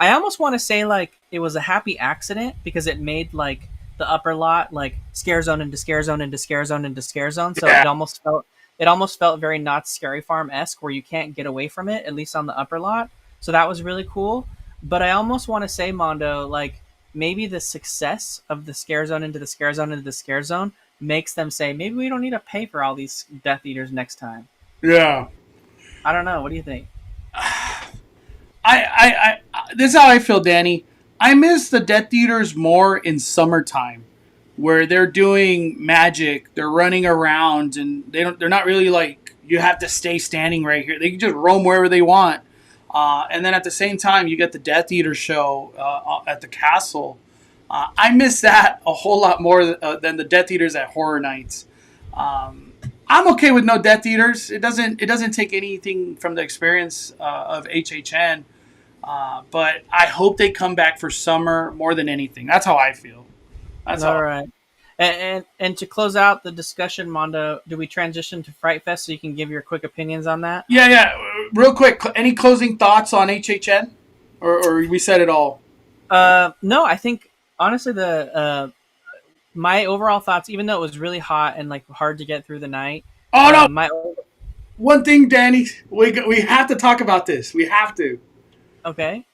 I almost want to say like it was a happy accident because it made like the upper lot like scare zone into scare zone into scare zone into scare zone, so it almost felt very Knott's Scary Farm-esque where you can't get away from it, at least on the upper lot. So that was really cool. But I almost want to say, Mondo, like maybe the success of the scare zone into the scare zone into the scare zone makes them say, maybe we don't need to pay for all these Death Eaters next time. Yeah. I don't know. What do you think? I this is how I feel, Danny. I miss the Death Eaters more in summertime, where they're doing magic, they're running around, and they're not really like you have to stay standing right here. They can just roam wherever they want. And then at the same time, you get the Death Eater show at the castle. I miss that a whole lot more than the Death Eaters at Horror Nights. I'm okay with no Death Eaters. It doesn't take anything from the experience of HHN. But I hope they come back for summer more than anything. That's how I feel. That's all right. And to close out the discussion, Mondo, do we transition to Fright Fest so you can give your quick opinions on that? Yeah. Real quick, any closing thoughts on HHN? Or we said it all? No, I think, honestly, my overall thoughts, even though it was really hot and like hard to get through the night. Oh, no. One thing, Danny, we have to talk about this. We have to. Okay.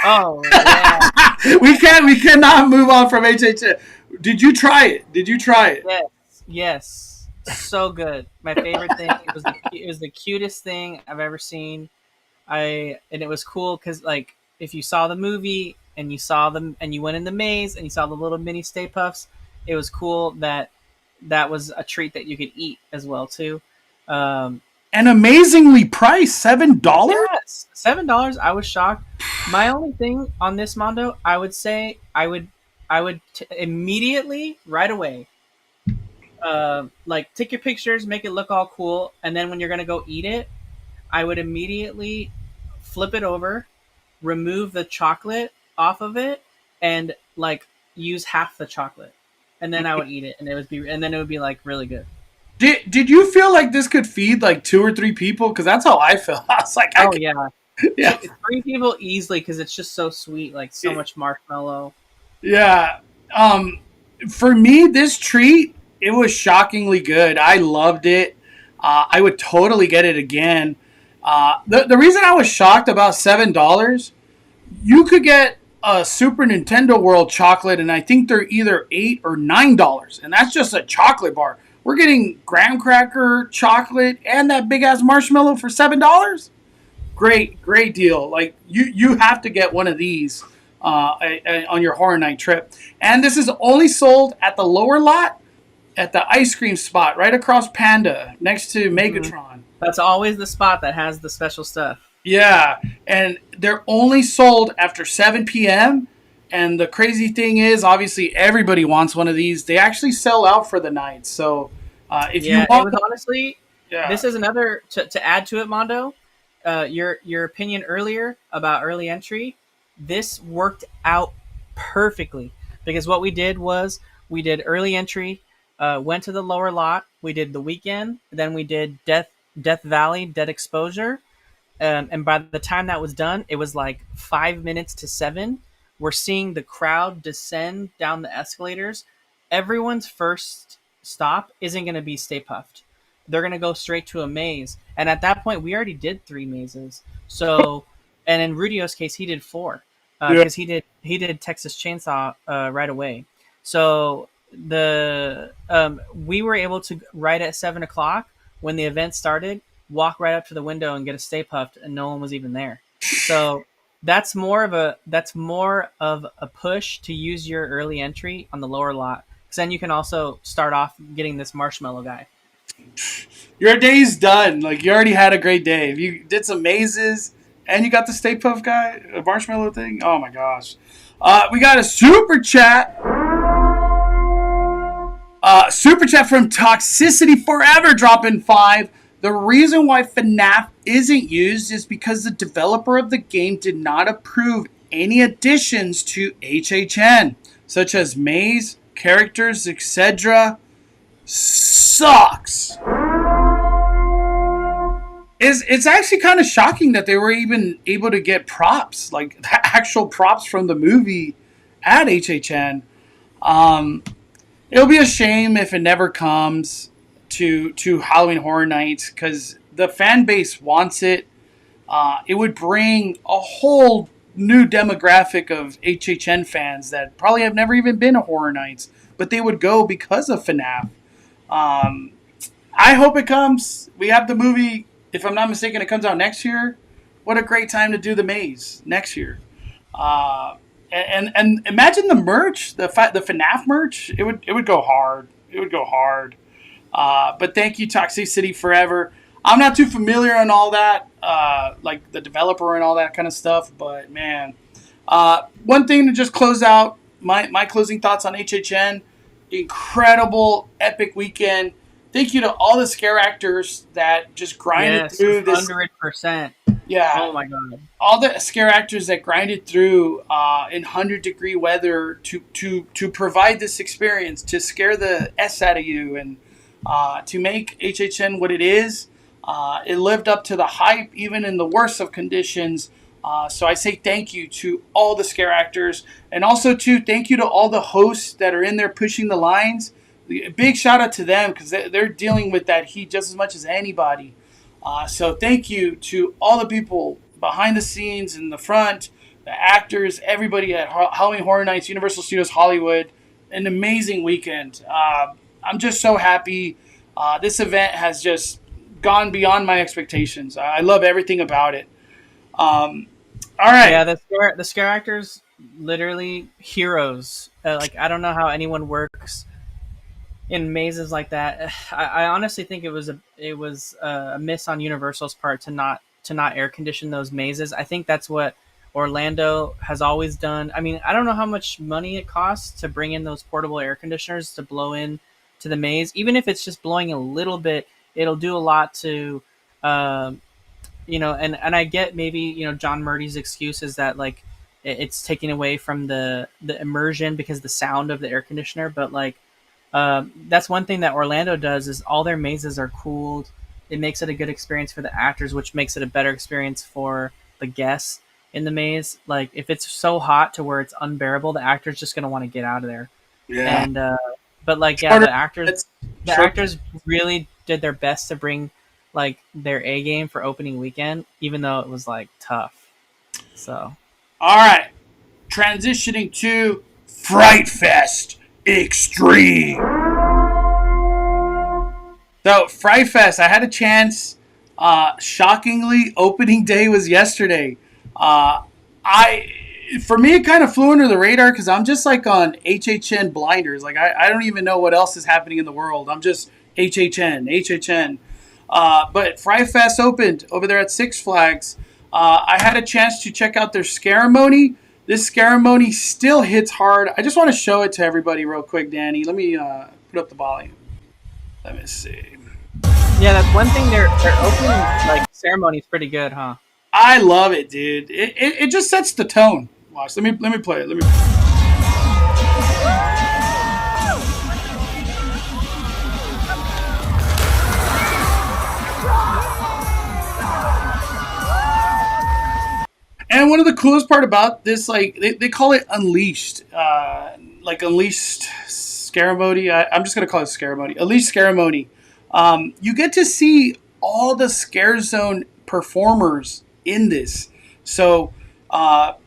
Oh, yeah. We cannot move on from HHN. Did you try it? Yes. So good. My favorite thing. It was the cutest thing I've ever seen. And it was cool because like if you saw the movie and you saw them and you went in the maze and you saw the little mini Stay Puffs, it was cool that was a treat that you could eat as well too. And amazingly priced, $7. Yes, $7. I was shocked. My only thing on this, Mondo, I would say I would immediately, right away, like take your pictures, make it look all cool, and then when you're gonna go eat it, I would immediately flip it over, remove the chocolate off of it, and like use half the chocolate, and then I would eat it, and it would be like really good. Did you feel like this could feed like 2 or 3 people? Because that's how I felt. I was like, yeah, 3 people easily because it's just so sweet, like so much marshmallow. Yeah. For me, this treat, it was shockingly good. I loved it. I would totally get it again. The reason I was shocked about $7, you could get a Super Nintendo World chocolate, and I think they're either $8 or $9, and that's just a chocolate bar. We're getting graham cracker chocolate and that big ass marshmallow for $7. Great deal. Like you have to get one of these on your Horror Night trip. And this is only sold at the lower lot at the ice cream spot right across Panda next to Megatron. That's always the spot that has the special stuff. Yeah, and they're only sold after 7 p.m. And the crazy thing is, obviously, everybody wants one of these. They actually sell out for the night. So if you Yeah, it want, was honestly. yeah, This is another to add to it, Mondo. Your opinion earlier about early entry, this worked out perfectly because what we did was we did early entry, went to the lower lot, we did the weekend, then we did Death Valley, Dead Exposure, and by the time that was done, it was like 5 minutes to 7. We're seeing the crowd descend down the escalators. Everyone's first stop isn't going to be Stay Puffed. They're going to go straight to a maze. And at that point, we already did 3 mazes. So, and in Rudio's case, he did 4 yeah, because he did Texas Chainsaw right away. So the we were able to right at 7 o'clock when the event started walk right up to the window and get a Stay Puffed, and no one was even there. So that's more of a push to use your early entry on the lower lot, because then you can also start off getting this marshmallow guy. your day's done. Like you already had a great day. If you did some mazes and you got the Stay Puft guy, a marshmallow thing. Oh my gosh. We got a super chat. Super chat from Toxicity Forever dropping 5. The reason why FNAF isn't used is because the developer of the game did not approve any additions to HHN, such as maze, characters, etc. Sucks. It's actually kind of shocking that they were even able to get props, like the actual props from the movie at HHN. Um, It'll be a shame if it never comes to Halloween Horror Nights because the fan base wants it. It would bring a whole new demographic of HHN fans that probably have never even been to Horror Nights, but they would go because of FNAF. Um, I hope it comes. We have the movie, if I'm not mistaken, it comes out next year. What a great time to do the maze next year. Uh, and imagine the merch, the FNAF merch. It would go hard. It would go hard. But thank you, Toxicity Forever. I'm not too familiar on all that, like the developer and all that kind of stuff. But man, one thing to just close out my closing thoughts on HHN. Incredible, epic weekend. Thank you to all the scare actors that just grinded Yes, through this. 100%. Yeah, Oh my god. all the scare actors that grinded through in 100-degree weather to provide this experience, to scare the S out of you, and to make HHN what it is. It lived up to the hype, even in the worst of conditions. So I say thank you to all the scare actors, and also thank you to all the hosts that are in there pushing the lines. Big shout out to them because they're dealing with that heat just as much as anybody. So thank you to all the people behind the scenes, in the front, the actors, everybody at Halloween Horror Nights, Universal Studios Hollywood. An amazing weekend. I'm just so happy. This event has just gone beyond my expectations. I love everything about it. All right. Yeah, the scare actors literally heroes. Like I don't know how anyone works in mazes like that. I honestly think it was a miss on Universal's part to not air condition those mazes. I think that's what Orlando has always done. I mean, I don't know how much money it costs to bring in those portable air conditioners to blow in to the maze. Even if it's just blowing a little bit, it'll do a lot to um, and I get maybe John Murdy's excuse is that like it's taking away from the immersion because the sound of the air conditioner, but like that's one thing that Orlando does is all their mazes are cooled. It makes it a good experience for the actors, which makes it a better experience for the guests in the maze. Like if it's so hot to where it's unbearable, the actor's just gonna want to get out of there. Yeah. And but like yeah, Shorter. the Short. actors really did their best to bring like their A game for opening weekend, even though it was like tough. So All right. Transitioning to Fright Fest Extreme. So Fright Fest, I had a chance. Shockingly, opening day was yesterday. I For me, it kind of flew under the radar because I'm just like on HHN blinders. Like I don't even know what else is happening in the world. I'm just HHN. But Fright Fest opened over there at Six Flags. I had a chance to check out their Scaramony. This Scaramony still hits hard. I just want to show it to everybody real quick, Danny. Let me put up the volume. Let me see. Yeah, that's one thing. Their opening like ceremony is pretty good, huh? I love it, dude. It just sets the tone. Watch. Let me play it. Let me. And one of the coolest part about this, like they call it Unleashed, like Unleashed Scaramony. I'm just gonna call it Scaramony. Unleashed Scaramony. You get to see all the Scare Zone performers in this. So the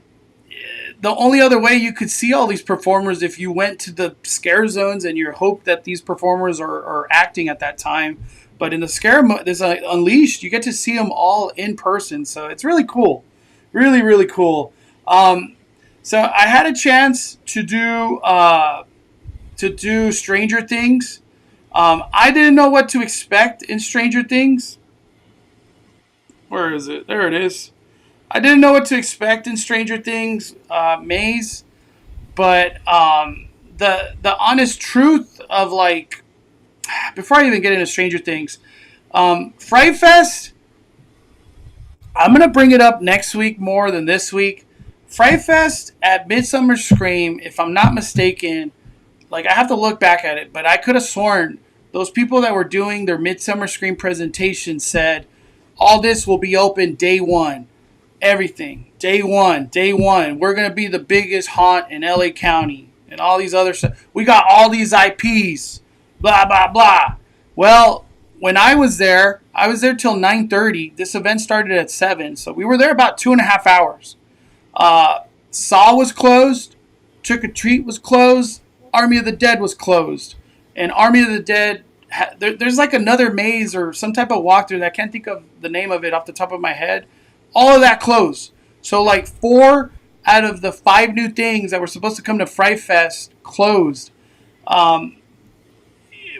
only other way you could see all these performers if you went to the Scare Zones and you hope that these performers are acting at that time. But in the there's Unleashed, you get to see them all in person. So it's really cool. Really, really cool. So I had a chance to do Stranger Things. I didn't know what to expect in Stranger Things. Where is it? There it is. I didn't know what to expect in Stranger Things maze, but the honest truth of like, before I even get into Stranger Things, Fright Fest. I'm going to bring it up next week more than this week. Fright Fest at Midsummer Scream, if I'm not mistaken, like I have to look back at it, but I could have sworn those people that were doing their Midsummer Scream presentation said, all this will be open day one. Everything. Day one. We're going to be the biggest haunt in LA County and all these other stuff. We got all these IPs. Blah, blah, blah. Well, when I was there till 9:30. This event started at 7, so we were there about 2.5 hours. Saw was closed. Trick or Treat was closed. Army of the Dead was closed. And Army of the Dead, there's like another maze or some type of walkthrough that I can't think of the name of it off the top of my head. All of that closed. So like 4 out of the 5 new things that were supposed to come to Fright Fest closed.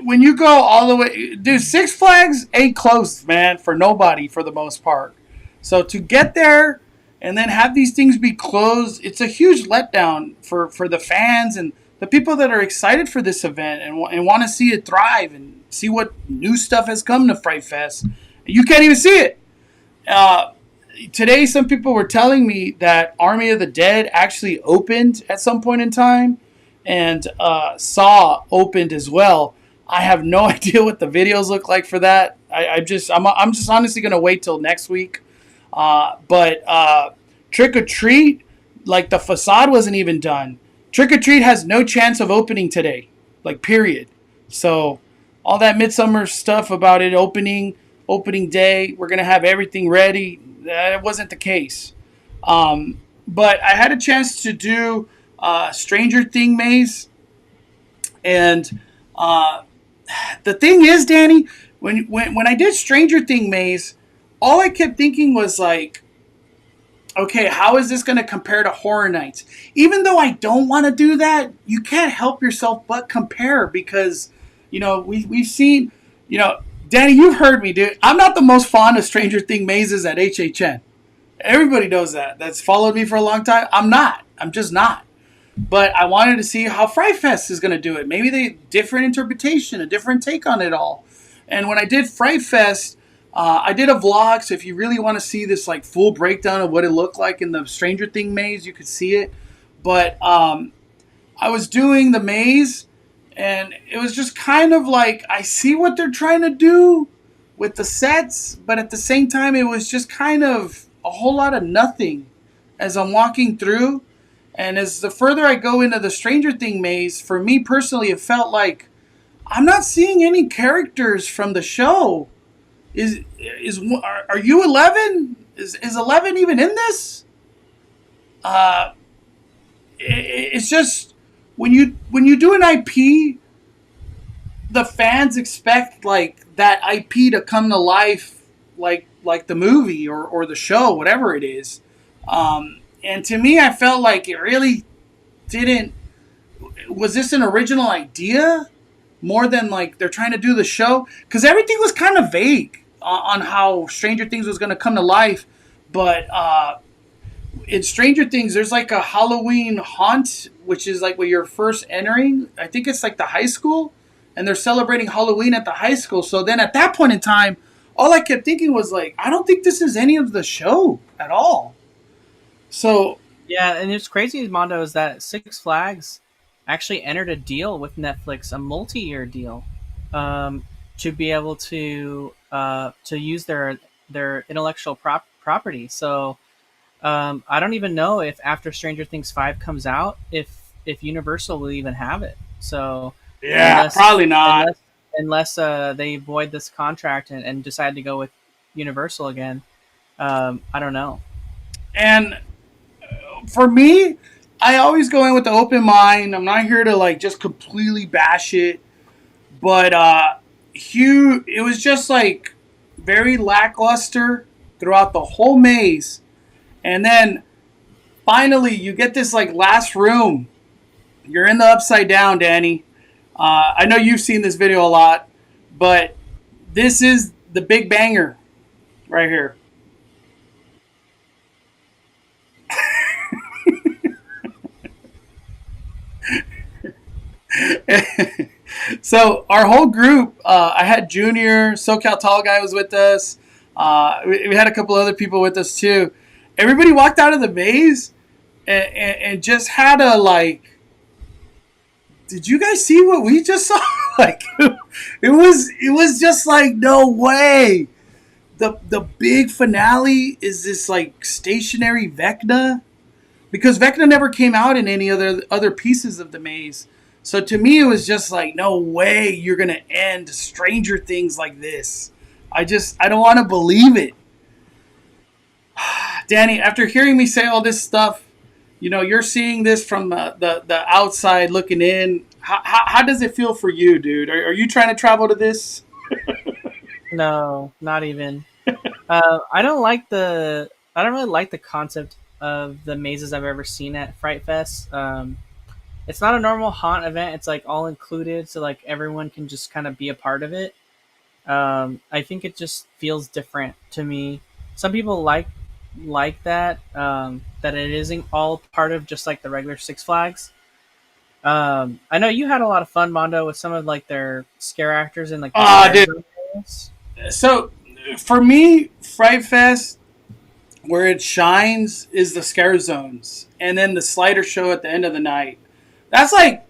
When you go all the way, dude, Six Flags ain't closed, man, for nobody for the most part. So to get there and then have these things be closed, it's a huge letdown for the fans and the people that are excited for this event and want to see it thrive and see what new stuff has come to Fright Fest. You can't even see it. Today, some people were telling me that Army of the Dead actually opened at some point in time, and Saw opened as well. I have no idea what the videos look like for that. I'm just honestly gonna wait till next week. But Trick or Treat, like the facade wasn't even done. Trick or Treat has no chance of opening today, like period. So all that midsummer stuff about it opening day, we're gonna have everything ready. That wasn't the case. But I had a chance to do Stranger Thing maze, and the thing is, Danny, when I did Stranger Thing maze, all I kept thinking was like, okay, how is this going to compare to Horror Nights? Even though I don't want to do that, you can't help yourself but compare because, we've seen, Danny, you've heard me, dude. I'm not the most fond of Stranger Thing mazes at HHN. Everybody knows that. That's followed me for a long time. I'm not. I'm just not. But I wanted to see how Fright Fest is going to do it. Maybe they different interpretation, a different take on it all. And when I did Fright Fest, I did a vlog. So if you really want to see this like full breakdown of what it looked like in the Stranger Thing maze, you could see it. But I was doing the maze, and it was just kind of like I see what they're trying to do with the sets, but at the same time, it was just kind of a whole lot of nothing as I'm walking through. And as the further I go into the Stranger Thing maze, for me personally, it felt like I'm not seeing any characters from the show. Are you 11? Is 11 even in this? It's just when you do an IP, the fans expect like that IP to come to life, like the movie or the show, whatever it is. And to me, I felt like it really didn't. Was this an original idea more than like they're trying to do the show? Because everything was kind of vague on how Stranger Things was going to come to life. But in Stranger Things, there's like a Halloween haunt, which is like when you're first entering. I think it's like the high school, and they're celebrating Halloween at the high school. So then at that point in time, all I kept thinking was like, I don't think this is any of the show at all. So Yeah, and it's crazy, Mondo, is that Six Flags actually entered a deal with Netflix, a multi-year deal, um, to be able to use their intellectual property. So I don't even know if after Stranger Things 5 comes out, if Universal will even have it. So yeah, unless probably not. unless unless they void this contract and decide to go with Universal again, I don't know. And for me, I always go in with the open mind. I'm not here to like just completely bash it, but Hugh, it was just like very lackluster throughout the whole maze, and then finally you get this like last room. You're in the upside down, Danny. I know you've seen this video a lot, but this is the big banger right here. So our whole group, I had Junior, SoCal Tall Guy was with us. We had a couple other people with us too. Everybody walked out of the maze and just had a like. Did you guys see what we just saw? Like, it was just like no way. The big finale is this like stationary Vecna, because Vecna never came out in any other pieces of the maze. So to me, it was just like, no way you're gonna end Stranger Things like this. I don't want to believe it, Danny. After hearing me say all this stuff, you're seeing this from the outside looking in. How does it feel for you, dude? Are you trying to travel to this? No, not even. I don't really like the concept of the mazes I've ever seen at Fright Fest. It's not a normal haunt event. It's like all included, so like everyone can just kind of be a part of it. I think it just feels different to me. Some people like that, that it isn't all part of just like the regular Six Flags. I know you had a lot of fun, Mondo, with some of like their scare actors and like the Ah, scare dude. zone areas. So for me, Fright Fest, where it shines is the scare zones, and then the slider show at the end of the night. That's like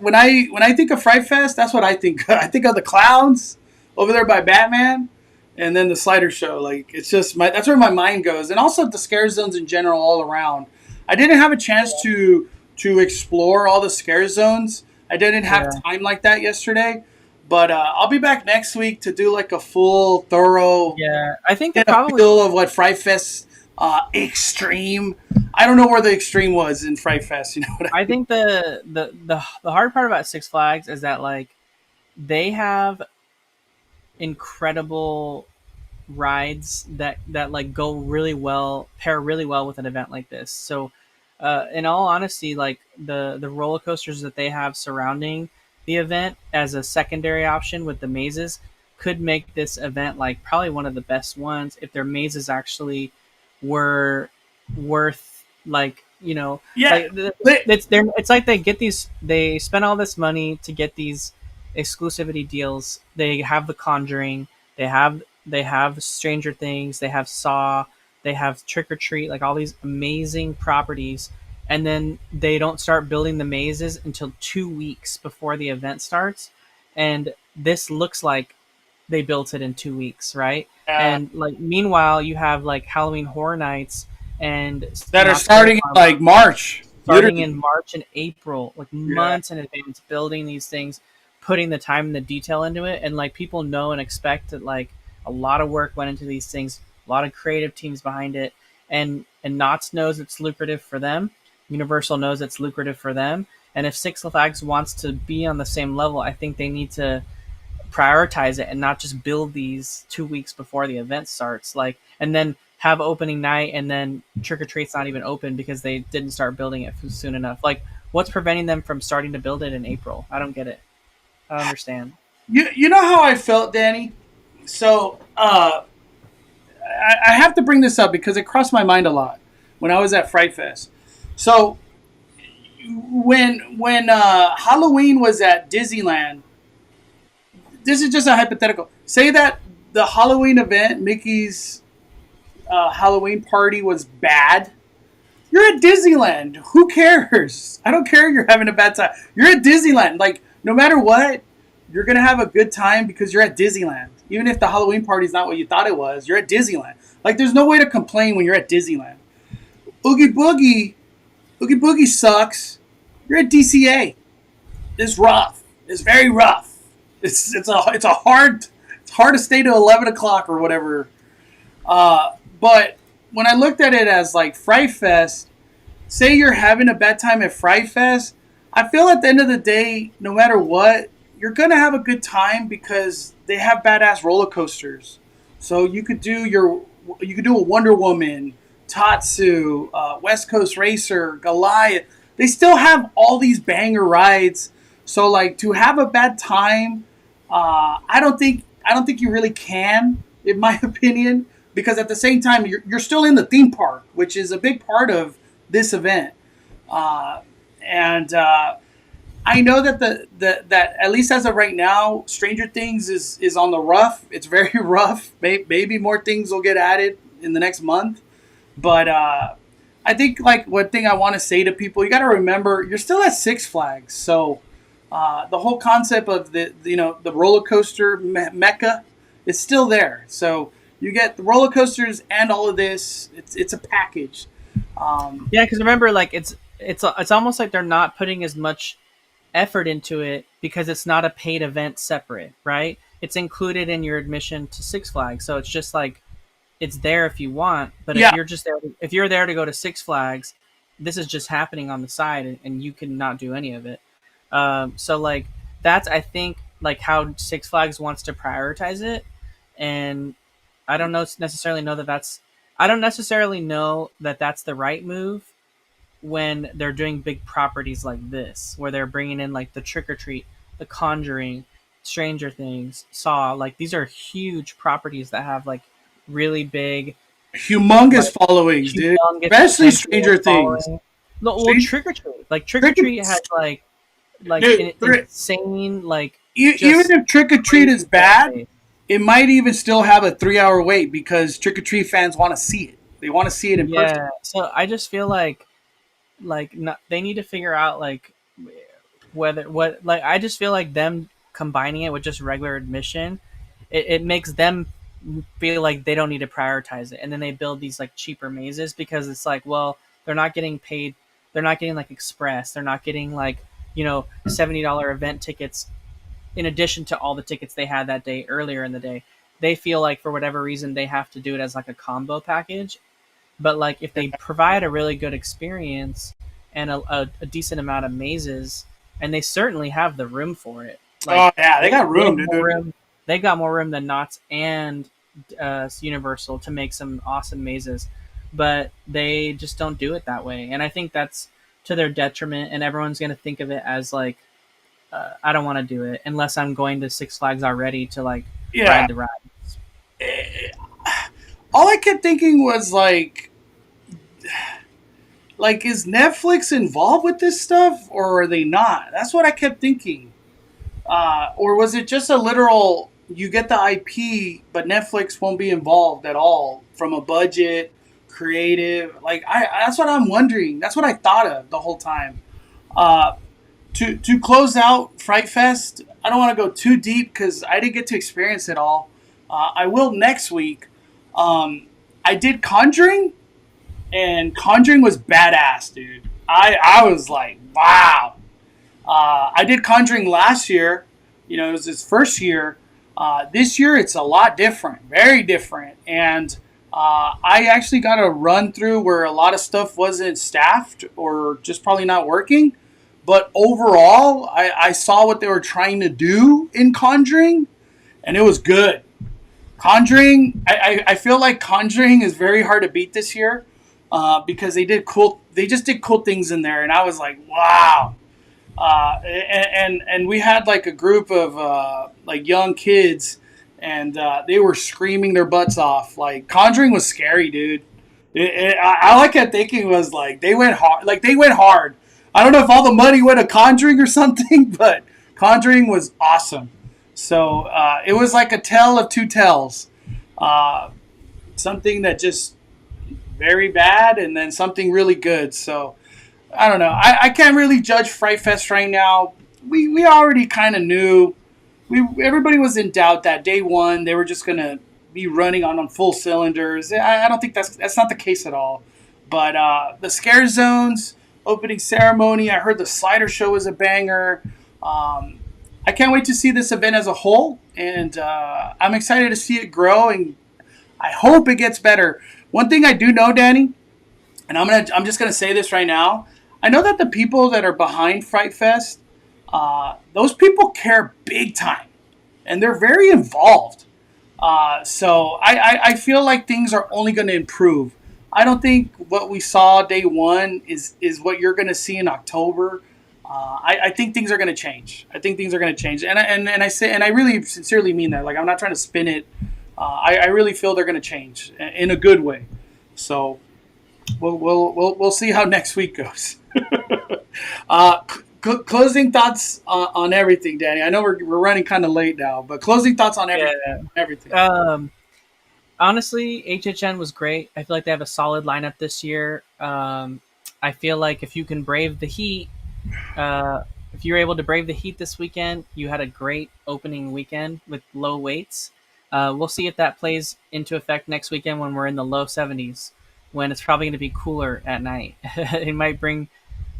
when I think of Fright Fest, that's what I think. I think of the clowns over there by Batman, and then the slider show. Like it's just that's where my mind goes, and also the scare zones in general all around. I didn't have a chance to explore all the scare zones. I didn't have Yeah. time like that yesterday, but I'll be back next week to do like a full, thorough Yeah, I think the get a problem with feel of what Fright Fest extreme. I don't know where the extreme was in Fright Fest. You know what I I think the hard part about Six Flags is that like they have incredible rides that like go really well, pair really well with an event like this. So in all honesty, like the roller coasters that they have surrounding the event as a secondary option with the mazes could make this event like probably one of the best ones if their mazes actually were worth like Yeah, like they, it's like they spend all this money to get these exclusivity deals. They have The Conjuring, they have Stranger Things, they have Saw, they have Trick or Treat, like all these amazing properties, and then they don't start building the mazes until 2 weeks before the event starts. And this looks like they built it in 2 weeks, right? uh, And like meanwhile, you have like Halloween Horror Nights and that are Not Scary starting in Farm like March, starting literally. in March and April, like Yeah, months in advance, building these things, putting the time and the detail into it, and like people know and expect that like a lot of work went into these things, a lot of creative teams behind it, and Knott's knows it's lucrative for them, Universal knows it's lucrative for them, and if Six Flags wants to be on the same level, I think they need to prioritize it and not just build these 2 weeks before the event starts, like, and then have opening night and then Trick or Treat's not even open because they didn't start building it soon enough. Like, what's preventing them from starting to build it in April? I don't get it. I don't understand. you know how I felt, Danny. So I have to bring this up because it crossed my mind a lot when I was at Fright Fest. So when Halloween was at Disneyland, this is just a hypothetical. Say that the Halloween event, Mickey's Halloween party, was bad. You're at Disneyland. Who cares? I don't care. You're having a bad time. You're at Disneyland. Like, no matter what, you're gonna have a good time because you're at Disneyland. Even if the Halloween party's not what you thought it was, you're at Disneyland. Like, there's no way to complain when you're at Disneyland. Oogie Boogie sucks. You're at DCA. It's rough. It's very rough. It's hard to stay to 11 o'clock or whatever. But when I looked at it as like Fright Fest, say you're having a bad time at Fright Fest, I feel at the end of the day, no matter what, you're gonna have a good time because they have badass roller coasters. So you could do a Wonder Woman, Tatsu, West Coast Racer, Goliath. They still have all these banger rides. So like to have a bad time, I don't think you really can, in my opinion, because at the same time you're still in the theme park, which is a big part of this event. And I know that that at least as of right now, Stranger Things is on the rough. It's very rough. Maybe more things will get added in the next month, but I think like one thing I want to say to people, you got to remember you're still at Six Flags, so the whole concept of the roller coaster mecca is still there. So you get the roller coasters and all of this. It's a package. Yeah, because remember, like it's almost like they're not putting as much effort into it because it's not a paid event separate, right? It's included in your admission to Six Flags, so it's just like it's there if you want. But Yeah. if you're there to go to Six Flags, this is just happening on the side, and you can not do any of it. So like that's I think like how Six Flags wants to prioritize it, and I don't necessarily know that that's the right move when they're doing big properties like this, where they're bringing in like the Trick or Treat, the Conjuring, Stranger Things, Saw. Like these are huge properties that have like really big, humongous followings, dude. Especially Stranger Things. No, well, Trick or Treat, like Trick or Treat has like dude, insane like. Even if Trick or Treat is bad, it might even still have a 3-hour wait because Trick or Treat fans want to see it. They want to see it in person. Yeah, so I just feel like they need to figure out like I just feel like them combining it with just regular admission, it makes them feel like they don't need to prioritize it, and then they build these like cheaper mazes because it's like, well, they're not getting paid, they're not getting like express, they're not getting like $70 event tickets in addition to all the tickets they had that day earlier in the day. They feel like for whatever reason they have to do it as like a combo package. But like if they provide a really good experience and a decent amount of mazes, and they certainly have the room for it. Like, oh yeah, they got room, dude. They got more room than Knott's and Universal to make some awesome mazes, but they just don't do it that way. And I think that's to their detriment. And everyone's going to think of it as like, I don't want to do it unless I'm going to Six Flags already to like ride the rides. All I kept thinking was like, is Netflix involved with this stuff or are they not? That's what I kept thinking. Or was it just a literal, you get the IP, but Netflix won't be involved at all from a budget, creative? Like, that's what I'm wondering. That's what I thought of the whole time. To close out Fright Fest, I don't want to go too deep because I didn't get to experience it all. I will next week. I did Conjuring, and Conjuring was badass, dude. I was like, wow. I did Conjuring last year. It was his first year. This year, it's a lot different, very different. And I actually got a run through where a lot of stuff wasn't staffed or just probably not working. But overall, I saw what they were trying to do in Conjuring, and it was good. Conjuring, I feel like Conjuring is very hard to beat this year because they just did cool things in there, and I was like, wow. And we had like a group of like young kids, and they were screaming their butts off. Like Conjuring was scary, dude. I like at thinking was like they went hard. Like they went hard. I don't know if all the money went to Conjuring or something, but Conjuring was awesome. So it was like a tale of two tales. Something that just very bad, and then something really good. So I don't know. I can't really judge Fright Fest right now. We already kind of knew. Everybody was in doubt that day one they were just gonna be running on full cylinders. I don't think that's not the case at all. But the scare zones, opening ceremony, I heard the slider show was a banger. I can't wait to see this event as a whole, and I'm excited to see it grow, and I hope it gets better. One thing I do know, Danny, and I'm just gonna say this right now. I know that the people that are behind Fright Fest, those people care big time, and they're very involved. So I feel like things are only going to improve. I don't think what we saw day one is what you're going to see in October. I think things are going to change. I think things are going to change, and I really sincerely mean that. Like I'm not trying to spin it. I really feel they're going to change in a good way. So we'll see how next week goes. Closing thoughts on everything, Danny. I know we're running kind of late now, but closing thoughts on everything. Honestly, HHN was great. I feel like they have a solid lineup this year. I feel like if you can brave the heat, if you're able to brave the heat this weekend, you had a great opening weekend with low weights. We'll see if that plays into effect next weekend when we're in the low 70s, when it's probably going to be cooler at night. It might bring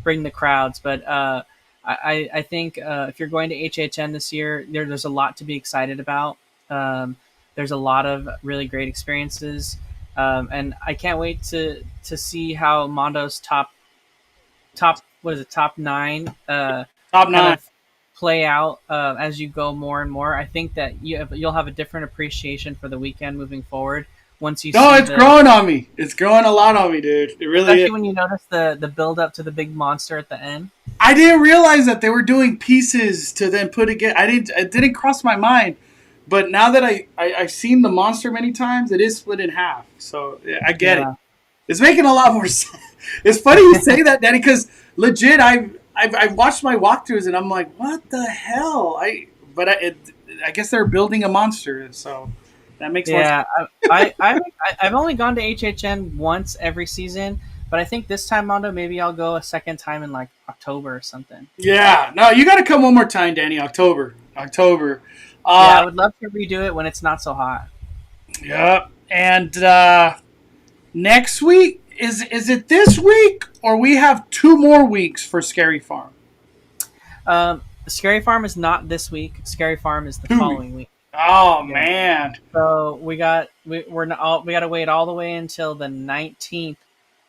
the crowds, but I think if you're going to HHN this year, there's a lot to be excited about. There's a lot of really great experiences, and I can't wait to see how Mondo's top top nine play out as you go more and more. I think that you'll have a different appreciation for the weekend moving forward. Once you growing on me. It's growing a lot on me, dude. It really especially is. When you notice the build up to the big monster at the end. I didn't realize that they were doing pieces to then put again. It didn't cross my mind. But now that I've seen the monster many times, it is split in half. So I get it. It's making a lot more sense. It's funny you say that, Danny, because legit, I've watched my walkthroughs and I'm like, what the hell? I guess they're building a monster, so that makes more sense. I've only gone to HHN once every season, but I think this time, Mondo, maybe I'll go a second time in like October or something. Yeah, no, you got to come one more time, Danny. October. I would love to redo it when it's not so hot. Yep. And next week, is it this week or we have 2 more weeks for Scary Farm? Scary Farm is not this week. Scary Farm is the following week. Oh man! So we got to wait all the way until the 19th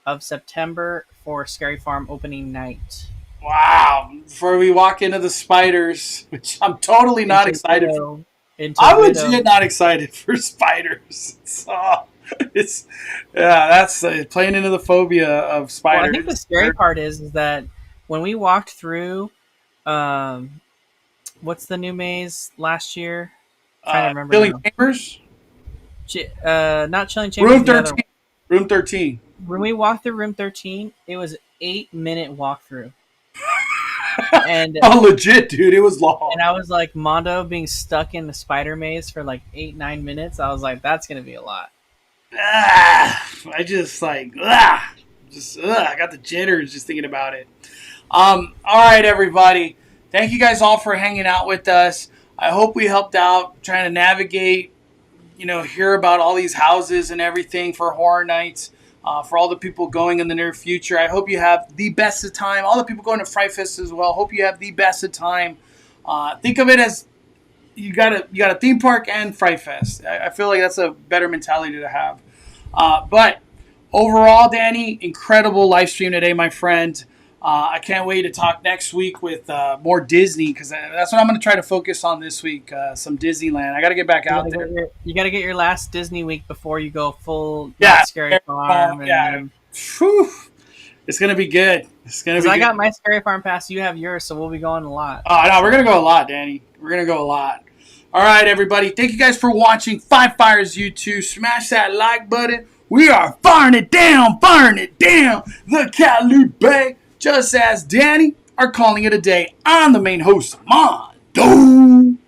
of September for Scary Farm opening night. Wow! Before we walk into the spiders, which I'm totally not excited for. I'm legit not excited for spiders. That's playing into the phobia of spiders. Well, I think the scary part is that when we walked through, what's the new maze last year? I'm trying to remember. Chilling Chambers? Not Chilling Chambers. Room 13. Room 13. When we walked through Room 13, it was an 8-minute walkthrough. And legit, dude, it was long. And I was like, Mondo being stuck in the spider maze for like 8-9 minutes. I was like, that's gonna be a lot. I just like, I got the jitters just thinking about it. All right, everybody. Thank you guys all for hanging out with us. I hope we helped out trying to navigate, hear about all these houses and everything for Horror Nights. For all the people going in the near future, I hope you have the best of time. All the people going to Fright Fest as well, hope you have the best of time. Think of it as you got a theme park and Fright Fest. I feel like that's a better mentality to have. But overall, Danny, incredible live stream today, my friend. I can't wait to talk next week with more Disney, because that's what I'm going to try to focus on this week, some Disneyland. I got to get back out there. You got to get your last Disney week before you go full Scary Farm. It's going to be good. I got my Scary Farm pass. You have yours, so we'll be going a lot. Oh, no, we're going to go a lot, Danny. We're going to go a lot. All right, everybody. Thank you guys for watching Five Fires YouTube. Smash that like button. We are firing it down, the Cali Bay. Just as Danny are calling it a day. I'm the main host, Mondo.